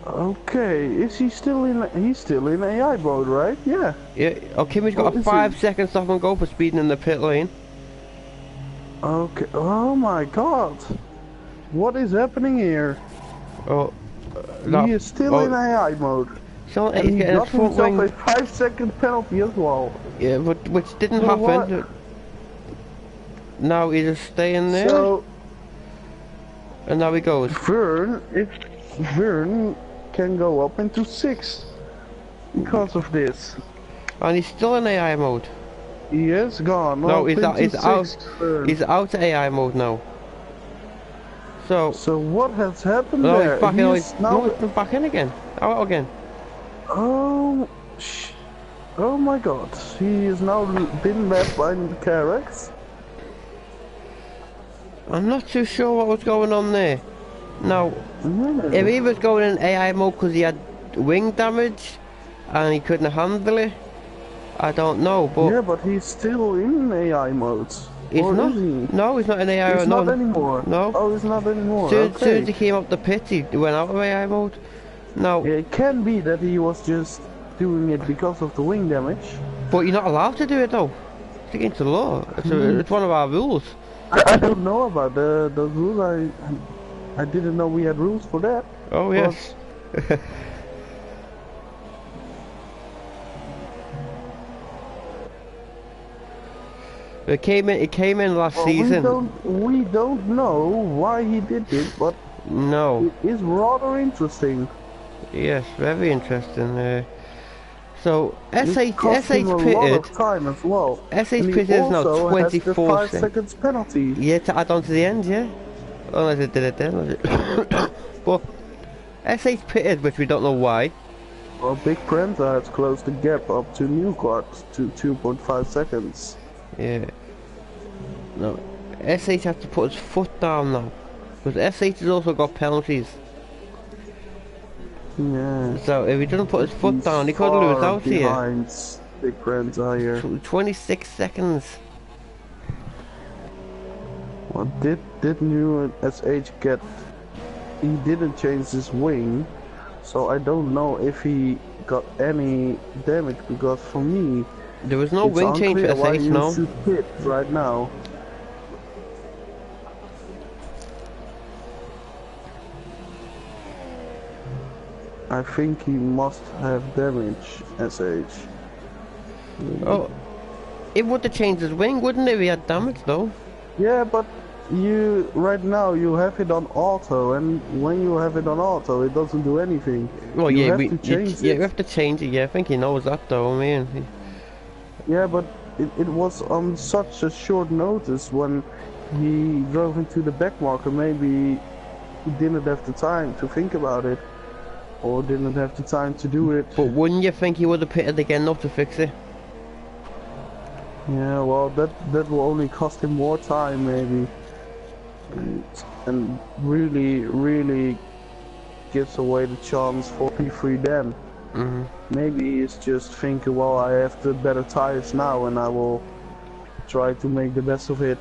Okay, is he still in? He's still in AI mode, right? Yeah. Yeah. Oh, Kimmy's got a 5 second stop and go for speeding in the pit lane. Okay. Oh my God. What is happening here? Oh. He is still in AI mode. So and he got himself a 5 second penalty as well. Yeah, but which didn't happen. What? Now he's just staying there. So, and now he goes. Vern can go up into 6 because of this. And he's still in AI mode. He is gone. No, he's out of AI mode now. So what has happened there? He's back in. He's back in again. Out again. Oh my God! He is now been left by the Carex. I'm not too sure what was going on there. Now, if he was going in AI mode because he had wing damage and he couldn't handle it, I don't know. But yeah, but he's still in AI mode. He's not. No, he's not in AI. He's not anymore. No. Oh, he's not anymore. Soon as he came up the pit, he went out of AI mode. No. Yeah, it can be that he was just doing it because of the wing damage. But you're not allowed to do it though. It's against the law. It's one of our rules. I don't know about those rules. I didn't know we had rules for that. Oh yes. It came in last season. We don't know why he did it, but no, it is rather interesting. Yes, very interesting. So SH pitted. Time as well. SH pitted is now 24 seconds penalty. Yeah, to add on to the end, yeah. Unless it did it then. But SH pitted, which we don't know why. Well, Big Prenta has closed the gap up to Newcart to 2.5 seconds. Yeah. No, SH has to put his foot down now, because SH has also got penalties. Yeah. So if he doesn't put his foot down, he could lose out here. Big Prenta here. 26 seconds. Well, did new SH get? He didn't change his wing, so I don't know if he got any damage, because for me there was no wing change for SH. No. Should pit right now. I think he must have damage, SH. Oh, it would have changed his wing, wouldn't it, if he had damage though? Yeah, but right now you have it on auto, and when you have it on auto, it doesn't do anything. Well, you yeah, have to change it. Yeah, you have to change it. Yeah, I think he knows that though. I mean, yeah, but it was on such a short notice when he drove into the back marker. Maybe he didn't have the time to think about it, or didn't have the time to do it. But wouldn't you think he would have pitted again not to fix it? Yeah, well, that will only cost him more time, maybe. and really gives away the chance for P3 then. Maybe he's just thinking, well, I have the better tires now and I will try to make the best of it.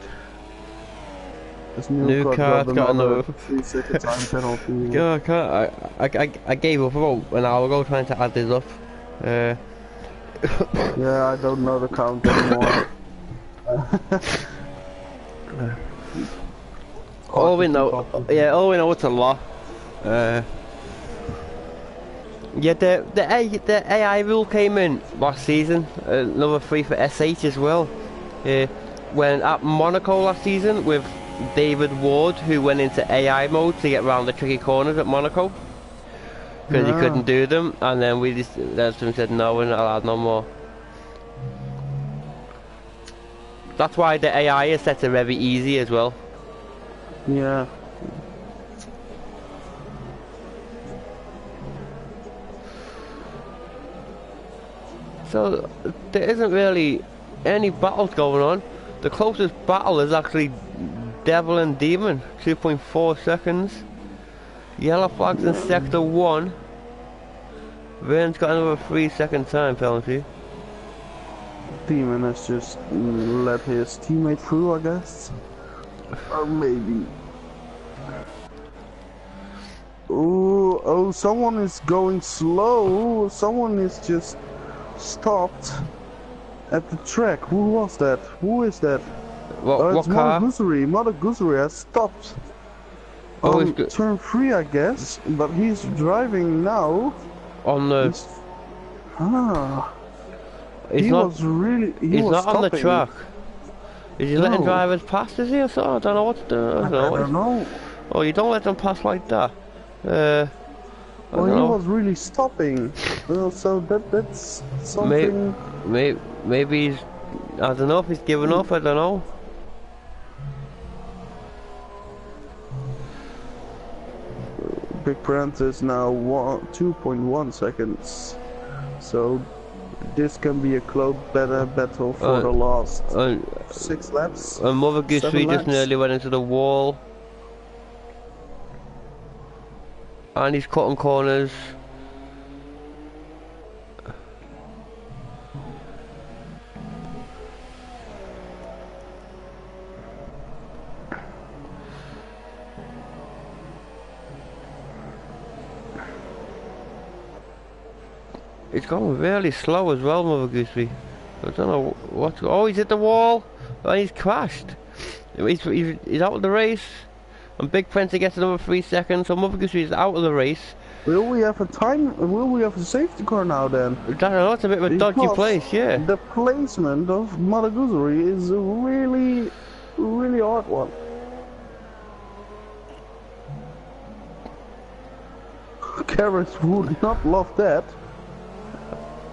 This new car got another 3-second time penalty. Yeah, I gave up about an hour ago trying to add this up. Yeah, I don't know the count anymore. All we know, it's a lot. Yeah, the AI rule came in last season, another 3 for SH as well. When at Monaco last season with David Ward, who went into AI mode to get around the tricky corners at Monaco because he couldn't do them, and then we just said no, we're not allowed no more. That's why the AI is set to very easy as well. Yeah. So there isn't really any battles going on. The closest battle is actually Devil and Demon, 2.4 seconds. Yellow flags in sector 1. Vern's got another 3-second time penalty. Demon has just let his teammate through, I guess. Or maybe. Oh, someone is going slow. Someone is just stopped at the track. Who was that? Who is that? What car? Mother Guzuri has stopped on turn 3, I guess, but he's driving now. On the... He's not on the track. Is he letting drivers pass, is he, or so? I don't know what to do. I don't know. Oh, you don't let them pass like that. Well, he was really stopping. So that's something... Maybe he's... I don't know if he's given up, I don't know. Big Prentice is now 2.1 seconds. So this can be a close battle for the last 6 laps. Mother Guzuri just nearly went into the wall. And he's cutting corners. It's going really slow as well, Mother Guzuri. I don't know what's... Oh, he's hit the wall! And he's crashed. He's out of the race. And Big Prentice gets another 3 seconds, so Mother Guzuri is out of the race. Will we have a safety car now then? I don't know, it's a bit of a dodgy place, yeah. The placement of Mother Guzuri is a really hard one. Carrots would not love that.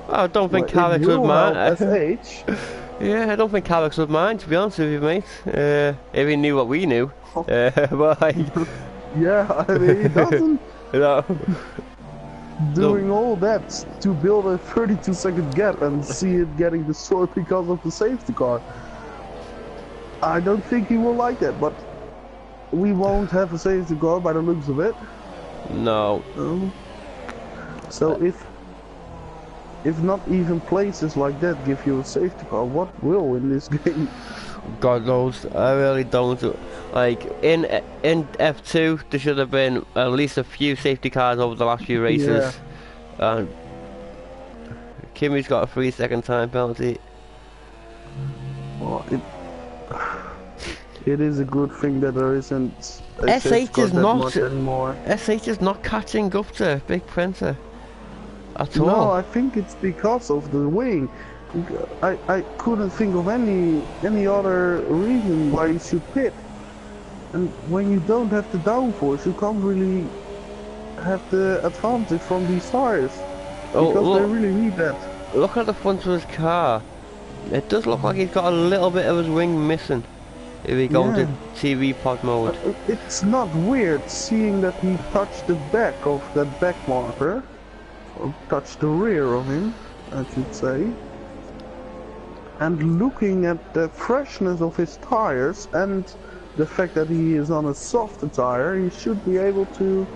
I don't think Carrick would mind. SH. Yeah, I don't think Carrick would mind, to be honest with you, mate. If he knew what we knew. But yeah, I mean, he doesn't. No. Doing all that to build a 32-second gap and see it getting destroyed because of the safety car. I don't think he will like that, but we won't have a safety car by the looks of it. No. So if not even places like that give you a safety car, what will in this game? God knows, I really don't. Like, in F2, there should have been at least a few safety cars over the last few races. Yeah. Kimi's got a 3-second time penalty. Well, it is a good thing that there isn't a SH is not much anymore. SH is not catching up to Big Prentice at all. No, I think it's because of the wing. I couldn't think of any other reason why you should pit. And when you don't have the downforce, you can't really have the advantage from these tires. Because they really need that. Look at the front of his car. It does look like he's got a little bit of his wing missing. If we go into TV pod mode. It's not weird seeing that he touched the back of that back marker. Or touched the rear of him, I should say. And looking at the freshness of his tires and the fact that he is on a softer tire, he should be able to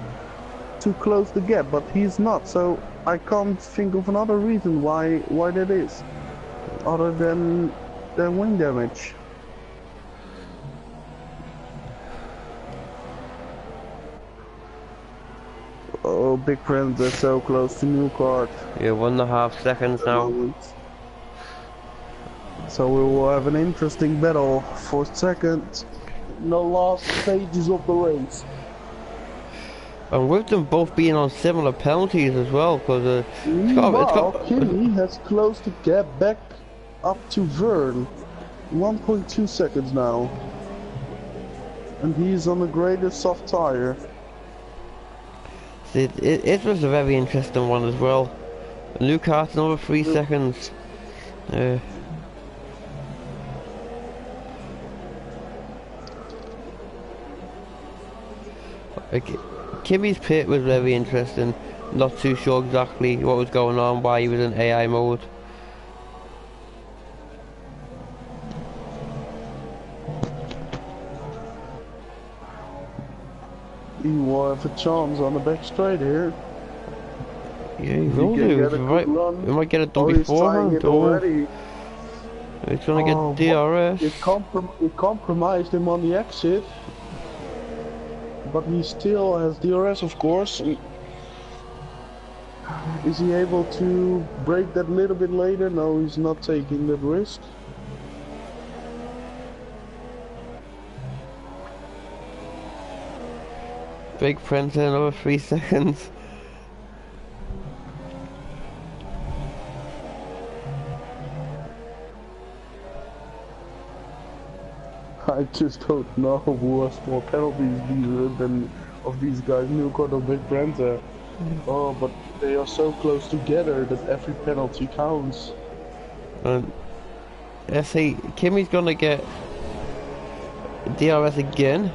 close the gap, but he's not. So I can't think of another reason why that is, other than wing damage. Oh, big friends are so close to new card. Yeah, 1.5 seconds now. So we will have an interesting battle for second in the last stages of the race. And with them both being on similar penalties as well, because Kimi has closed the gap back up to Vern. 1.2 seconds now. And he's on the greatest soft tire. It was a very interesting one as well. New kart, another 3 seconds. Kimi's pit was very interesting. Not too sure exactly what was going on, why he was in AI mode. He will have a chance on the back straight here. Yeah, he will do. We might get it done beforehand. He's gonna get DRS. It compromised him on the exit. But he still has DRS, of course. Is he able to break that a little bit later? No, he's not taking that risk. Big friends in another 3 seconds. I just don't know who has more penalties than of these guys, Newcott or Big Brenta. Oh, but they are so close together that every penalty counts. And Kimi's gonna get DRS again.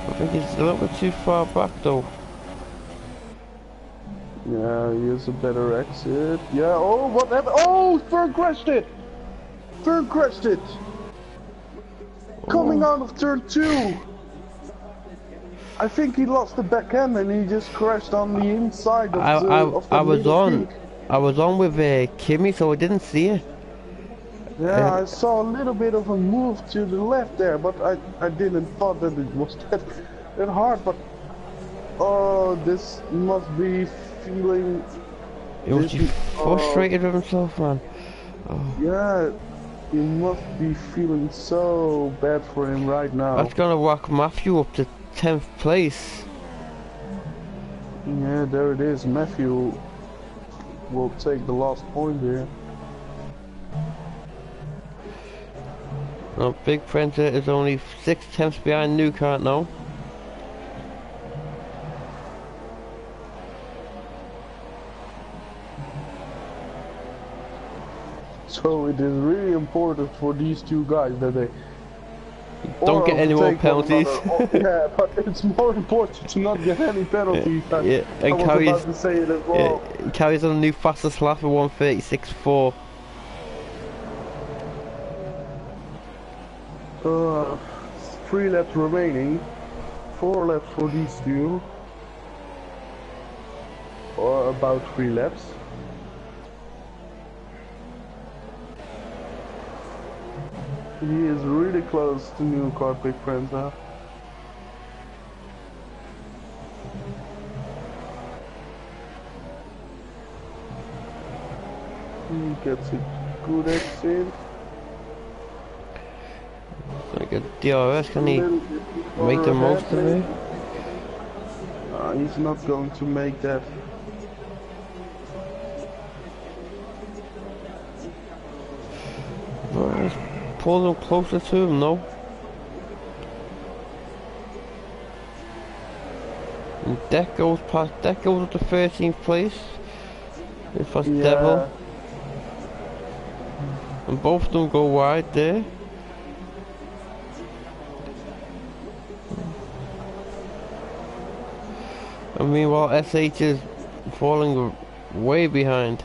I think he's a little bit too far back though. Yeah, he has a better exit. Yeah, oh, what happened? Oh, Fern crashed it! Fern crashed it! Coming out of turn 2! I think he lost the back end and he just crashed on the inside of the I was on with Kimi, so I didn't see it. Yeah, I saw a little bit of a move to the left there, but I didn't thought that it was that hard, but oh, this must be feeling... He must be frustrated with himself, man. Oh. Yeah, he must be feeling so bad for him right now. That's gonna whack Matthew up to 10th place. Yeah, there it is. Matthew will take the last point here. Now, Big Prenter is only 6/10 behind New Kart now. So it is really important for these two guys that they don't get any more penalties. Yeah, but it's more important to not get any penalties. Yeah, and I was about to say it as well. Yeah, carries on a new fastest lap of 1:36.4. 3 laps remaining. 4 laps for these two. Or about 3 laps. He is really close to new car, Big friends now. He gets a good exit. Like a DRS, can he make the most of it? He's not going to make that. Well, pull them closer to him, no? And Deck goes up to 13th place. It's past Devil. And both of them go wide there. And meanwhile, SH is falling way behind.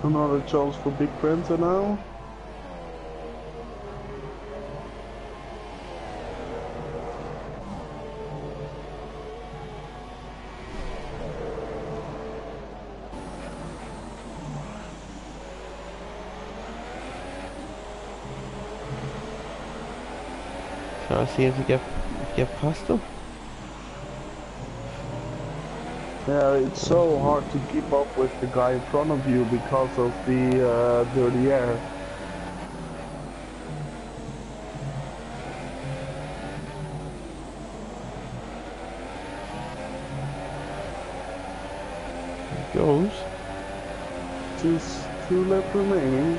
Another chance for Big Printer now. Trying to see if we get past him. Yeah, it's so hard to keep up with the guy in front of you because of the dirty air. Goes. Just 2 laps remaining.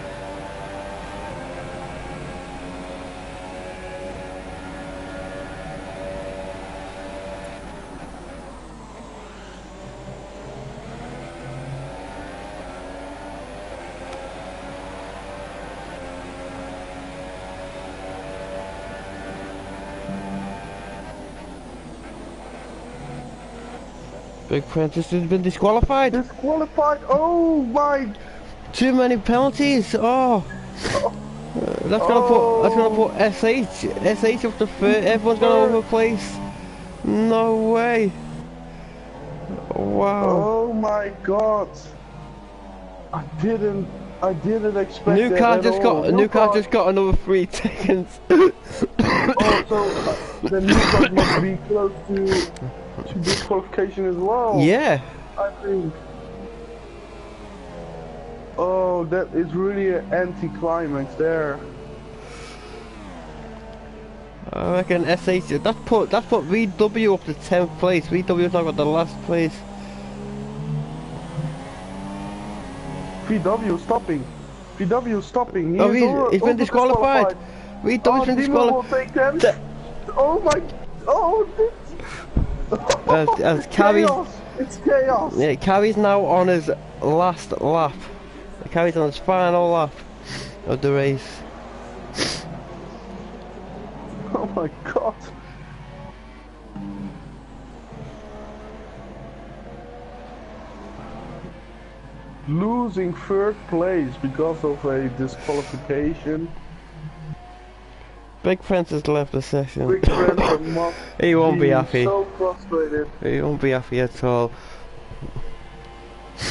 Big Princess has been disqualified. Disqualified! Oh my! Too many penalties. Oh, that's gonna put SH up to third. Everyone's gonna overplace. No way. Wow. Oh my God! I didn't expect New that car at just all. got new car just got another 3 seconds. Oh, so the new car must be close to disqualification as well. Yeah. I think. Oh, that is really an anti-climax there. I reckon SH that's put VW up to 10th place. VW's now got the last place. VW stopping. VW stopping. He's been disqualified. VW's been disqualified. Oh my! Oh, as Carrie's, it's chaos. Yeah, Carrie's now on his last lap. Carrie's on his final lap of the race. Oh my God. Losing 3rd place because of a disqualification. Big Princess left the session. Big Princess must He won't be happy. So frustrated. He won't be happy at all.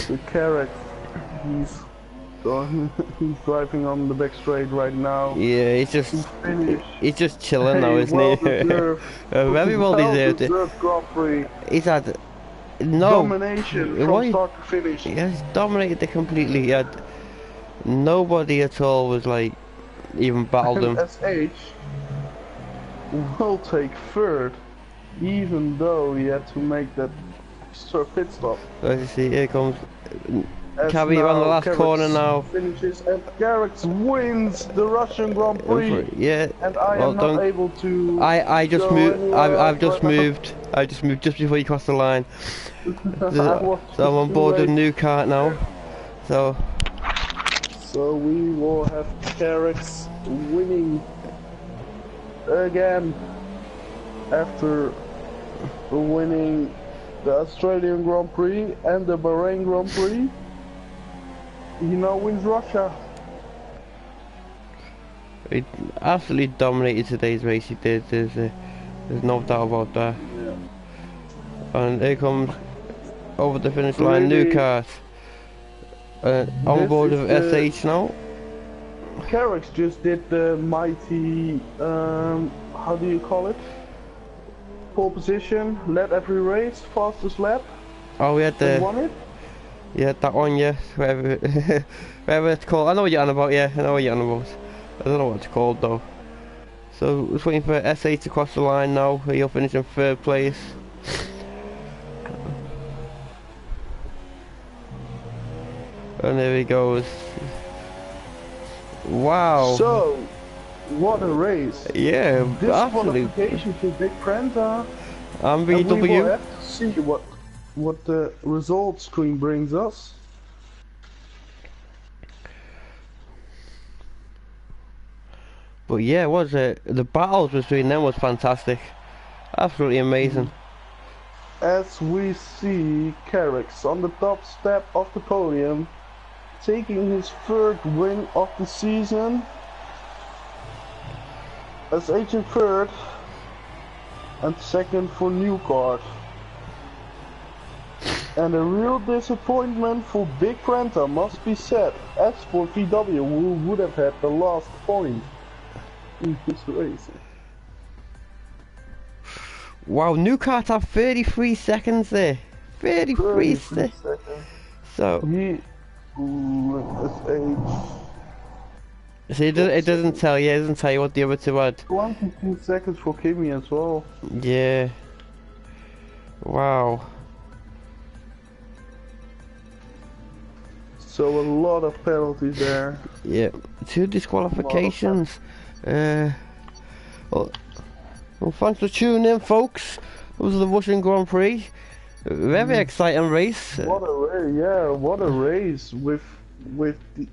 The carrot, he's driving on the back straight right now. Yeah, he's just chilling now, isn't he? Very well deserved. Grand Prix. He's had domination from start to finish. He has dominated it completely. He had nobody at all was like even battled him. SH will take 3rd, even though he had to make that extra pit stop. As you see, here comes Carrie on the last corner now. Finishes and Garrix wins the Russian Grand Prix. Yeah. And I am not able to. I just moved. I've just moved. I just moved just before you crossed the line. So I'm on board the new car now. So we will have Garrix winning again after winning the Australian Grand Prix and the Bahrain Grand Prix. He now wins Russia. He absolutely dominated today's race. He did. There's no doubt about that. Yeah. And here comes over the finish line, new cars. On board with SH now. Carrix just did the mighty, how do you call it? Pole position, led every race, fastest lap. Oh, we had the. Won it? Yeah, that one, yeah. Whatever, whatever it's called. I know what you're on about. Yeah, I know what you're on about. I don't know what it's called though. So we're waiting for SH to cross the line now. He'll finish in 3rd place. And there he goes. Wow. So, what a race. Yeah, absolutely. Disqualification for Big Prenta. And we will VW. have to see what the result screen brings us. But yeah, the battles between them was fantastic. Absolutely amazing. As we see Carrix on the top step of the podium, taking his third win of the season as agent third and second for Newcart. And a real disappointment for Big Prenta must be said, as for VW, who would have had the last point in this race. Wow, Newcart have 33 seconds there. 33 seconds. So he see, it doesn't tell you. It doesn't tell you what the other two had. 22 seconds for Kimi as well. Yeah. Wow. So a lot of penalties there. Yeah, 2 disqualifications. Well, thanks for tuning in, folks. It was the Russian Grand Prix. Very exciting race. What a race! Yeah, what a race with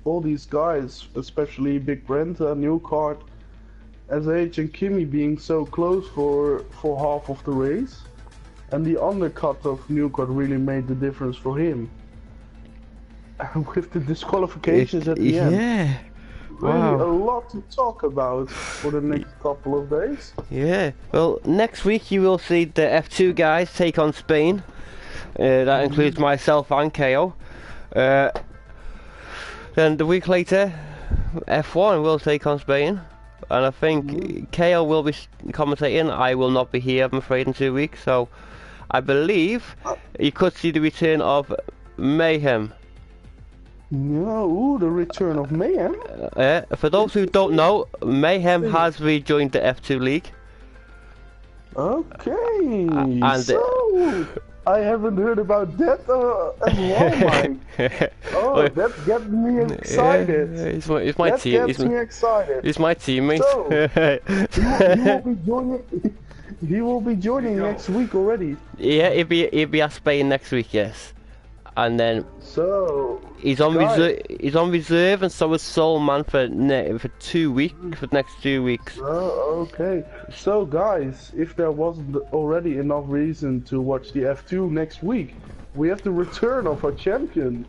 all these guys, especially Big Brenta, Newcart, SH and Kimi being so close for half of the race, and the undercut of Newcart really made the difference for him. With the disqualifications at the end. Yeah. Really Wow. a lot to talk about for the next couple of days. Yeah. Well, next week you will see the F2 guys take on Spain. That includes myself and KO. Then the week later, F1 will take on Spain. And I think KO will be commentating. I will not be here, I'm afraid, in 2 weeks. So I believe you could see the return of Mayhem. No, ooh, the return of Mayhem. For those who don't know, Mayhem has rejoined the F2 league. Okay, and so I haven't heard about that as well, Mike. Oh, that gets me excited. Yeah, he's my team. That gets me excited. He's my teammate. So, he will be joining next week already. Yeah, he'll be at Spain next week, yes. And then so he's on reserve. He's on reserve, and so is Soul Man for 2 weeks. For the next 2 weeks. Oh, okay. So guys, if there wasn't already enough reason to watch the F2 next week, we have the return of our champion.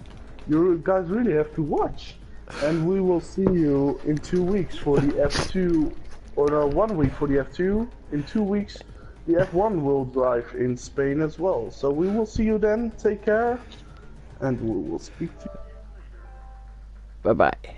You guys really have to watch, and we will see you in 2 weeks for the F2, or no, 1 week for the F2. In 2 weeks, the F1 will drive in Spain as well. So we will see you then. Take care. And we will speak to you. Bye bye.